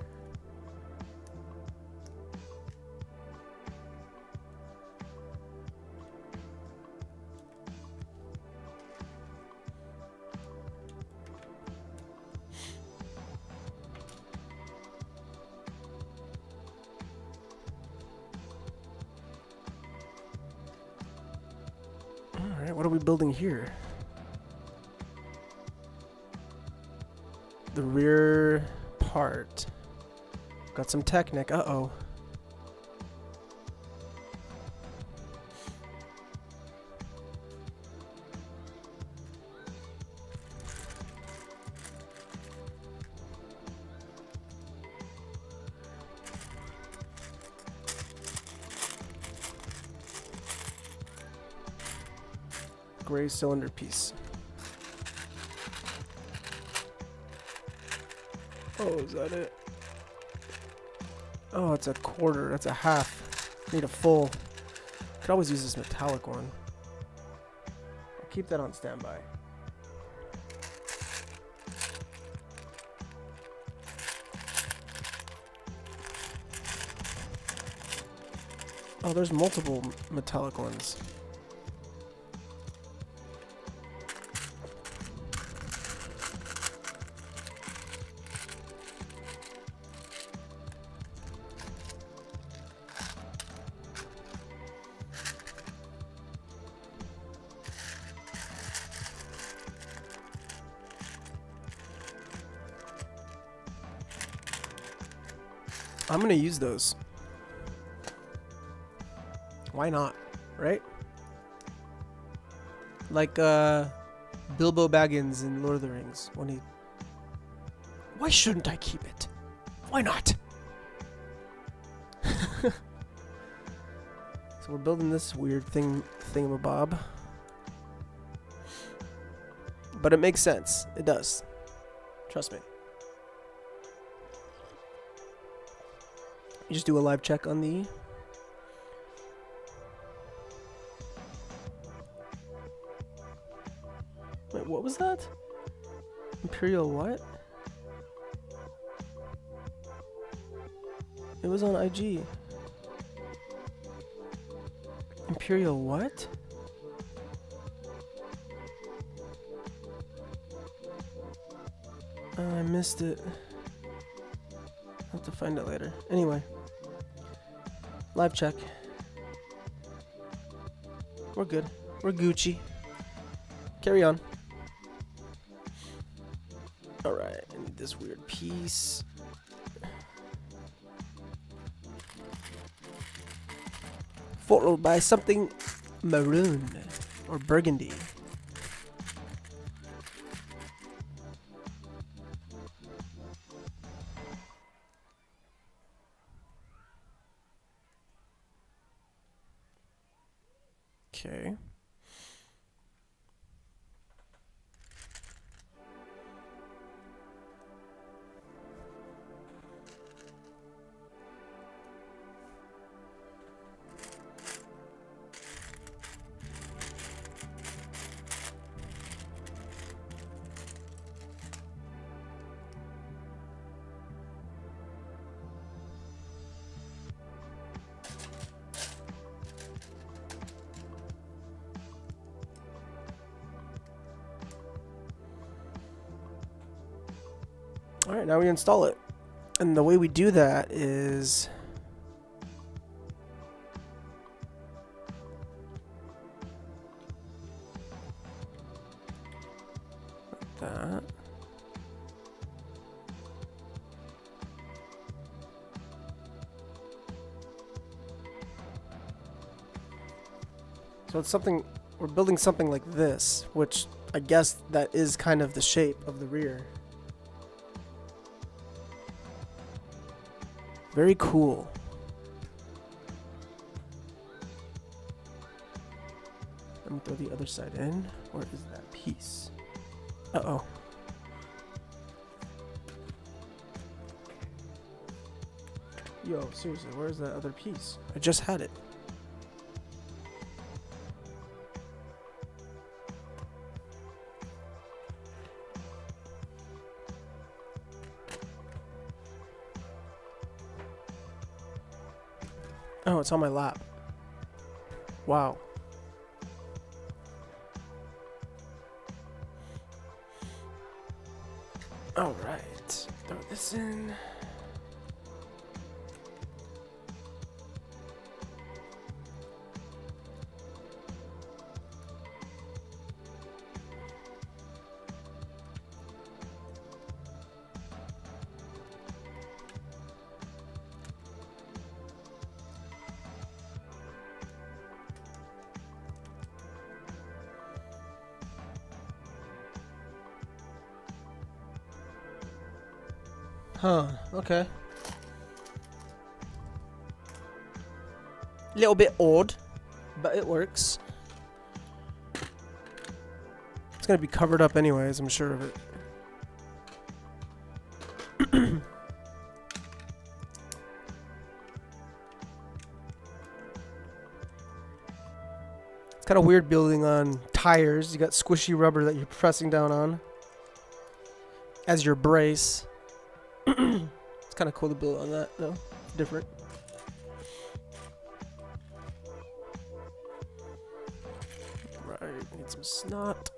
A: Alright, what are we building here? The rear part. Got some Technic. Uh-oh. gray cylinder piece. Oh, is that it? Oh, it's a quarter. That's a half. Need a full. Could always use this metallic one. I'll keep that on standby. Oh, there's multiple metallic ones. I'm gonna use those. Why not? Right? Like Bilbo Baggins in Lord of the Rings when he... Why shouldn't I keep it? Why not? So we're building this weird thingamabob. But it makes sense. It does. Trust me. You just do a live check on the... Wait, what was that? Imperial what? It was on IG. Imperial what? Oh, I missed it. I'll have to find it later. Anyway. Live check. We're good. We're Gucci. Carry on. Alright, I need this weird piece. Followed by something maroon or burgundy. Okay. Alright, now we install it. And the way we do that is... like that. So it's something... we're building something like this, which I guess that is kind of the shape of the rear. Very cool. Let me throw the other side in. Where is that piece? Uh-oh. Yo, seriously, where's that other piece? I just had it. Oh, it's on my lap. Wow. All right. Throw this in. Huh, okay. Little bit odd, but it works. It's gonna be covered up anyways, I'm sure of it. It's kind of weird building on tires. You got squishy rubber that you're pressing down on as your brace. It's kind of cool to build on that, though. Different. Right, need some snot.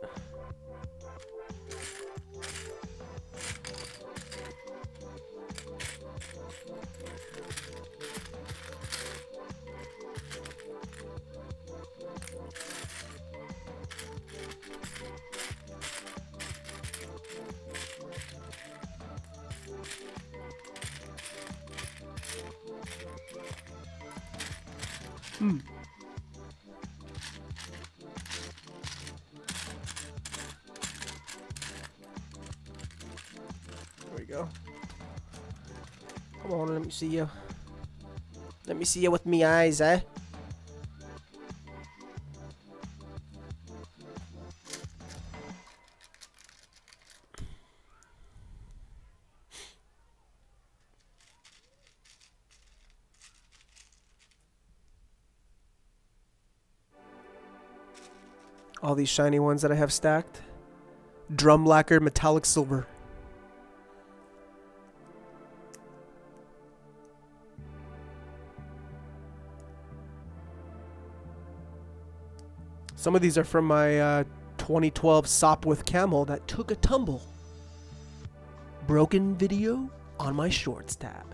A: There we go. Come on, let me see you. Let me see you with me eyes, eh? All these shiny ones that I have stacked. Drum lacquered metallic silver. Some of these are from my 2012 Sopwith Camel that took a tumble. Broken video on my shorts tab.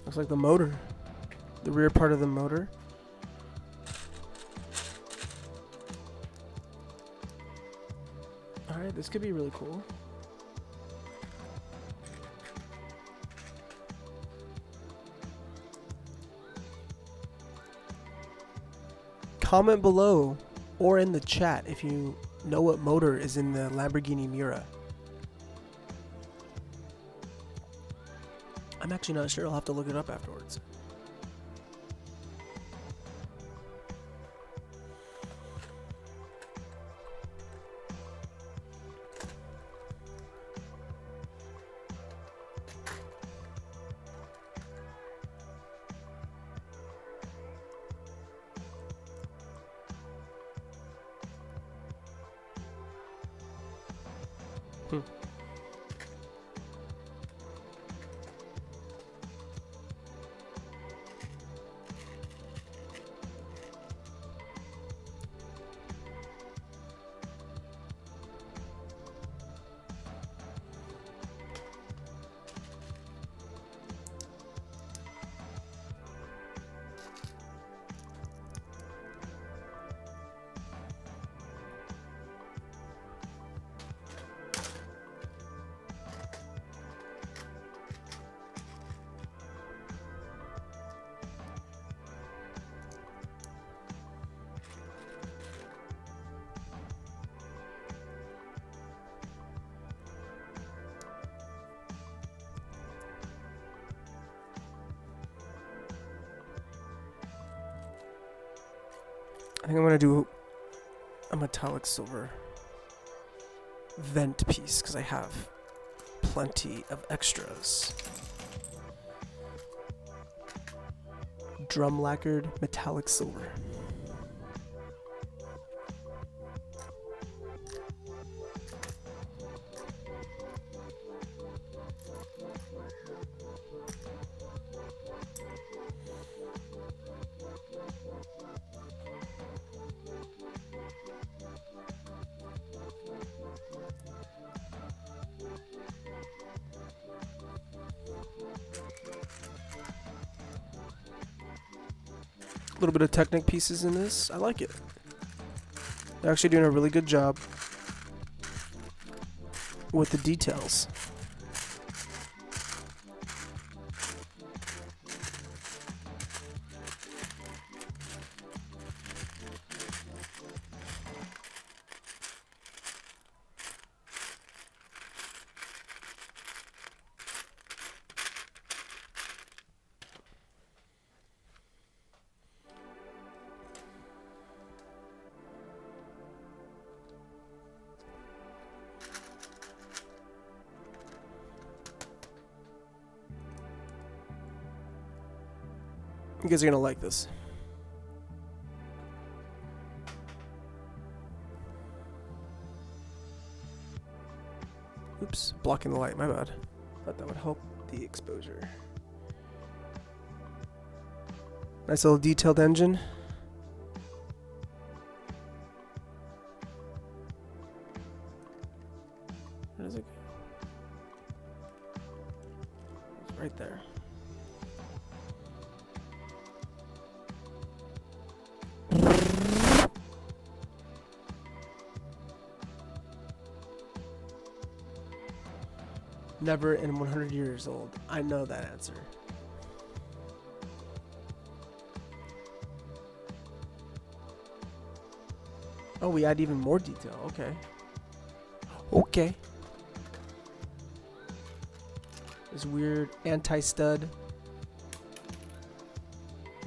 A: Looks like the motor. The rear part of the motor. Alright, this could be really cool. Comment below or in the chat if you know what motor is in the Lamborghini Miura. I'm actually not sure. I'll have to look it up afterwards. I think I'm going to do a metallic silver vent piece because I have plenty of extras. Drum lacquered metallic silver. A little bit of Technic pieces in this. I like it. They're actually doing a really good job with the details. You guys are gonna like this. Oops, blocking the light, my bad. Thought that would help the exposure. Nice little detailed engine. Where does it go? It's right there. Never in 100 years old. I know that answer. Oh, we add even more detail. Okay. Okay. This weird anti-stud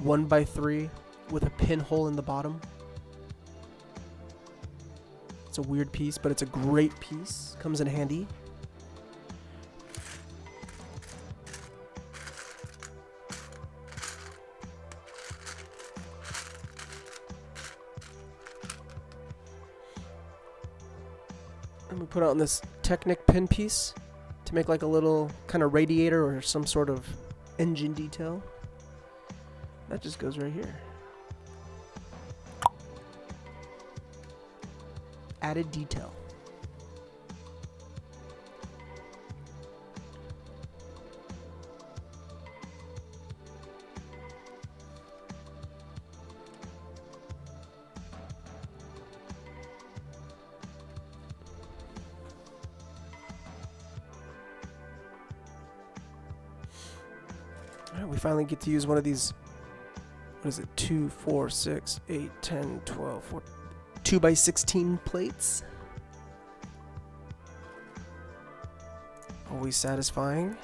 A: 1x3 with a pinhole in the bottom. It's a weird piece, but it's a great piece. Comes in handy. And we put on this Technic pin piece to make like a little kind of radiator or some sort of engine detail. That just goes right here. Added detail. Alright, we finally get to use one of these. What is it? 2, 4, 6, 8, 10, 12, 14, 2x16 plates. Always satisfying.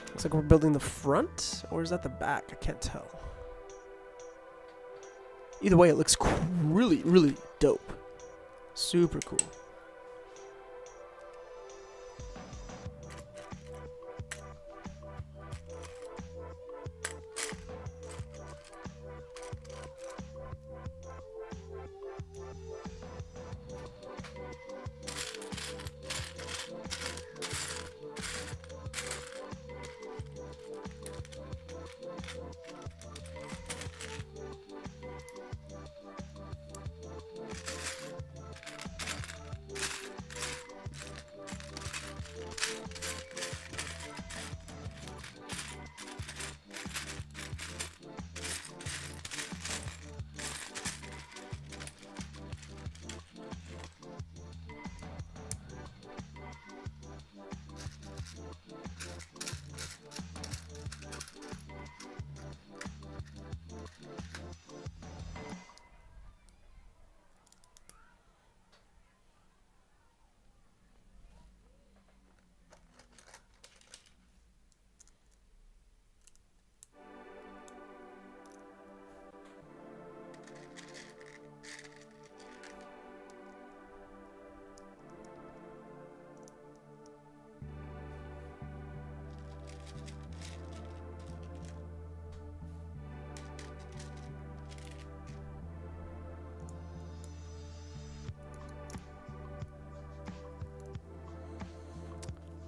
A: Looks like we're building the front, or is that the back? I can't tell. Either way, it looks really, really dope. Super cool.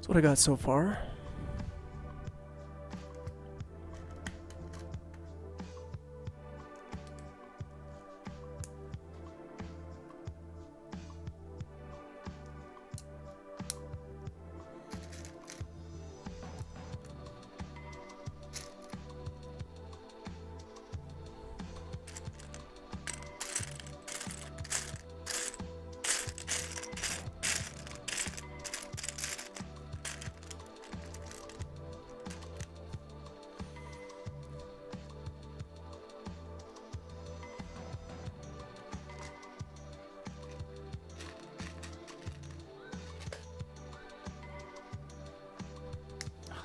A: That's what I got so far.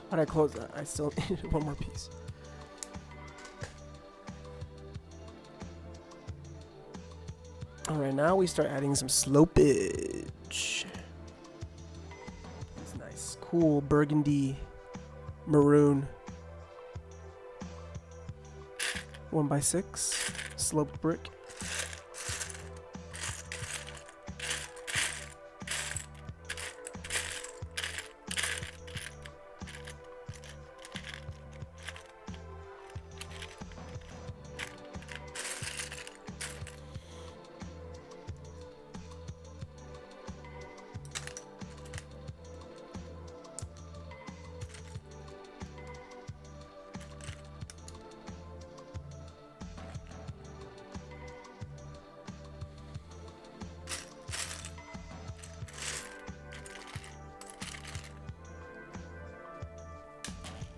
A: How'd I close that? I still needed one more piece. Alright, now we start adding some slopage. It's nice, cool burgundy, maroon. 1x6 sloped brick.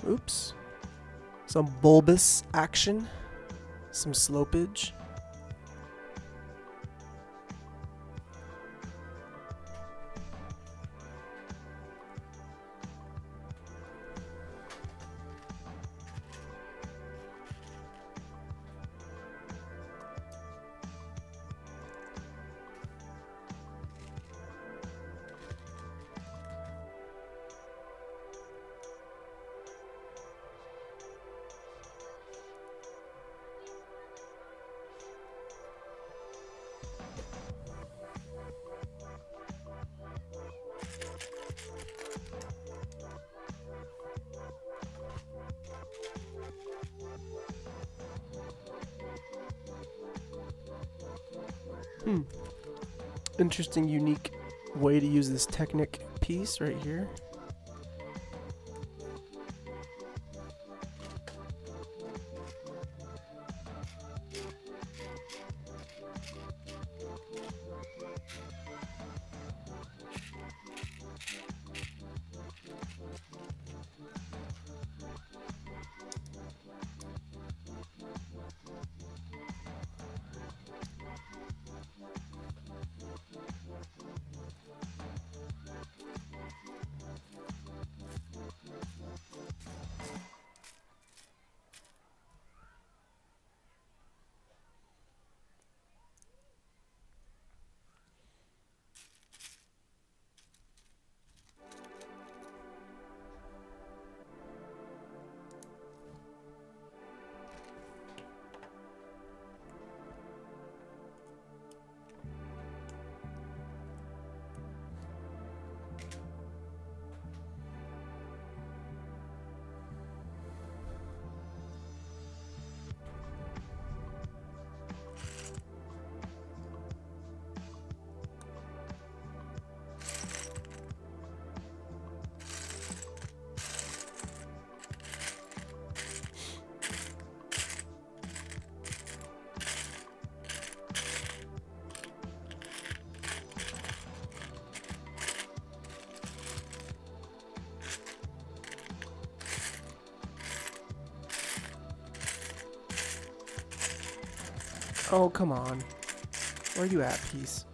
A: Oops. Some bulbous action. Some slopage. Interesting, unique way to use this Technic piece right here. Oh, come on. Where are you at, piece?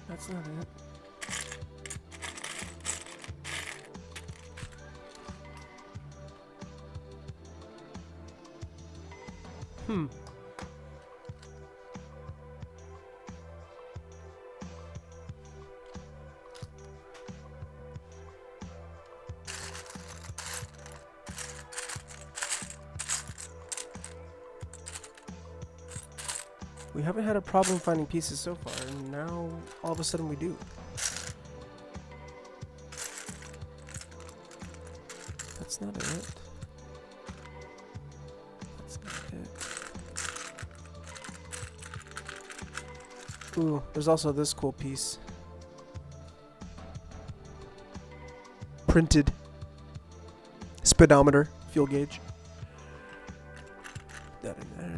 A: That's not it. We haven't had a problem finding pieces so far, and now all of a sudden we do. That's not it. That's not it. Ooh, there's also this cool piece. Printed speedometer, fuel gauge. Put that in there.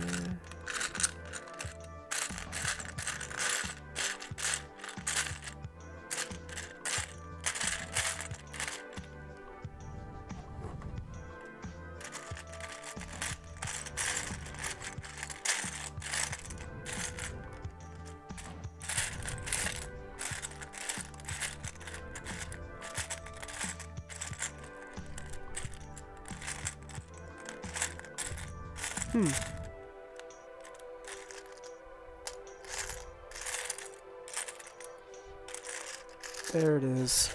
A: There it is.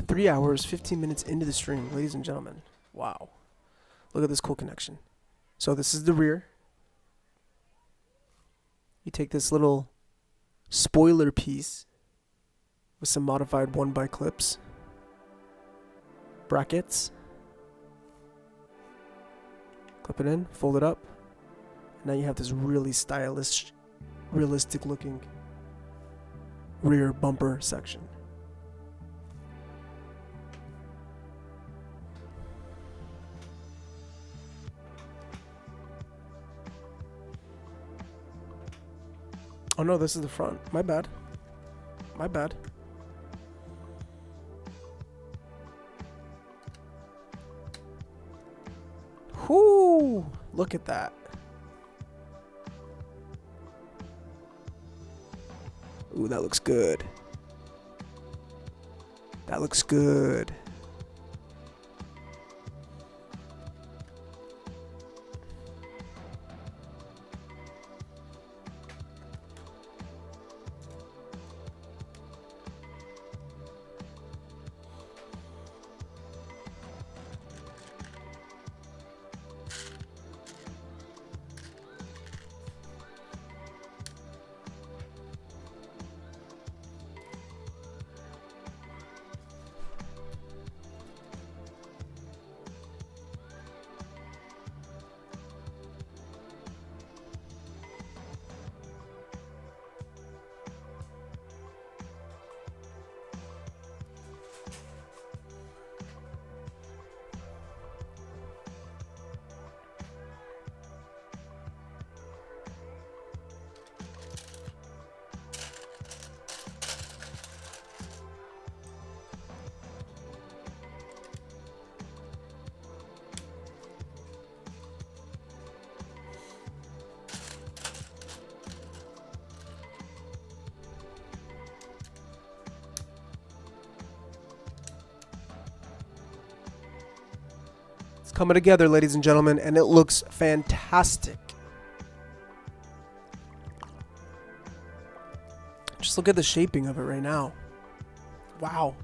A: Three hours, 15 minutes into the stream, ladies and gentlemen. Wow. Look at this cool connection. So this is the rear. You take this little spoiler piece with some modified 1x clips, brackets, clip it in, fold it up. Now you have this really stylish, realistic looking rear bumper section. Oh no, this is the front. My bad. My bad. Whoo! Look at that. Ooh, that looks good. That looks good. Coming together, ladies and gentlemen, and it looks fantastic. Just look at the shaping of it right now. Wow.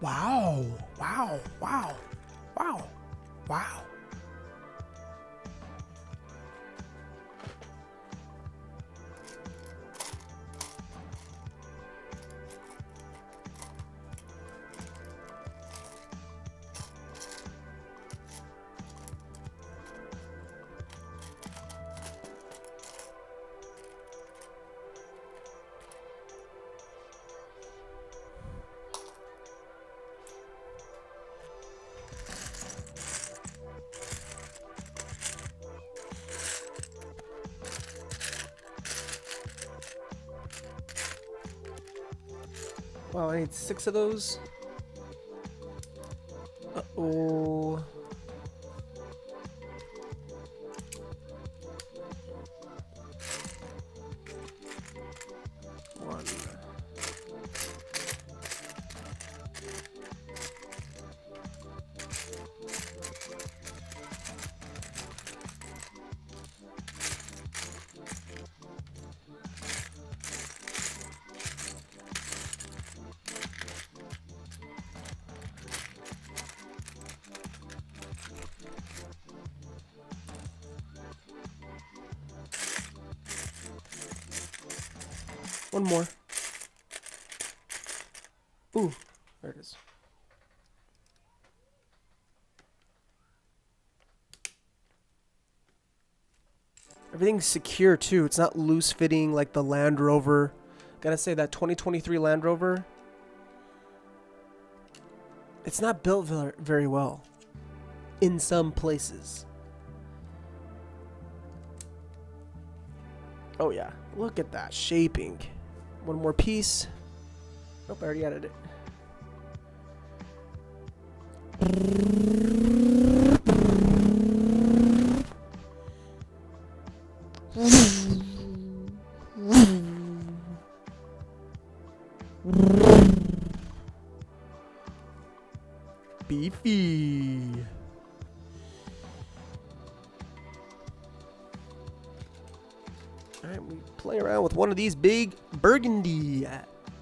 A: Wow. Wow. Wow. Wow. Wow. Wow, I need 6 of those. Uh-oh. One. One more. Ooh, there it is. Everything's secure too. It's not loose fitting like the Land Rover. Gotta say that 2023 Land Rover, it's not built very well in some places. Oh yeah, look at that shaping. One more piece. Nope, I already added it. Beefy. Alright, we play around with one of these big burgundy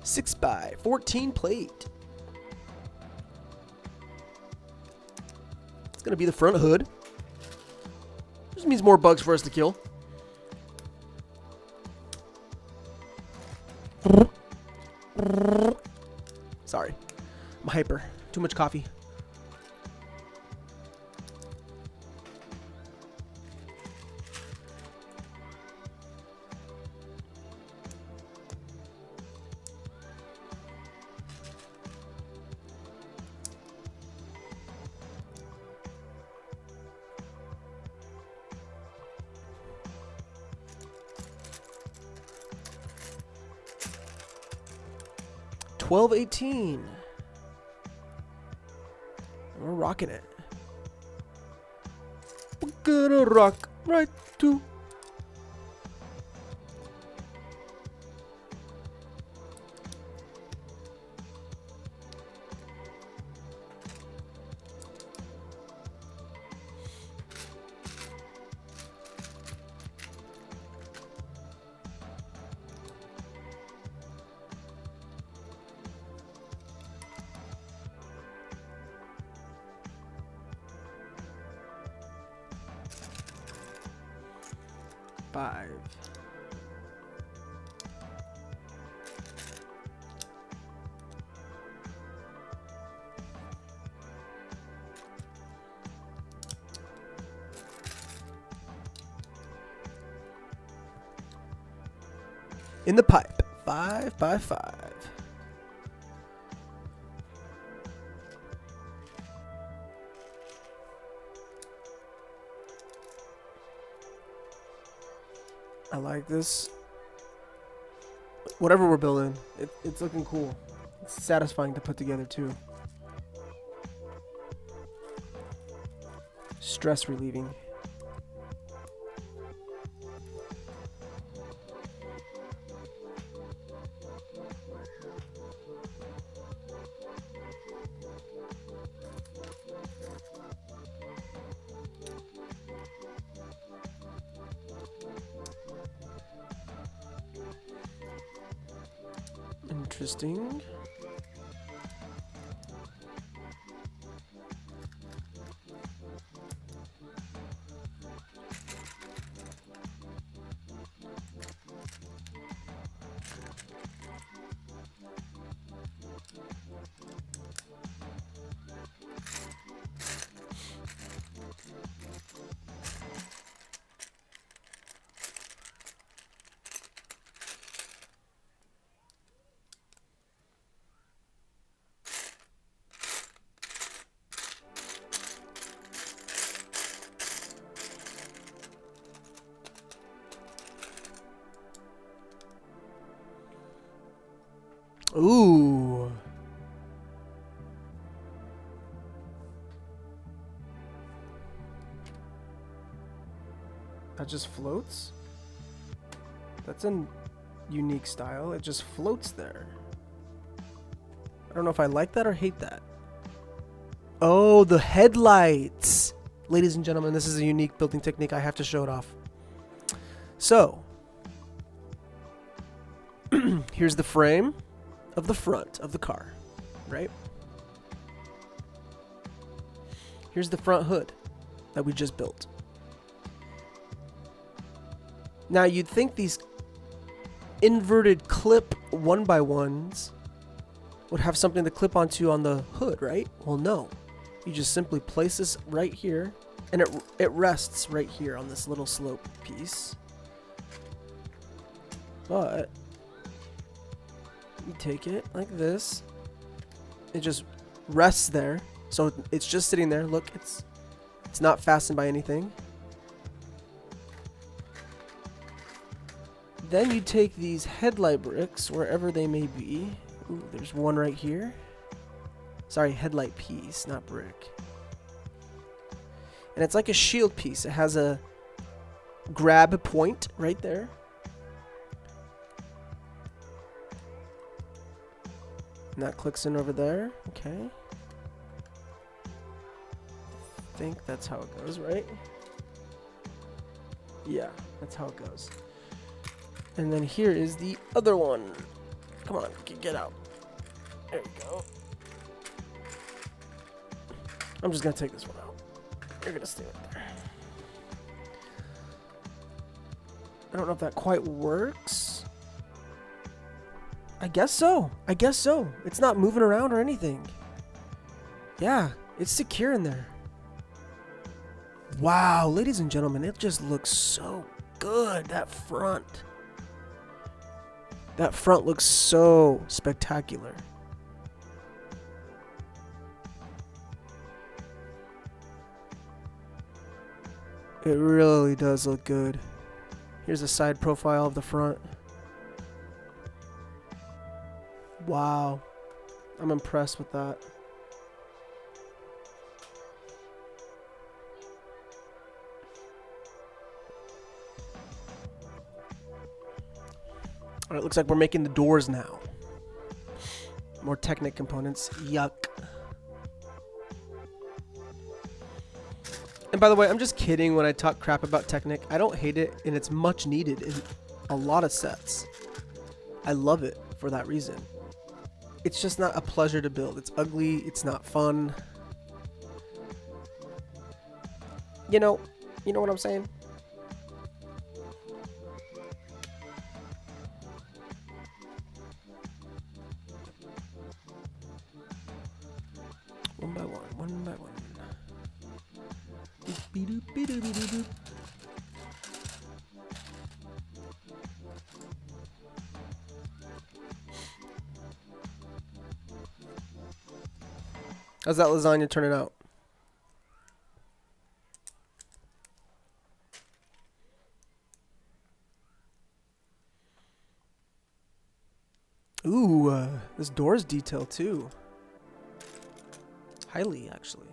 A: 6x14 plate. It's gonna be the front hood. Just means more bugs for us to kill. Sorry, I'm hyper. Too much coffee. $12.18. We're rocking it. We're gonna rock right to. Five. In the pipe. 5 by 5. I like this. Whatever we're building, it's looking cool. It's satisfying to put together too. Stress relieving. Interesting. Ooh. That just floats? That's a unique style. It just floats there. I don't know if I like that or hate that. Oh, the headlights. Ladies and gentlemen, this is a unique building technique. I have to show it off. So, here's the frame of the front of the car, right? Here's the front hood that we just built. Now you'd think these inverted clip 1x1s would have something to clip onto on the hood, right? Well, no. You just simply place this right here, and it rests right here on this little slope piece. But you take it like this. It just rests there. So it's just sitting there. Look, it's not fastened by anything. Then you take these headlight bricks, wherever they may be. Ooh, there's one right here. Sorry, headlight piece, not brick. And it's like a shield piece. It has a grab point right there. And that clicks in over there. Okay. I think that's how it goes, right? Yeah, that's how it goes. And then here is the other one. Come on, get out. There you go. I'm just gonna take this one out. You're gonna stay right there. I don't know if that quite works. I guess so. I guess so. It's not moving around or anything. Yeah, it's secure in there. Wow, ladies and gentlemen, it just looks so good. That front looks so spectacular. It really does look good. Here's a side profile of the front. Wow. I'm impressed with that. Alright, looks like we're making the doors now. More Technic components. Yuck. And by the way, I'm just kidding when I talk crap about Technic. I don't hate it, and it's much needed in a lot of sets. I love it for that reason. It's just not a pleasure to build. It's ugly. It's not fun. You know what I'm saying? One by one, one by one. Doop-be-doop-be-doop-be-doop. How's that lasagna turning out? Ooh, this door's detailed too. Highly, actually.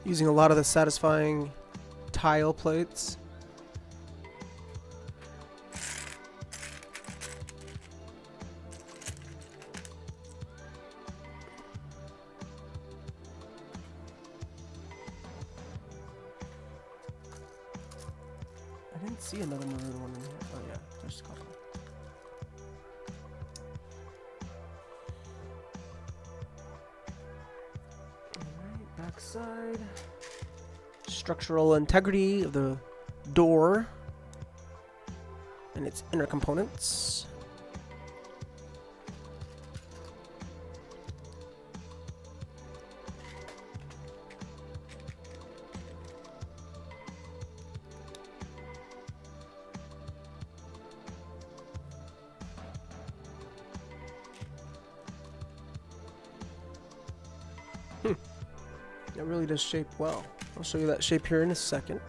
A: Using a lot of the satisfying tile plates. I didn't see another maroon one in here. Oh yeah, there's a couple. Alright, backside. Structural integrity of the door and its inner components. It really does shape well. I'll show you that shape here in a second.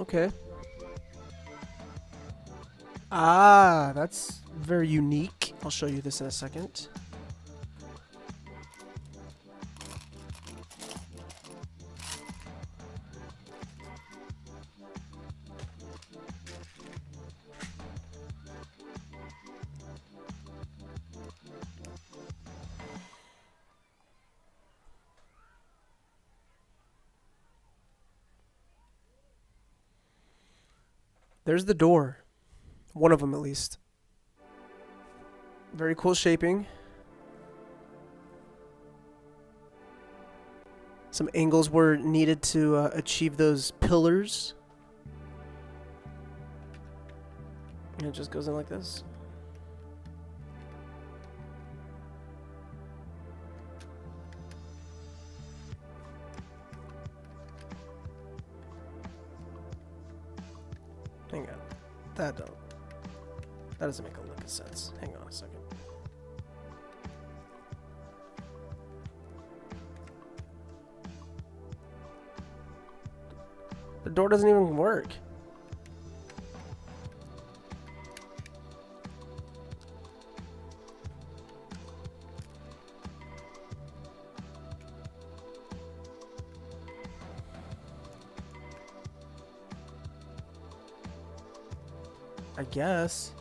A: Okay. Ah, that's very unique. I'll show you this in a second. There's the door. One of them, at least. Very cool shaping. Some angles were needed to achieve those pillars. And it just goes in like this. Hang on. That doesn't make a lick of sense. Hang on a second. The door doesn't even work. I guess.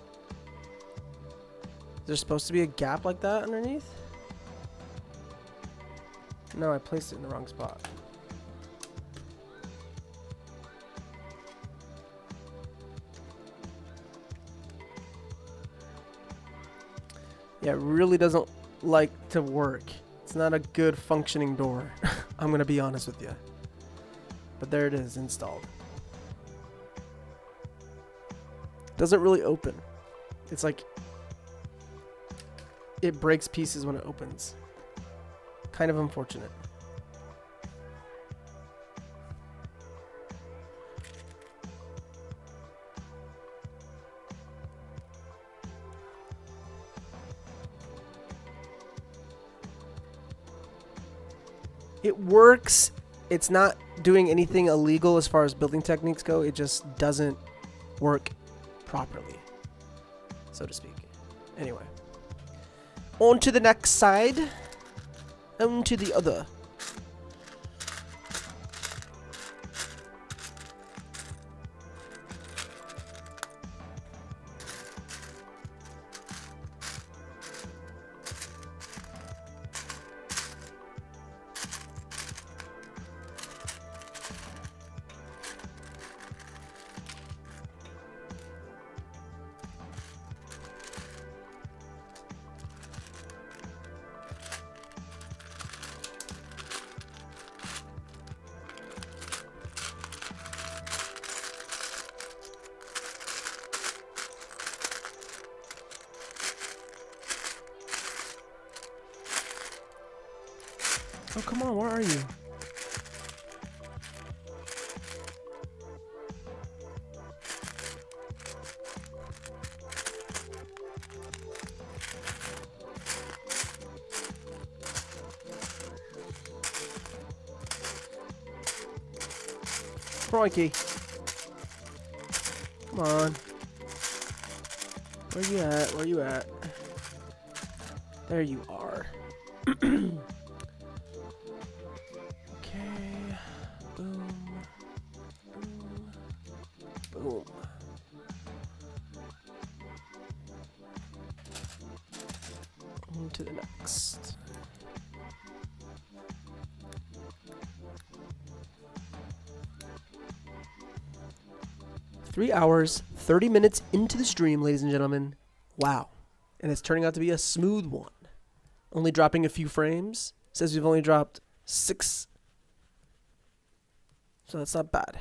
A: Is there supposed to be a gap like that underneath? No, I placed it in the wrong spot. Yeah, it really doesn't like to work. It's not a good functioning door. I'm gonna be honest with you. But there it is, installed. Doesn't really open. It's like it breaks pieces when it opens. Kind of unfortunate. It works. It's not doing anything illegal as far as building techniques go. It just doesn't work properly, so to speak. Anyway, on to the next side. On to the other. Oh, come on, where are you? Crikey. Come on. Where you at? Where you at? There you are. Okay. Boom. Boom. Boom. On to the next. Three hours, 30 minutes into the stream, ladies and gentlemen. Wow. And it's turning out to be a smooth one. Only dropping a few frames. Says we've only dropped 6. So that's not bad.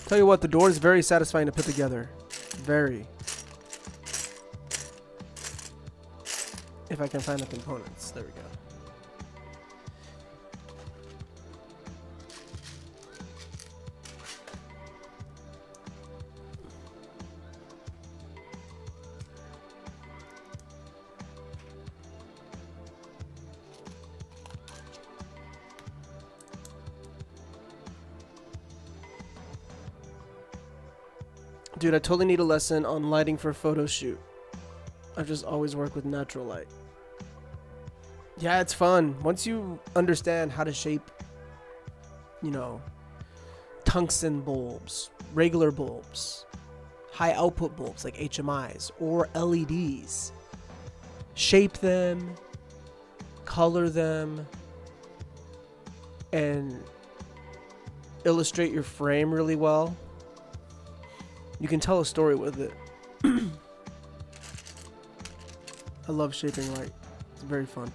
A: Tell you what, the door is very satisfying to put together. Very. If I can find the components. There we go. Dude, I totally need a lesson on lighting for a photo shoot. I've just always worked with natural light. Yeah, it's fun. Once you understand how to shape, you know, tungsten bulbs, regular bulbs, high output bulbs like HMIs or LEDs, shape them, color them, and illustrate your frame really well, you can tell a story with it. I love shaping light. It's very fun.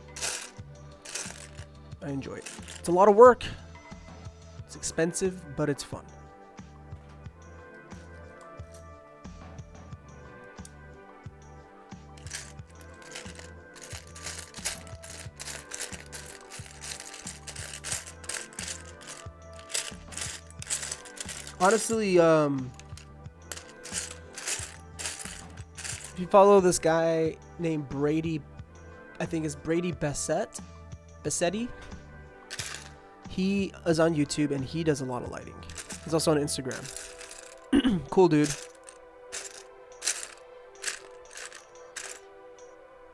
A: I enjoy it. It's a lot of work. It's expensive, but it's fun. Honestly, if you follow this guy named Brady, I think it's Brady Bassetti. He is on YouTube and he does a lot of lighting. He's also on Instagram. Cool dude.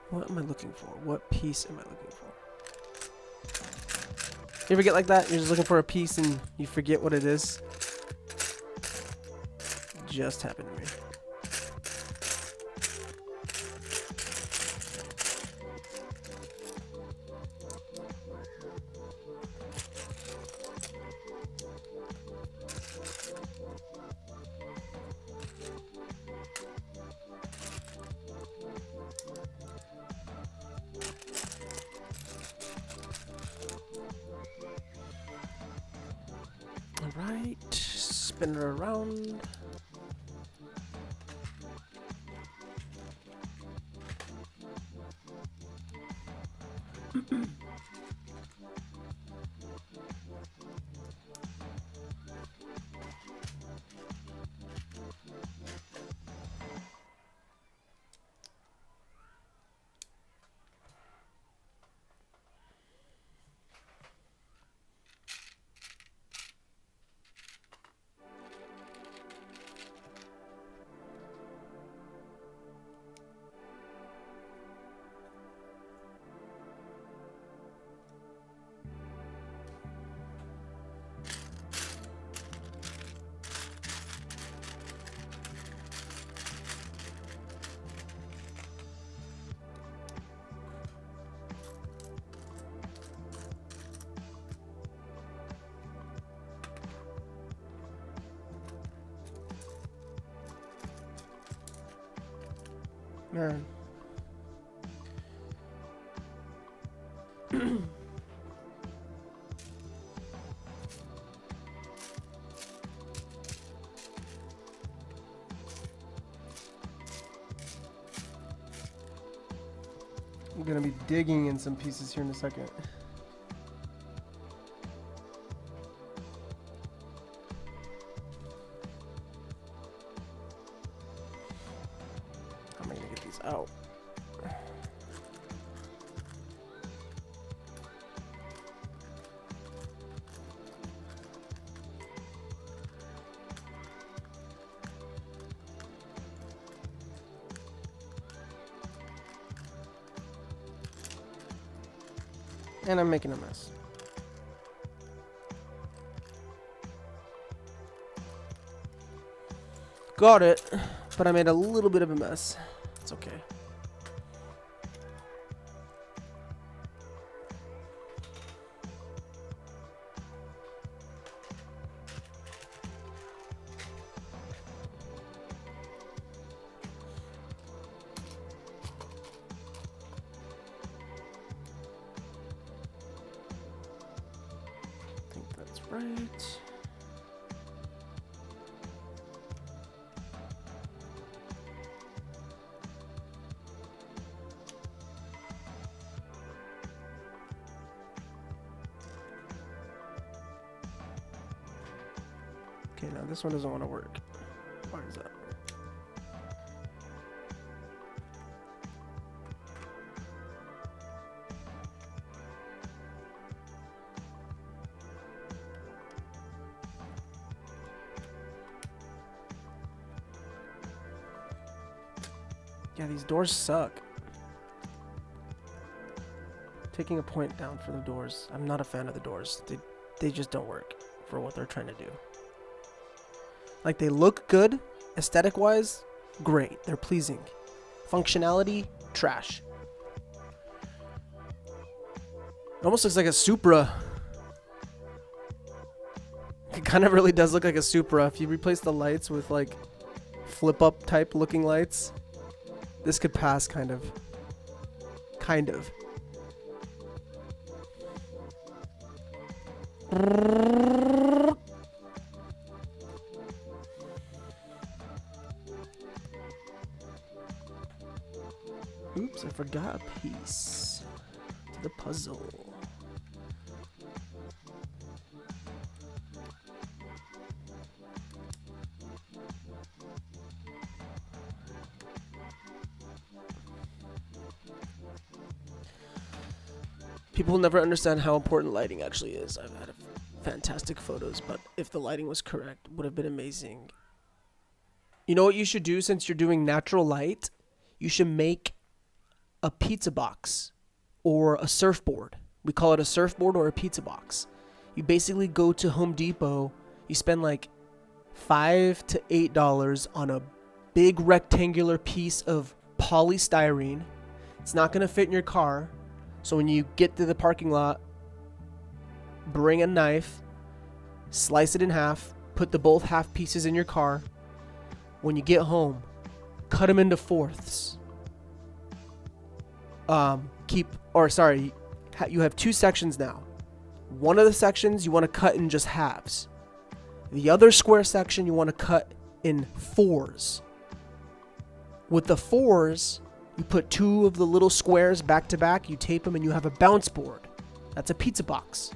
A: What am I looking for? What piece am I looking for? You ever get like that? You're just looking for a piece and you forget what it is? Just happened to me. Alright, spin it around. Man. I'm gonna be digging in some pieces here in a second. How am I gonna get these out? And I'm making a mess. Got it, but I made a little bit of a mess. It's okay. I think that's right. Okay, now this one doesn't want to work. Why is that? Yeah, these doors suck. Taking a point down for the doors. I'm not a fan of the doors. They just don't work for what they're trying to do. Like, they look good, aesthetic-wise, great. They're pleasing. Functionality, trash. It almost looks like a Supra. It kind of really does look like a Supra. If you replace the lights with, like, flip-up type looking lights, this could pass, kind of. Kind of. Oops, I forgot a piece to the puzzle. People will never understand how important lighting actually is. I've had fantastic photos, but if the lighting was correct, it would have been amazing. You know what you should do since you're doing natural light? You should make a pizza box or a surfboard. We call it a surfboard or a pizza box. You basically go to Home Depot, you spend like $5 to $8 on a big rectangular piece of polystyrene. It's not going to fit in your car. So when you get to the parking lot, bring a knife, slice it in half, put the both half pieces in your car. When you get home, cut them into fourths. You have two sections now. One of the sections you want to cut in just halves. The other square section you want to cut in fours. With the fours, you put two of the little squares back to back, you tape them, and you have a bounce board. That's a pizza box.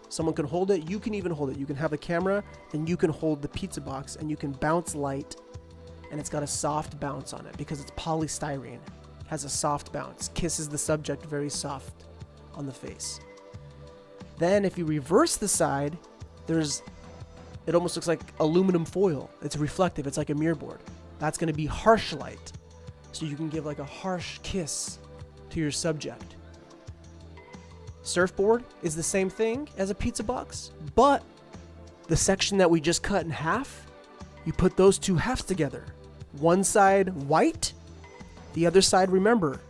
A: Someone can hold it, you can even hold it. You can have a camera, and you can hold the pizza box, and you can bounce light, and it's got a soft bounce on it because it's polystyrene. It has a soft bounce, kisses the subject very soft on the face. Then if you reverse the side, it almost looks like aluminum foil. It's reflective, it's like a mirror board. That's going to be harsh light. So you can give like a harsh kiss to your subject. Surfboard is the same thing as a pizza box, but the section that we just cut in half, you put those two halves together. One side white, the other side, remember,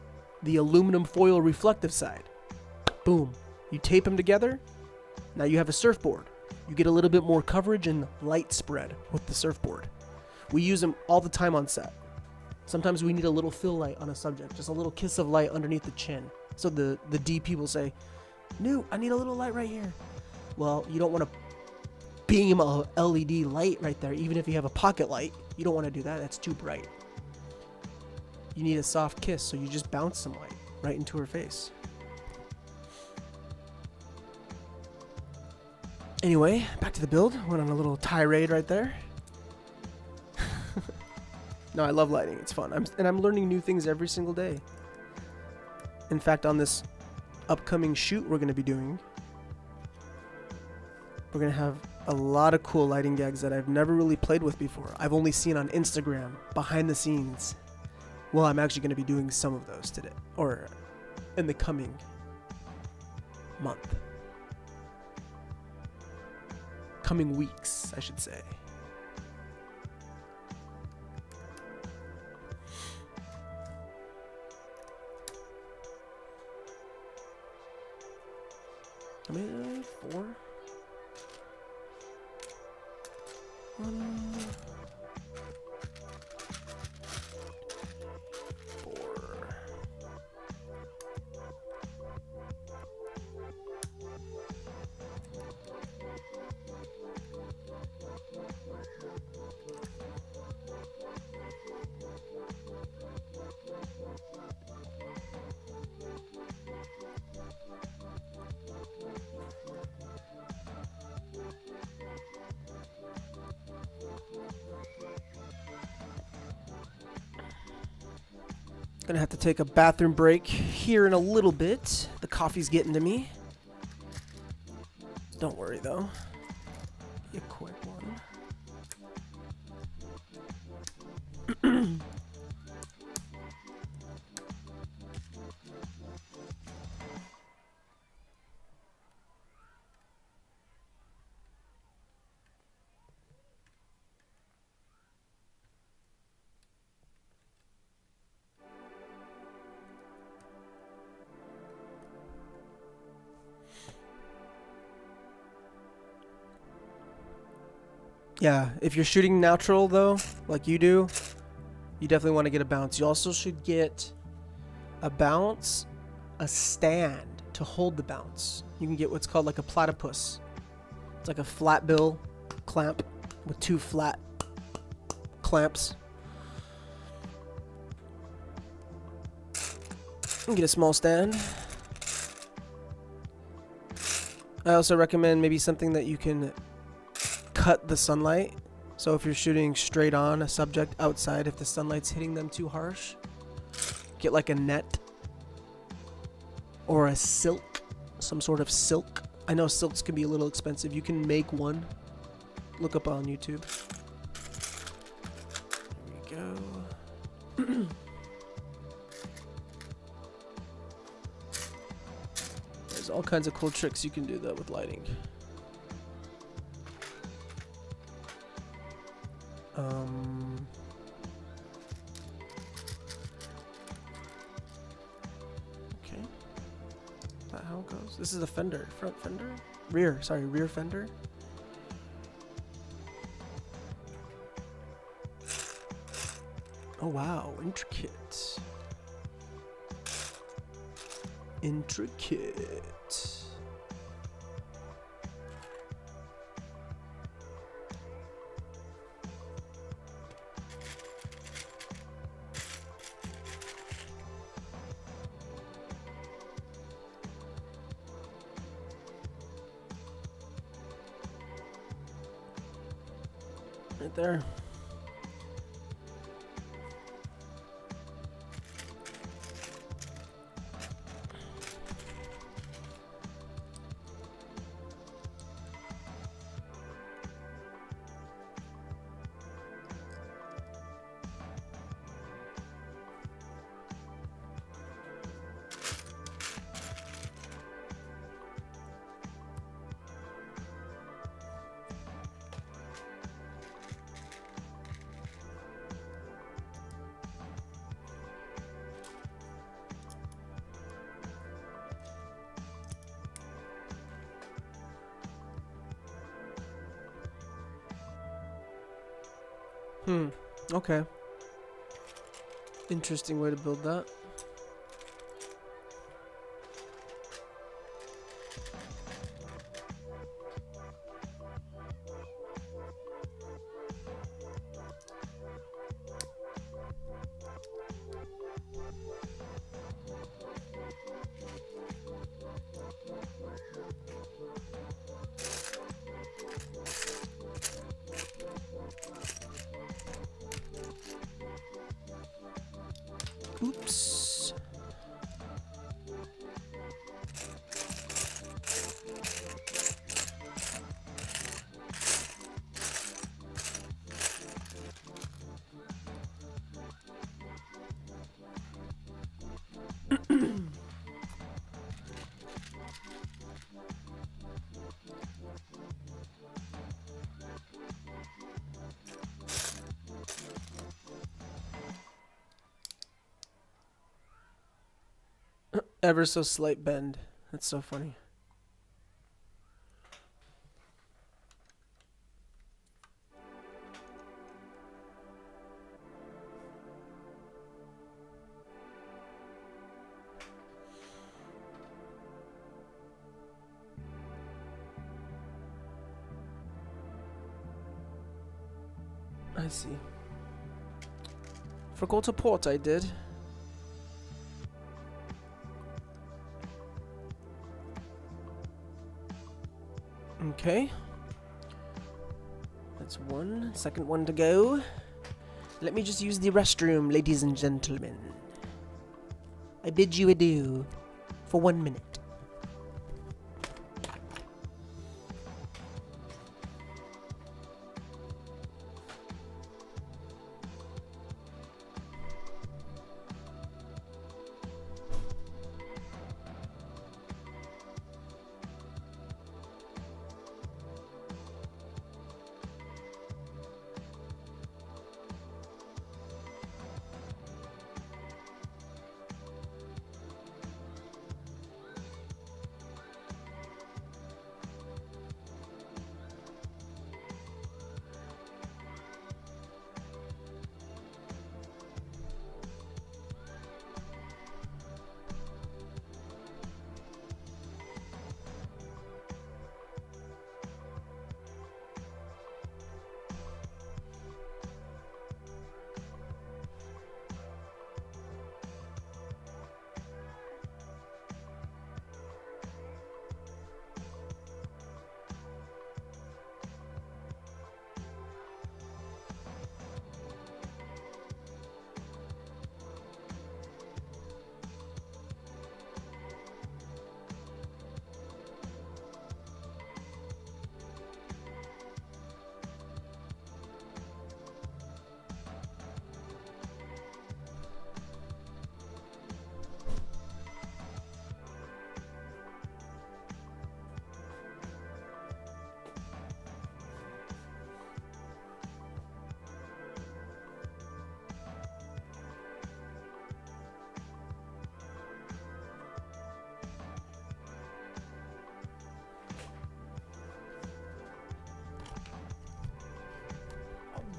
A: the aluminum foil reflective side. Boom. You tape them together. Now you have a surfboard. You get a little bit more coverage and light spread with the surfboard. We use them all the time on set. Sometimes we need a little fill light on a subject, just a little kiss of light underneath the chin. So the DP will say, "Newt, I need a little light right here." Well, you don't want to beam a LED light right there, even if you have a pocket light. You don't want to do that. That's too bright. You need a soft kiss, so you just bounce some light right into her face. Anyway, back to the build. Went on a little tirade right there. No, I love lighting. It's fun. I'm learning new things every single day. In fact, on this upcoming shoot we're going to be doing, we're going to have a lot of cool lighting gags that I've never really played with before. I've only seen on Instagram, behind the scenes. Well, I'm actually going to be doing some of those today, or in the coming month. Coming weeks, I should say. How many? 4? 1, 4. Gonna have to take a bathroom break here in a little bit. The coffee's getting to me. Don't worry though. Be a quick one. Yeah, if you're shooting natural though, like you do, you definitely want to get a bounce. You also should get a bounce, a stand to hold the bounce. You can get what's called like a platypus. It's like a flat bill clamp with 2 flat clamps. And get a small stand. I also recommend maybe something that you can cut the sunlight. So if you're shooting straight on a subject outside, if the sunlight's hitting them too harsh, get like a net or a silk, some sort of silk. I know silks can be a little expensive. You can make one. Look up on YouTube. There we go. There's all kinds of cool tricks you can do though with lighting. Okay. Is that how it goes? This is a fender. Front fender? Rear. Sorry, rear fender. Oh wow, intricate. Intricate. Right there. Okay. Interesting way to build that. Oops. Ever so slight bend. That's so funny. I see. Forgot to port, I did. Okay. That's one. Second one to go. Let me just use the restroom, ladies and gentlemen. I bid you adieu for 1 minute.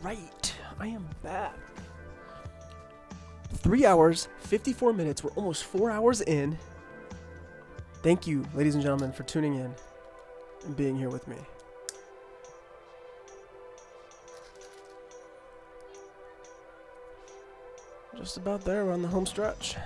A: Right, I am back. 3 hours, 54 minutes. We're almost 4 hours in. Thank you, ladies and gentlemen, for tuning in and being here with me. Just about there on the home stretch.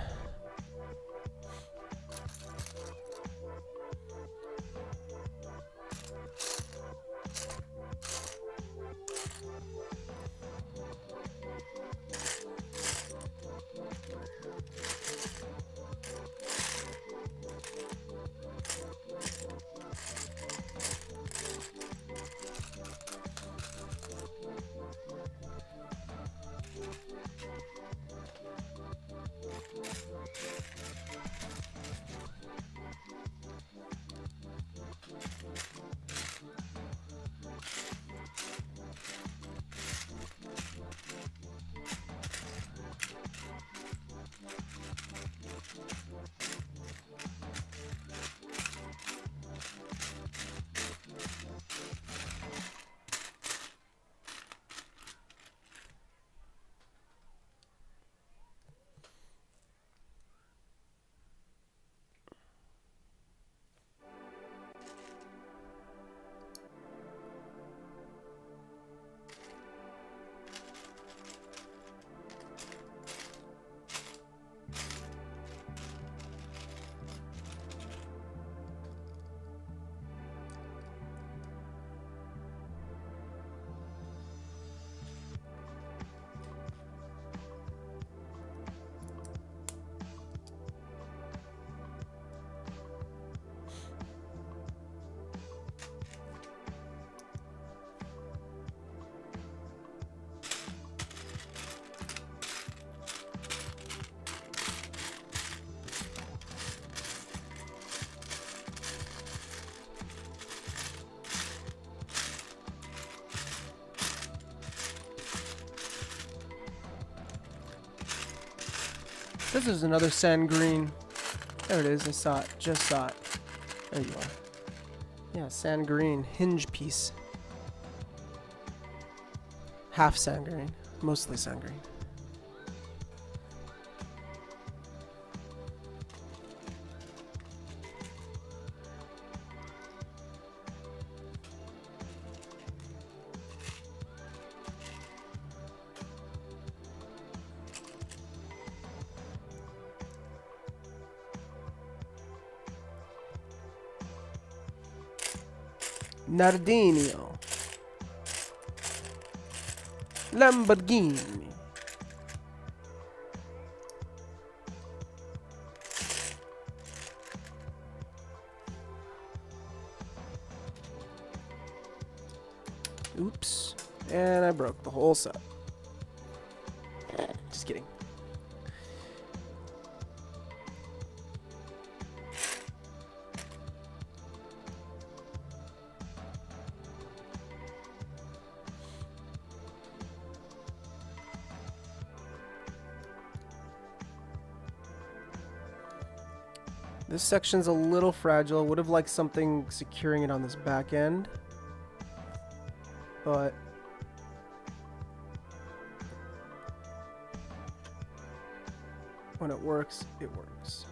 A: This is another sand green. There it is. I saw it. Just saw it. There you are. Yeah, sand green hinge piece. Half sand green. Mostly sand green. Nardinio. Lamborghini. Oops. And I broke the whole set. Just kidding. This section's a little fragile. Would have liked something securing it on this back end. But when it works, it works.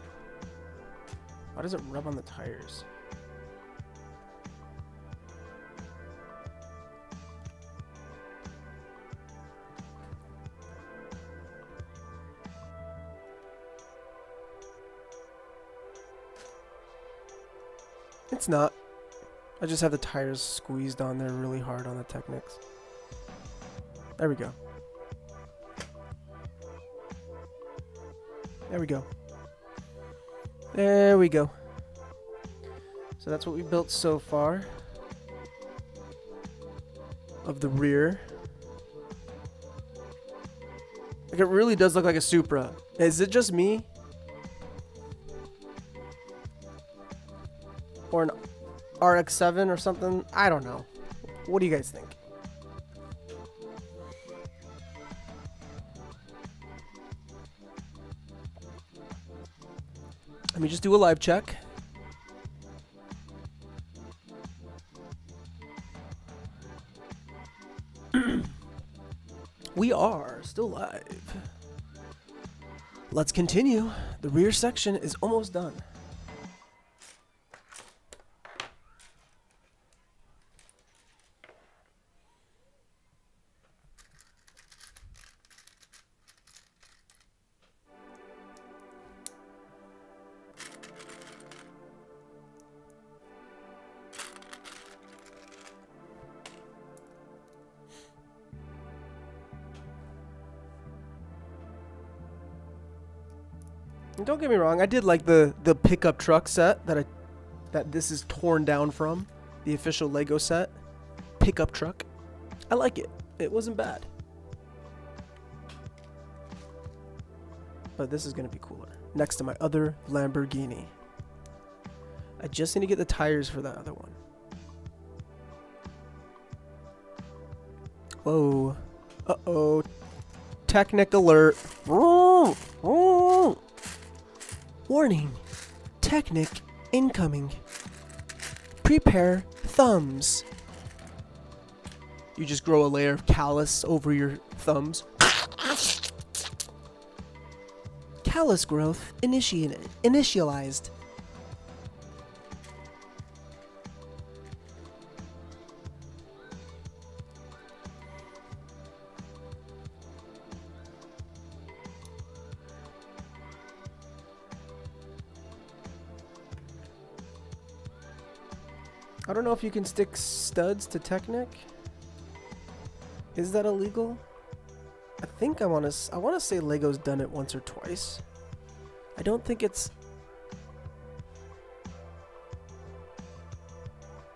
A: Why does it rub on the tires? It's not. I just have the tires squeezed on there really hard on the Technics. There we go. There we go. There we go. So that's what we built so far of the rear. Like, it really does look like a Supra. Is it just me? Or an RX-7 or something? I don't know. What do you guys think? Let me just do a live check. We are still live. Let's continue. The rear section is almost done. And don't get me wrong, I did like the pickup truck set that this is torn down from, the official Lego set. Pickup truck. I like it. It wasn't bad. But this is going to be cooler. Next to my other Lamborghini. I just need to get the tires for that other one. Whoa. Uh-oh. Technic alert. Warning. Technic incoming. Prepare thumbs. You just grow a layer of callus over your thumbs. Callus growth initialized. I don't know if you can stick studs to Technic. Is that illegal? I think I want to say Lego's done it once or twice. I don't think it's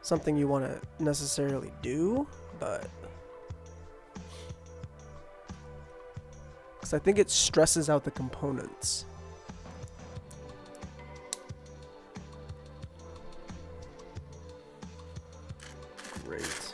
A: something you want to necessarily do, but because I think it stresses out the components. Great.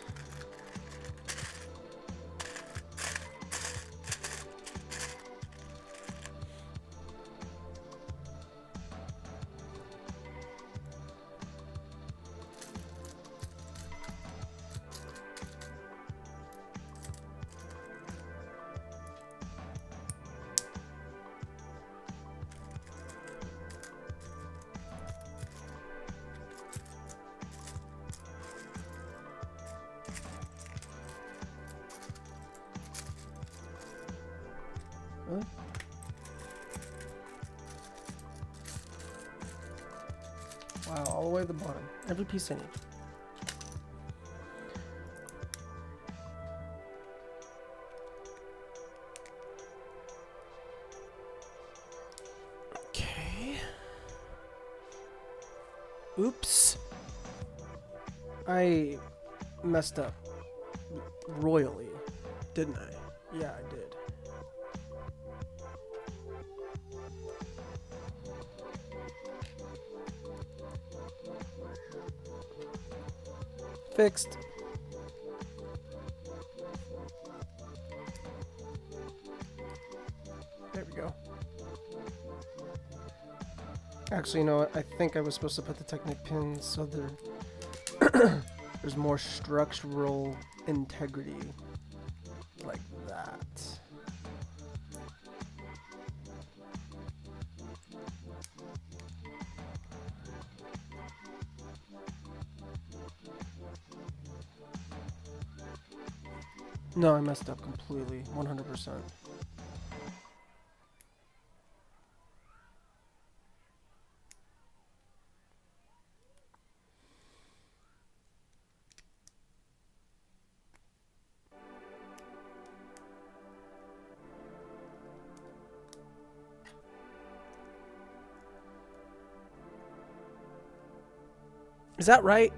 A: all the way to the bottom. Every piece I need. Okay. Oops. I messed up royally, didn't I? Yeah, I did. Fixed. There we go. Actually, you know what? I think I was supposed to put the Technic pins so there's more structural integrity. Like that. No, I messed up completely, 100%. Is that right?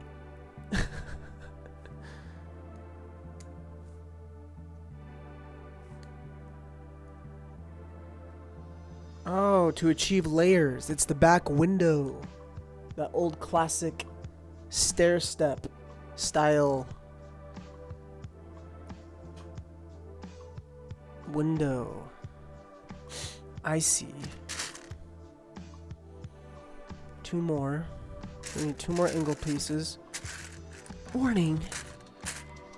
A: Oh, to achieve layers. It's the back window. That old classic stair step style window. I see. Two more. We need 2 more angle pieces. Warning.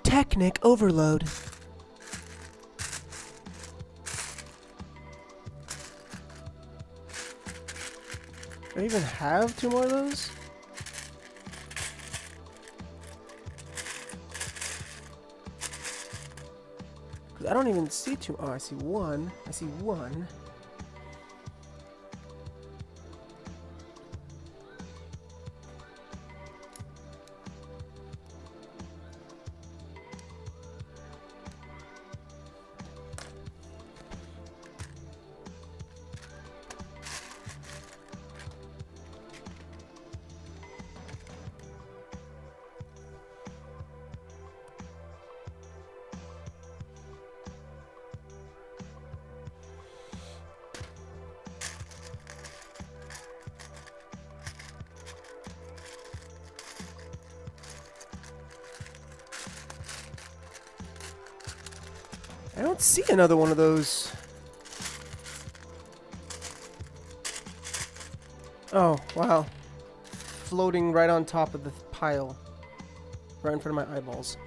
A: Technic overload. Do I even have 2 more of those? Because I don't even see 2. Oh, I see 1. I see 1. I don't see another one of those. Oh, wow. Floating right on top of the pile. Right in front of my eyeballs.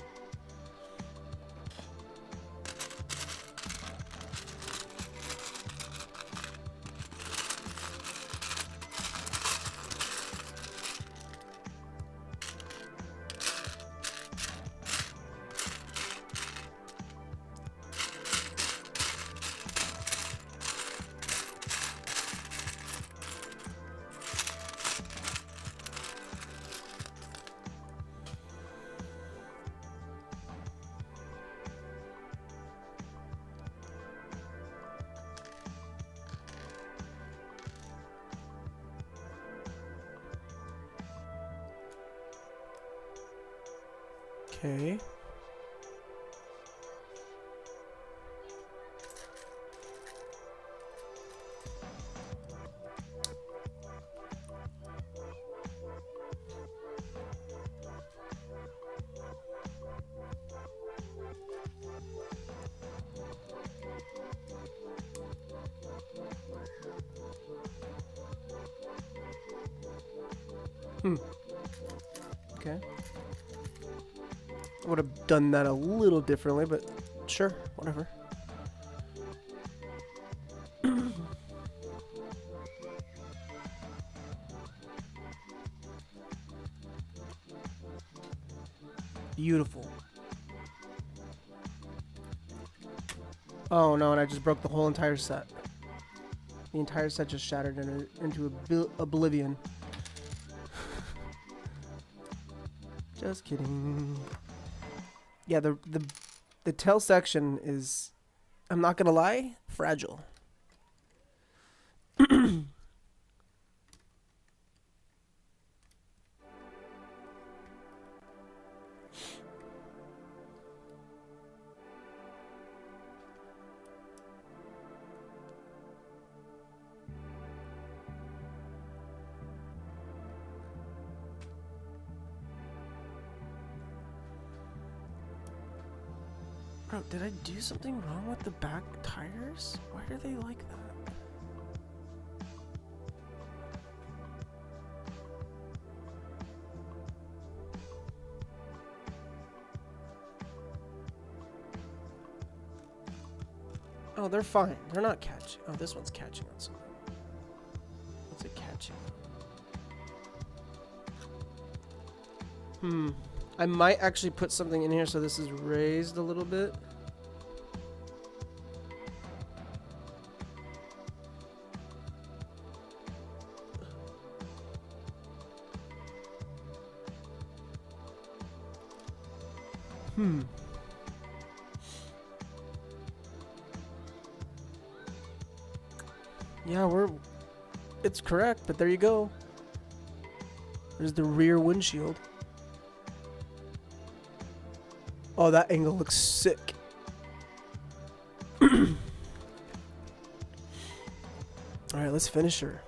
A: Okay. Okay. I would have done that a little differently, but sure, whatever. Beautiful. Oh no, and I just broke the whole entire set. The entire set just shattered into oblivion. Just kidding. Yeah, the tail section is, I'm not gonna lie, fragile. Bro, did I do something wrong with the back tires? Why are they like that? Oh, they're fine. They're not catching. Oh, this one's catching on something. What's it catching? I might actually put something in here so this is raised a little bit. Yeah, it's correct, but there you go. There's the rear windshield. Oh, that angle looks sick. Alright, let's finish her.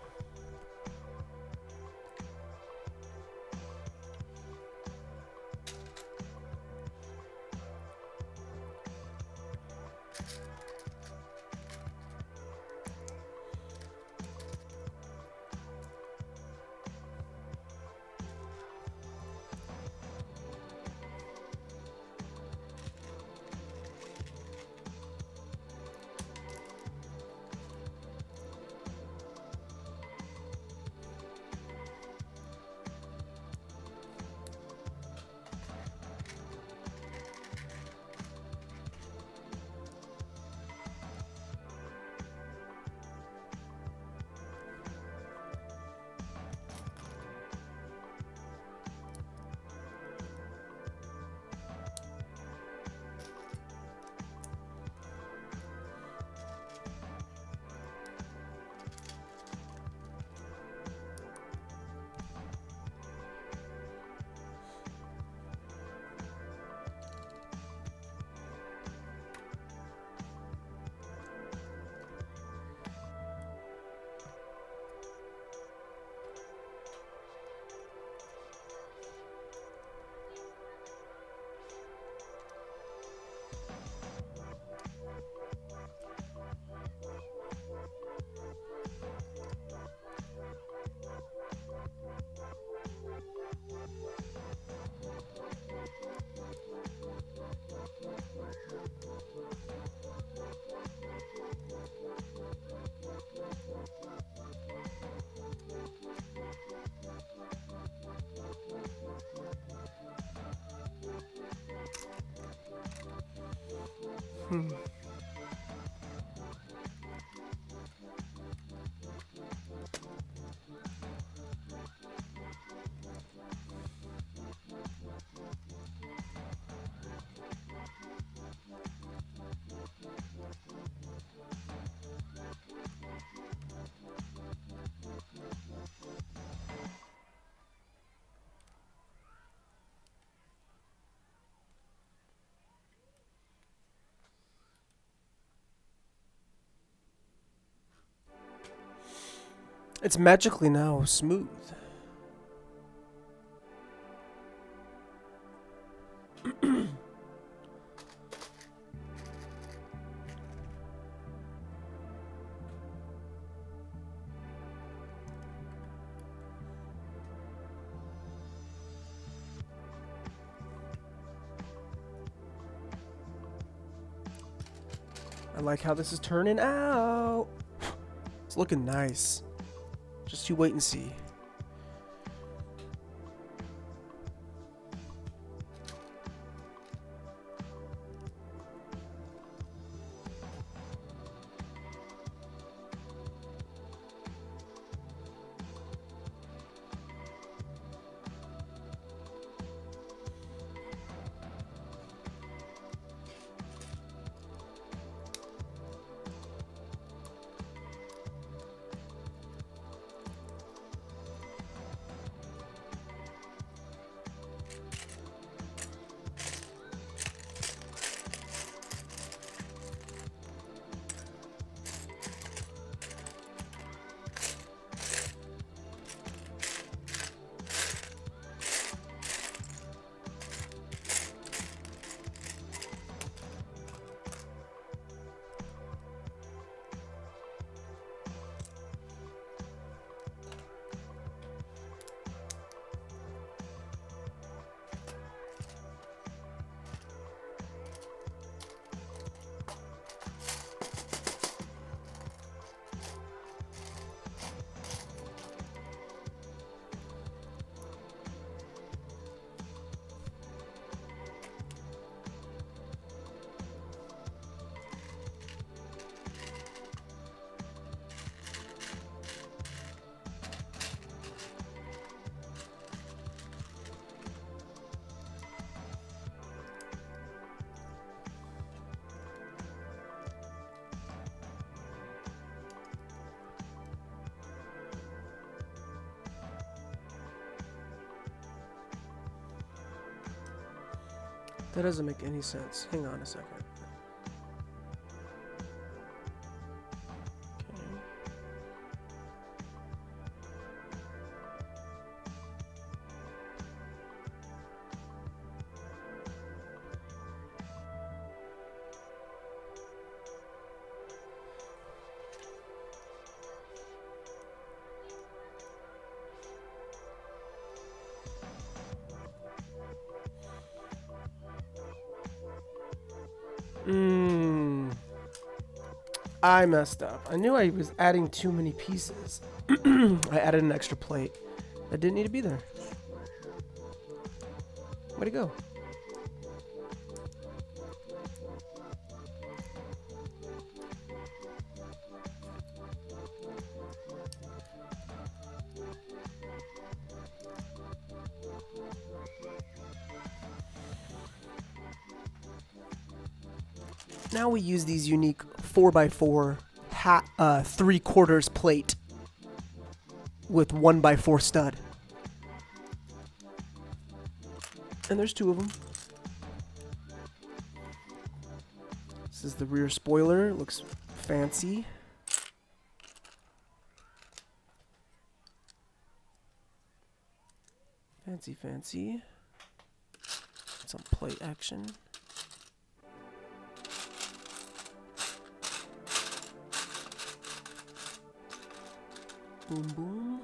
A: It's magically now smooth. I like how this is turning out. It's looking nice. Just you wait and see. That doesn't make any sense. Hang on a second. Okay. I messed up. I knew I was adding too many pieces. I added an extra plate that didn't need to be there. Way to go. Now we use these unique 4x4 3/4 plate with 1x4 stud. And there's 2 of them. This is the rear spoiler. Looks fancy. Fancy, fancy. Some plate action. Boom, boom.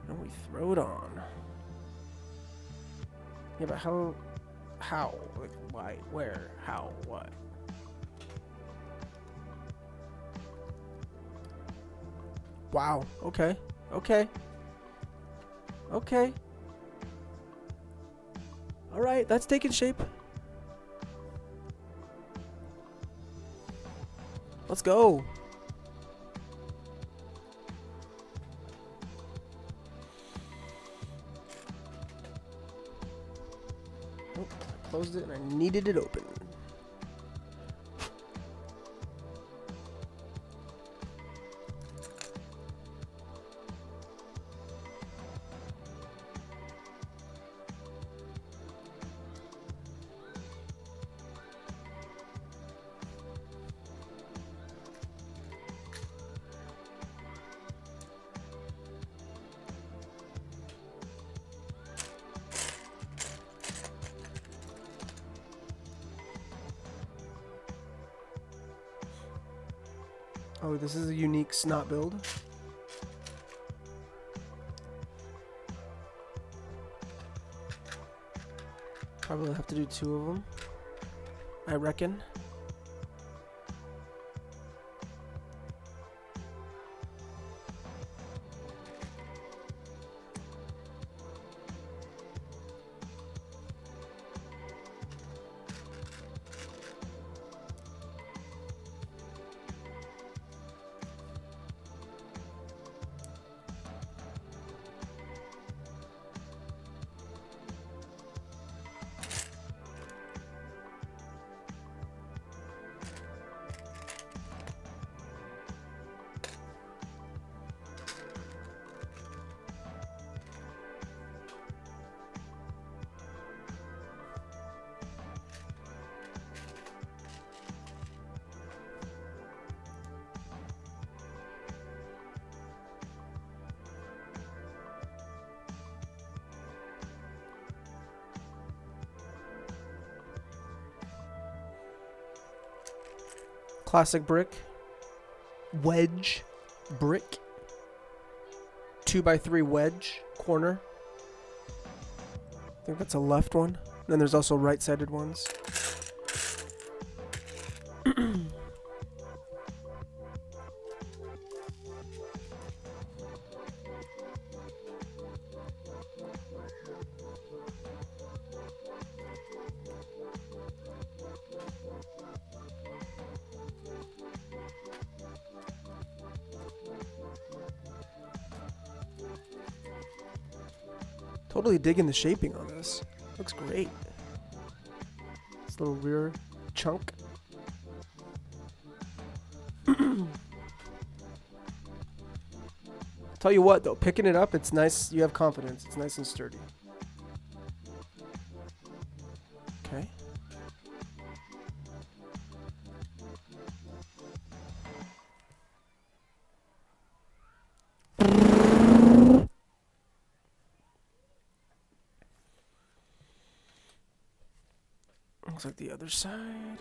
A: And we throw it on. Yeah, but how? Like, why? Where? How? What? Wow. Okay. Okay. Okay. All right, that's taking shape. Let's go. Oh, I closed it and I needed it open. Oh, this is a unique snot build. Probably have to do 2 of them, I reckon. Classic brick. Wedge brick. 2x3 wedge corner. I think that's a left one. Then there's also right-sided ones. Totally digging the shaping on this. Looks great. This little rear chunk. Tell you what, though, picking it up, it's nice. You have confidence. It's nice and sturdy. Okay. Looks like the other side.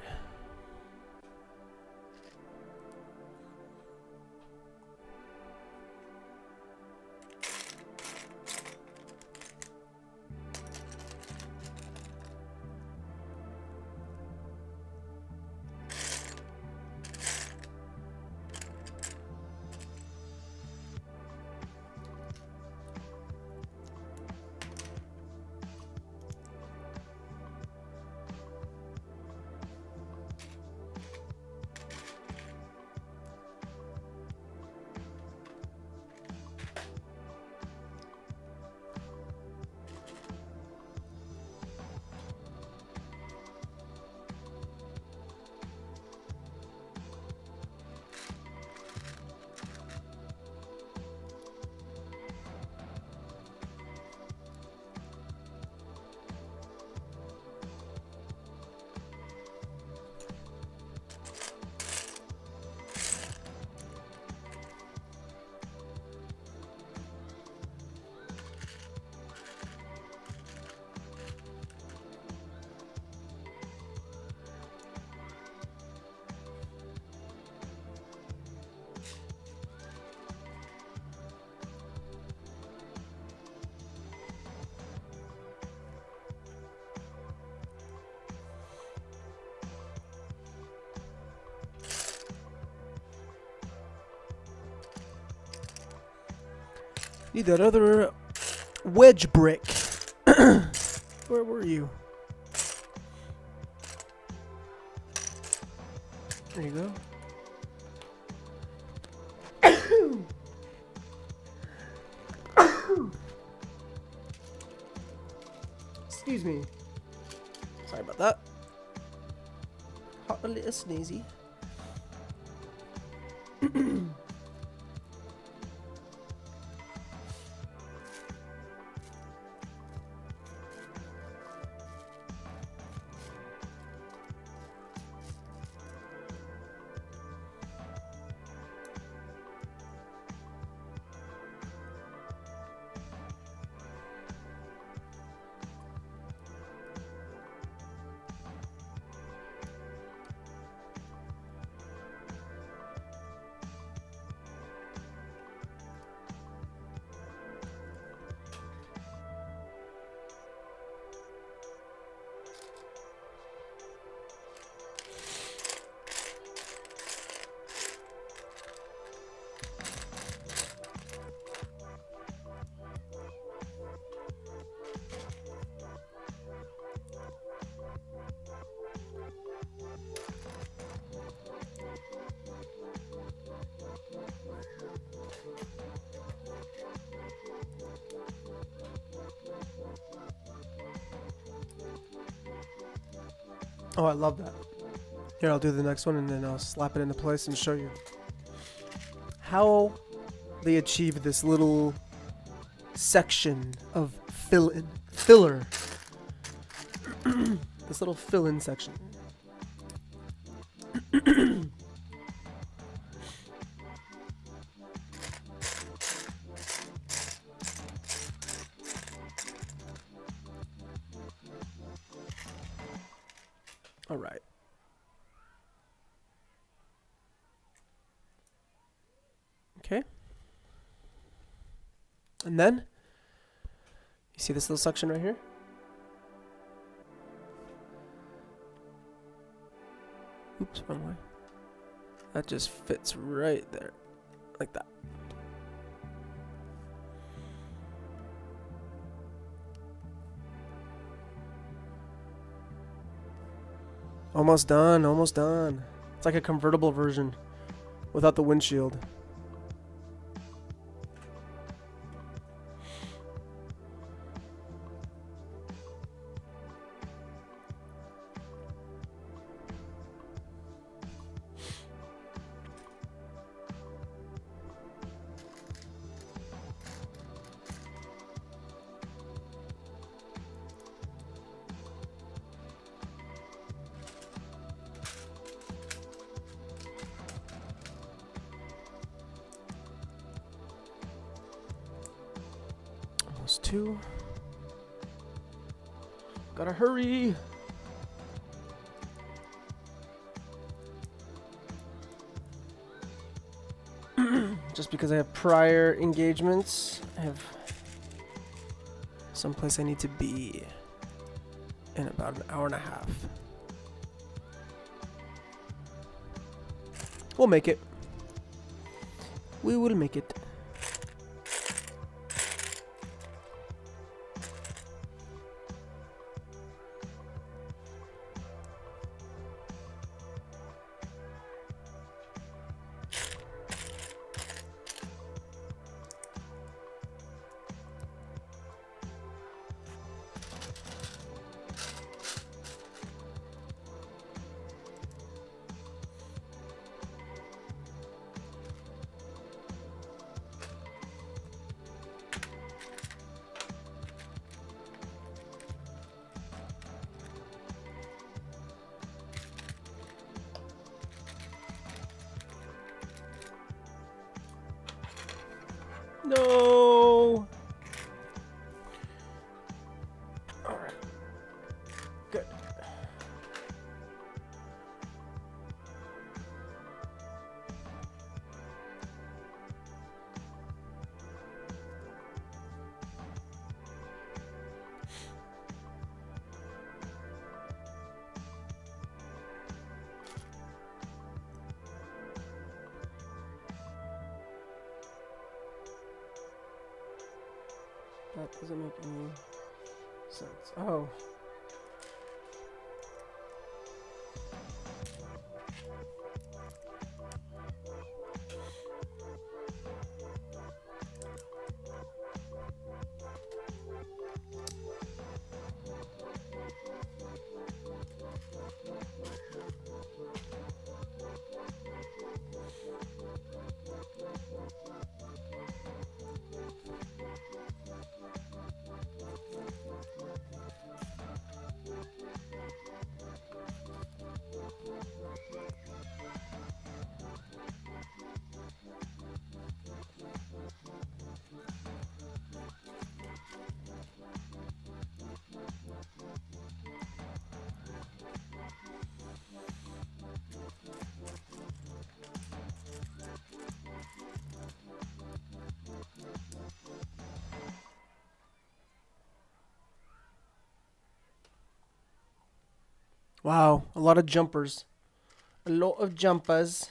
A: Need that other wedge brick. Where were you? There you go. Excuse me. Sorry about that. Hot a little sneezy. Oh, I love that. Here, I'll do the next one and then I'll slap it into place and show you how they achieve this little section of filler. This little fill-in section. All right. Okay. And then, you see this little section right here? Oops, wrong way. That just fits right there, like that. Almost done, almost done. It's like a convertible version without the windshield. two. Gotta hurry. Just because I have prior engagements, I have someplace I need to be in about an hour and a half. We'll make it. We will make it. No. All right. Good. That doesn't make any sense. Oh. Wow, a lot of jumpers. A lot of jumpers.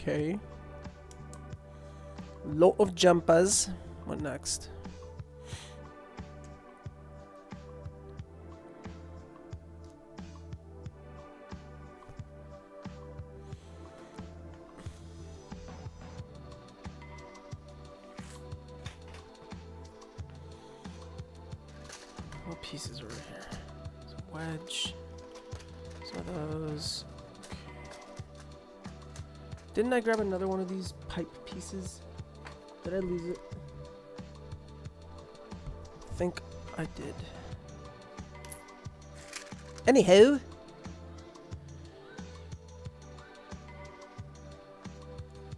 A: Okay. Lot of jumpers. What next? What pieces are here? Some wedge. Some of those. Didn't I grab another one of these pipe pieces? Did I lose it? I think I did. Anyhow.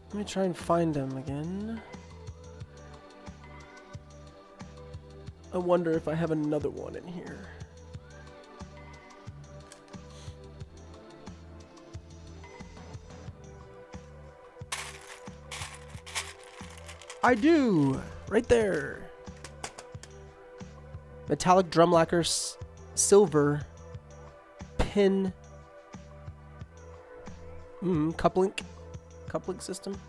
A: Let me try and find them again. I wonder if I have another one in here. I do! Right there. Metallic drum lacquer silver pin coupling system.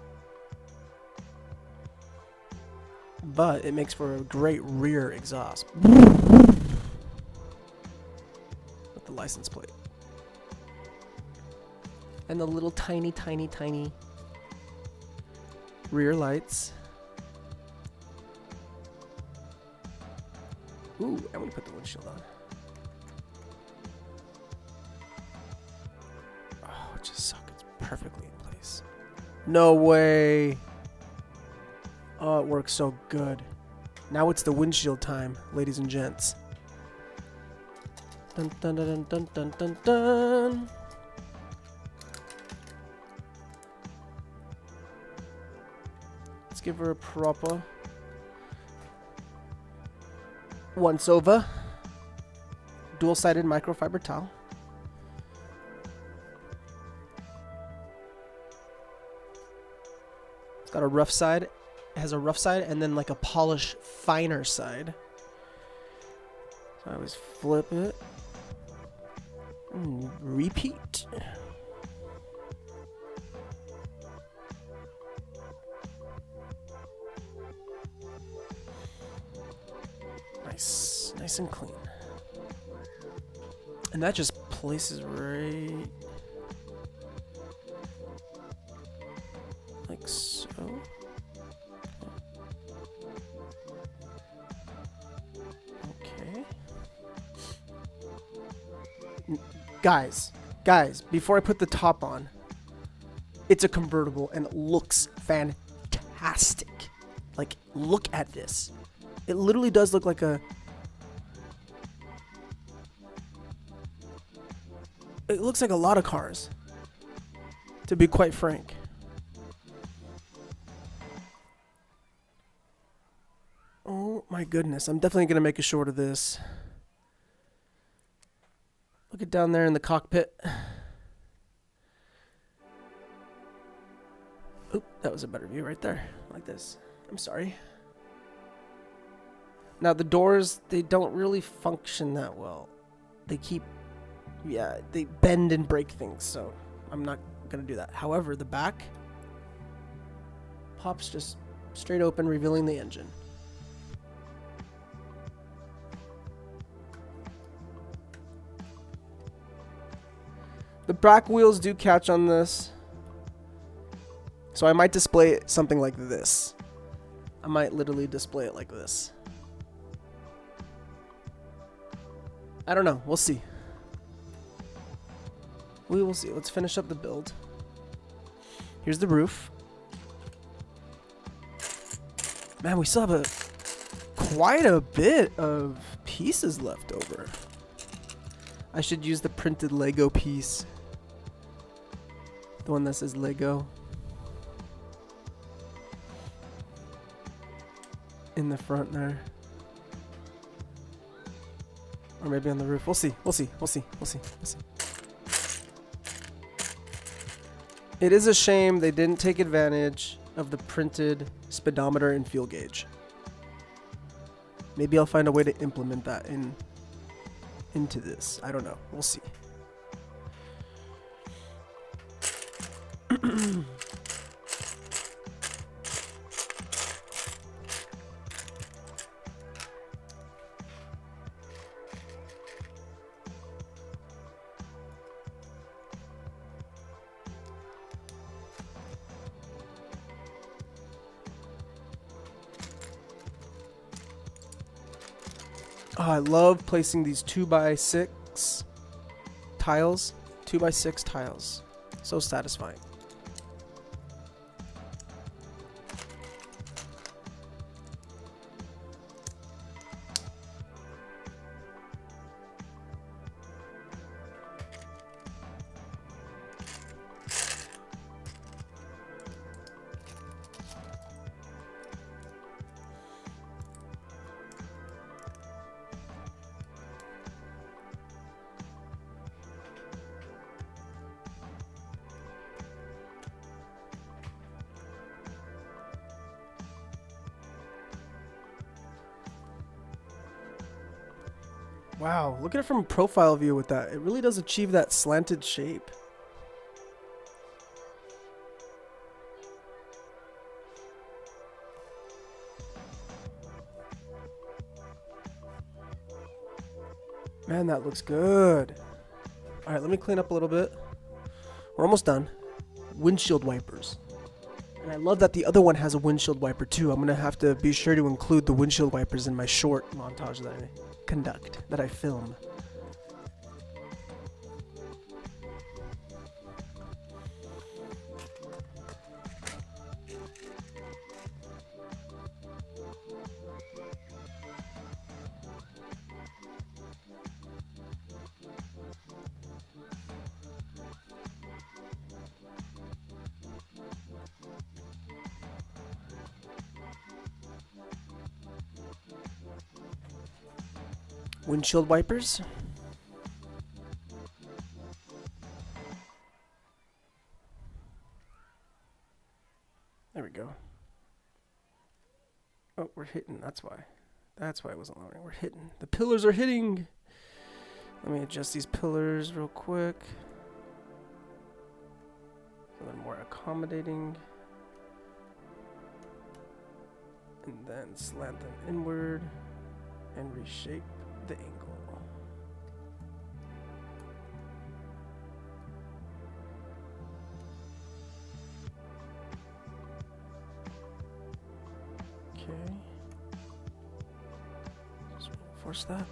A: But it makes for a great rear exhaust. With the license plate. And the little tiny rear lights. Ooh, I'm gonna put the windshield on. Oh, it just sucks. It's perfectly in place. No way. Oh, it works so good. Now it's the windshield time, ladies and gents. Dun dun dun dun dun dun dun. Let's give her a proper once over. Dual-sided microfiber towel. It's got a rough side. It has a rough side and then like a polish finer side. So I always flip it. And repeat. Nice and clean. And that just places right like so. Okay. Guys, before I put the top on, it's a convertible and it looks fantastic. Like, look at this. It literally does look like a... It looks like a lot of cars, to be quite frank. Oh my goodness, I'm definitely going to make a short of this. Look at down there in the cockpit. Oop, that was a better view right there, like this. I'm sorry. Now the doors, they don't really function that well. They keep, yeah, they bend and break things, so I'm not gonna do that. However, the back pops just straight open, revealing the engine. The back wheels do catch on this, so I might display it something like this. I might literally display it like this. I don't know. We'll see. We will see. Let's finish up the build. Here's the roof. Man, we still have quite a bit of pieces left over. I should use the printed Lego piece. The one that says Lego. In the front there. Or maybe on the roof. We'll see. It is a shame they didn't take advantage of the printed speedometer and fuel gauge. Maybe I'll find a way to implement that into this. I don't know. We'll see. Oh, I love placing these 2x6 tiles. 2x6 tiles. So satisfying. Wow, look at it from a profile view with that. It really does achieve that slanted shape. Man, that looks good. All right, let me clean up a little bit. We're almost done. Windshield wipers. And I love that the other one has a windshield wiper too. I'm gonna have to be sure to include the windshield wipers in my short montage that I conduct, that I film. Windshield wipers. There we go. Oh, we're hitting. That's why. That's why it wasn't loading. We're hitting. The pillars are hitting. Let me adjust these pillars real quick. So they're more accommodating. And then slant them inward and reshape the angle. Okay. Just reinforce that.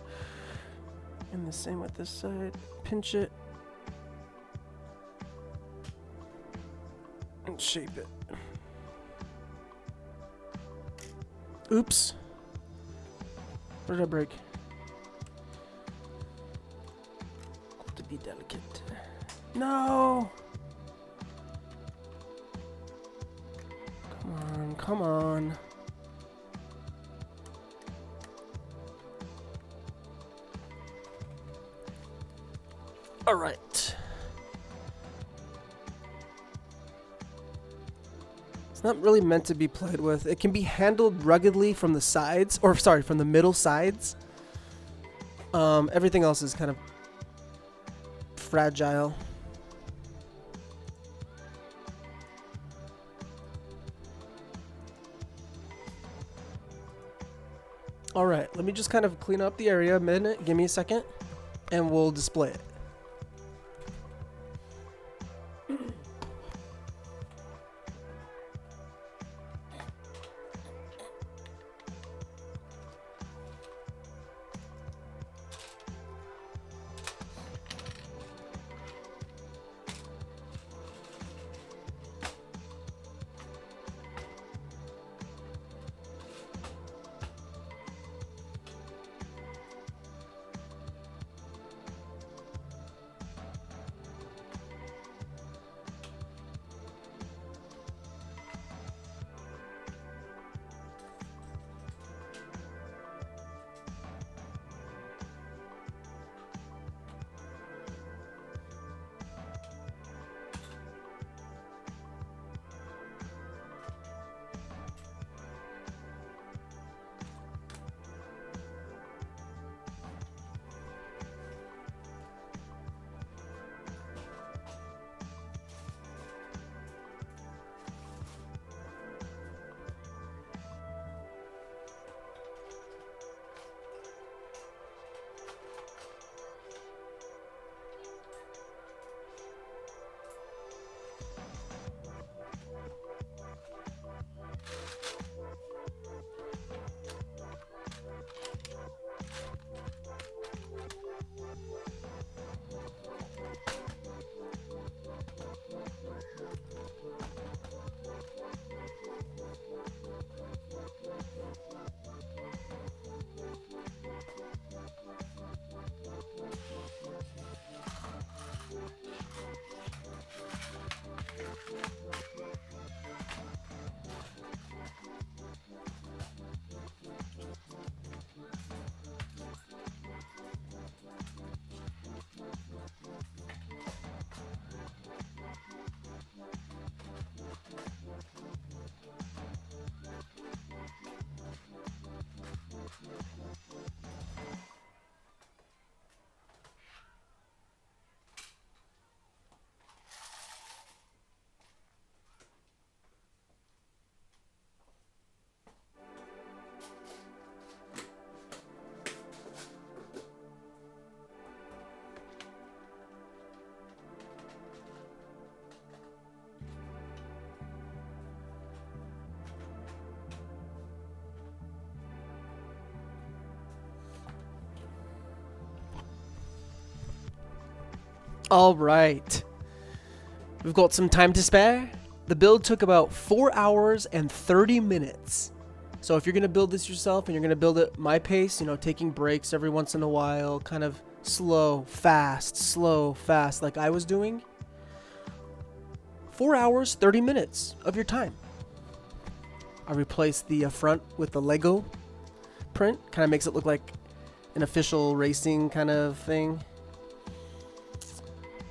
A: And the same with this side. Pinch it. And shape it. Oops. Where did I break? To be delicate. No! Come on, come on. All right. It's not really meant to be played with. It can be handled ruggedly from the sides, or sorry, from the middle sides. Everything else is kind of fragile. All right, let me just kind of clean up the area a minute. Give me a second, and we'll display it. All right. We've got some time to spare. The build took about 4 hours and 30 minutes. So if you're going to build this yourself and you're going to build it my pace, you know, taking breaks every once in a while, kind of slow, fast, like I was doing, 4 hours, 30 minutes of your time. I replaced the front with the Lego print. Kind of makes it look like an official racing kind of thing.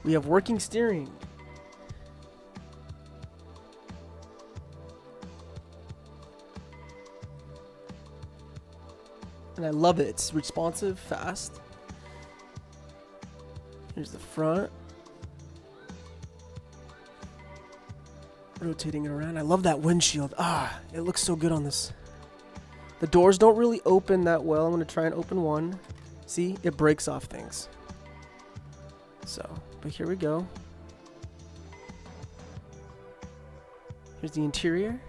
A: We have working steering. And I love it. It's responsive, fast. Here's the front. Rotating it around. I love that windshield. It looks so good on this. The doors don't really open that well. I'm going to try and open one. See? It breaks off things. So, but here we go. Here's the interior.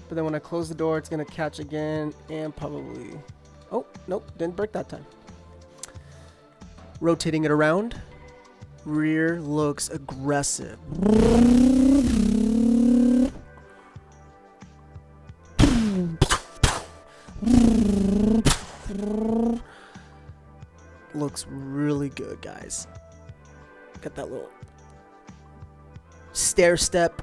A: But then when I close the door, it's going to catch again and probably... Oh, nope, didn't break that time. Rotating it around. Rear looks aggressive. Looks really good, guys. Got that little stair step.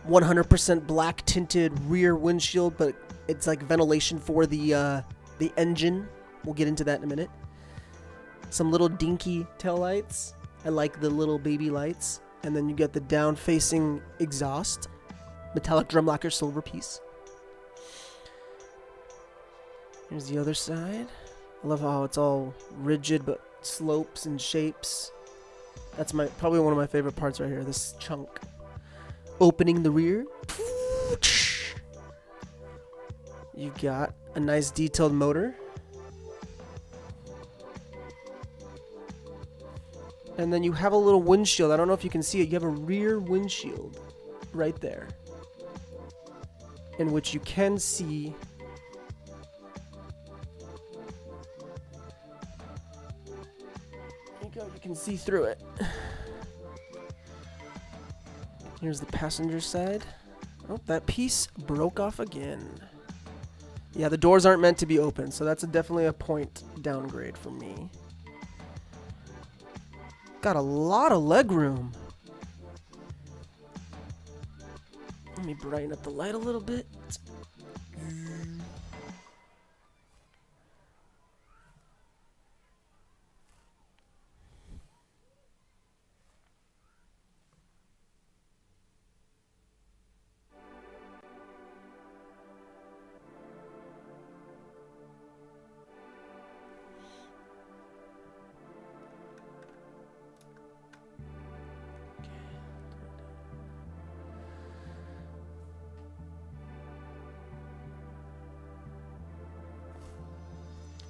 A: 100% black tinted rear windshield, but it's like ventilation for the engine. We'll get into that in a minute. Some little dinky taillights. I like the little baby lights. And then you get the down facing exhaust. Metallic drum lacquer silver piece. Here's the other side. I love how it's all rigid but slopes and shapes. That's probably one of my favorite parts right here, this chunk. Opening the rear. You've got a nice detailed motor. And then you have a little windshield. I don't know if you can see it. You have a rear windshield right there, in which you can see you can see through it. Here's the passenger side. Oh, that piece broke off again. Yeah, the doors aren't meant to be open, so that's definitely a point downgrade for me. Got a lot of leg room. Let me brighten up the light a little bit.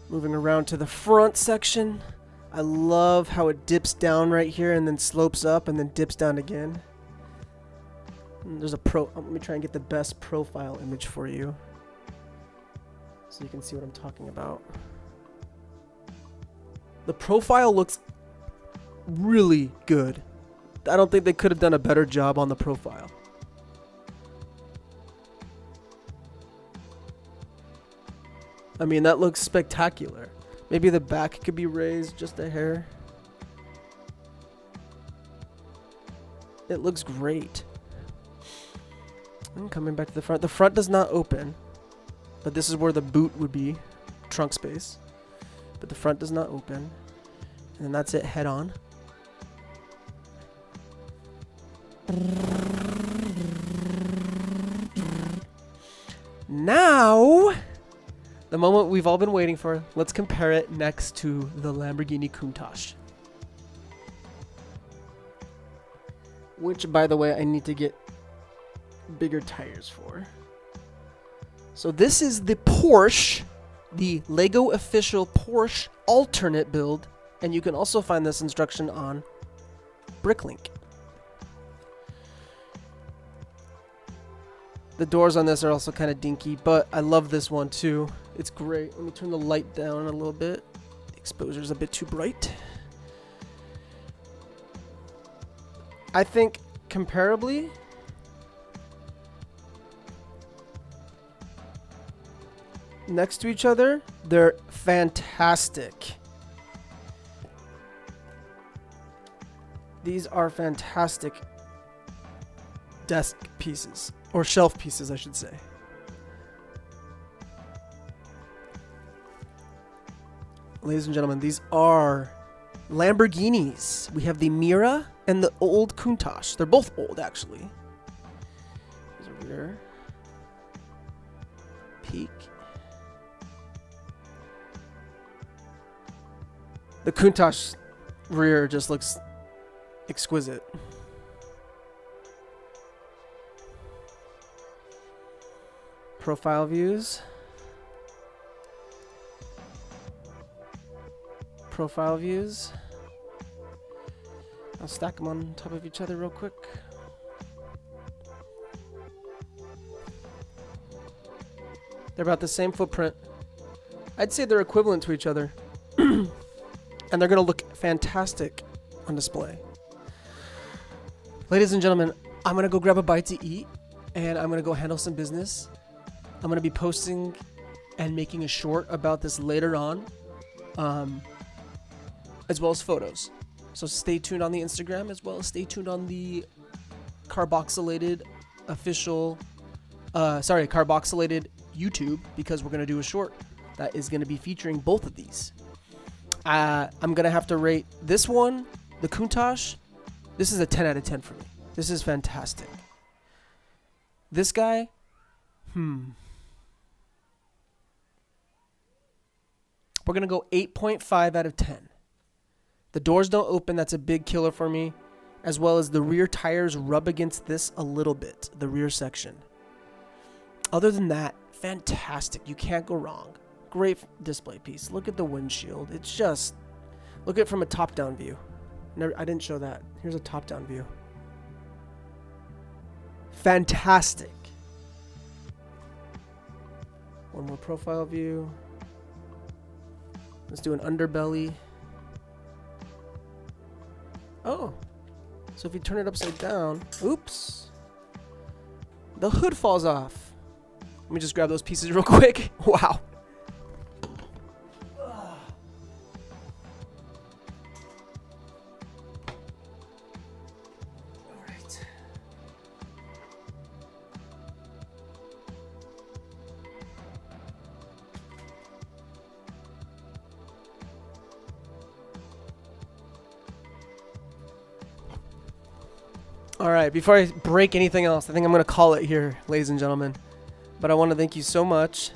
A: Moving around to the front section. I love how it dips down right here and then slopes up and then dips down again. And there's a let me try and get the best profile image for you, so you can see what I'm talking about. The profile looks really good. I don't think they could have done a better job on the profile. I mean, that looks spectacular. Maybe the back could be raised just a hair. It looks great. And coming back to the front. The front does not open, but this is where the boot would be. Trunk space. But the front does not open. And then that's it head on. Now, the moment we've all been waiting for. Let's compare it next to the Lamborghini Countach. which, by the way, I need to get bigger tires for. So this is the Porsche, the Lego official Porsche alternate build, and you can also find this instruction on Bricklink. The doors on this are also kind of dinky, but I love this one too. It's great. Let me turn the light down a little bit. The exposure is a bit too bright. I think comparably, next to each other, they're fantastic. These are fantastic desk pieces, or shelf pieces, I should say. Ladies and gentlemen, these are Lamborghinis. We have the Miura and the old Countach. They're both old, actually. Here's a rear peek. The Countach rear just looks exquisite. Profile views. Profile views. I'll stack them on top of each other real quick. They're about the same footprint. I'd say they're equivalent to each other. And they're going to look fantastic on display. Ladies and gentlemen, I'm going to go grab a bite to eat, and I'm going to go handle some business. I'm going to be posting and making a short about this later on, as well as photos. So stay tuned on the Instagram, as well as stay tuned on the Carboxylated official, Carboxylated YouTube, because we're going to do a short that is going to be featuring both of these. I'm going to have to rate this one, the Countach. This is a 10 out of 10 for me. This is fantastic. This guy, we're going to go 8.5 out of 10. The doors don't open. That's a big killer for me. As well as the rear tires rub against this a little bit, the rear section. Other than that, fantastic. You can't go wrong. Great display piece. Look at the windshield. It's just, look at it from a top-down view. I didn't show that. Here's a top-down view. Fantastic. One more profile view. Let's do an underbelly. Oh. So if you turn it upside down, oops. The hood falls off. Let me just grab those pieces real quick. Wow. All right, before I break anything else, I think I'm going to call it here, ladies and gentlemen. But I want to thank you so much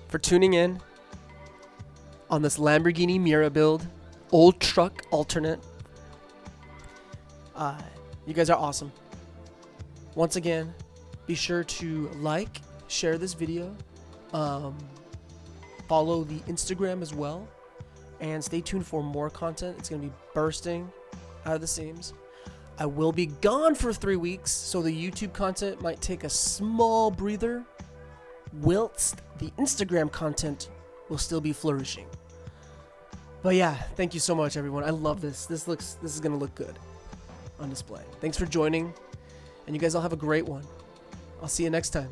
A: for tuning in on this Lamborghini Miura build, old truck alternate. You guys are awesome. Once again, be sure to like, share this video, follow the Instagram as well, and stay tuned for more content. It's going to be bursting out of the seams. I will be gone for 3 weeks, so the YouTube content might take a small breather, whilst the Instagram content will still be flourishing. But yeah, thank you so much, everyone. I love this. This is gonna look good on display. Thanks for joining, and you guys all have a great one. I'll see you next time.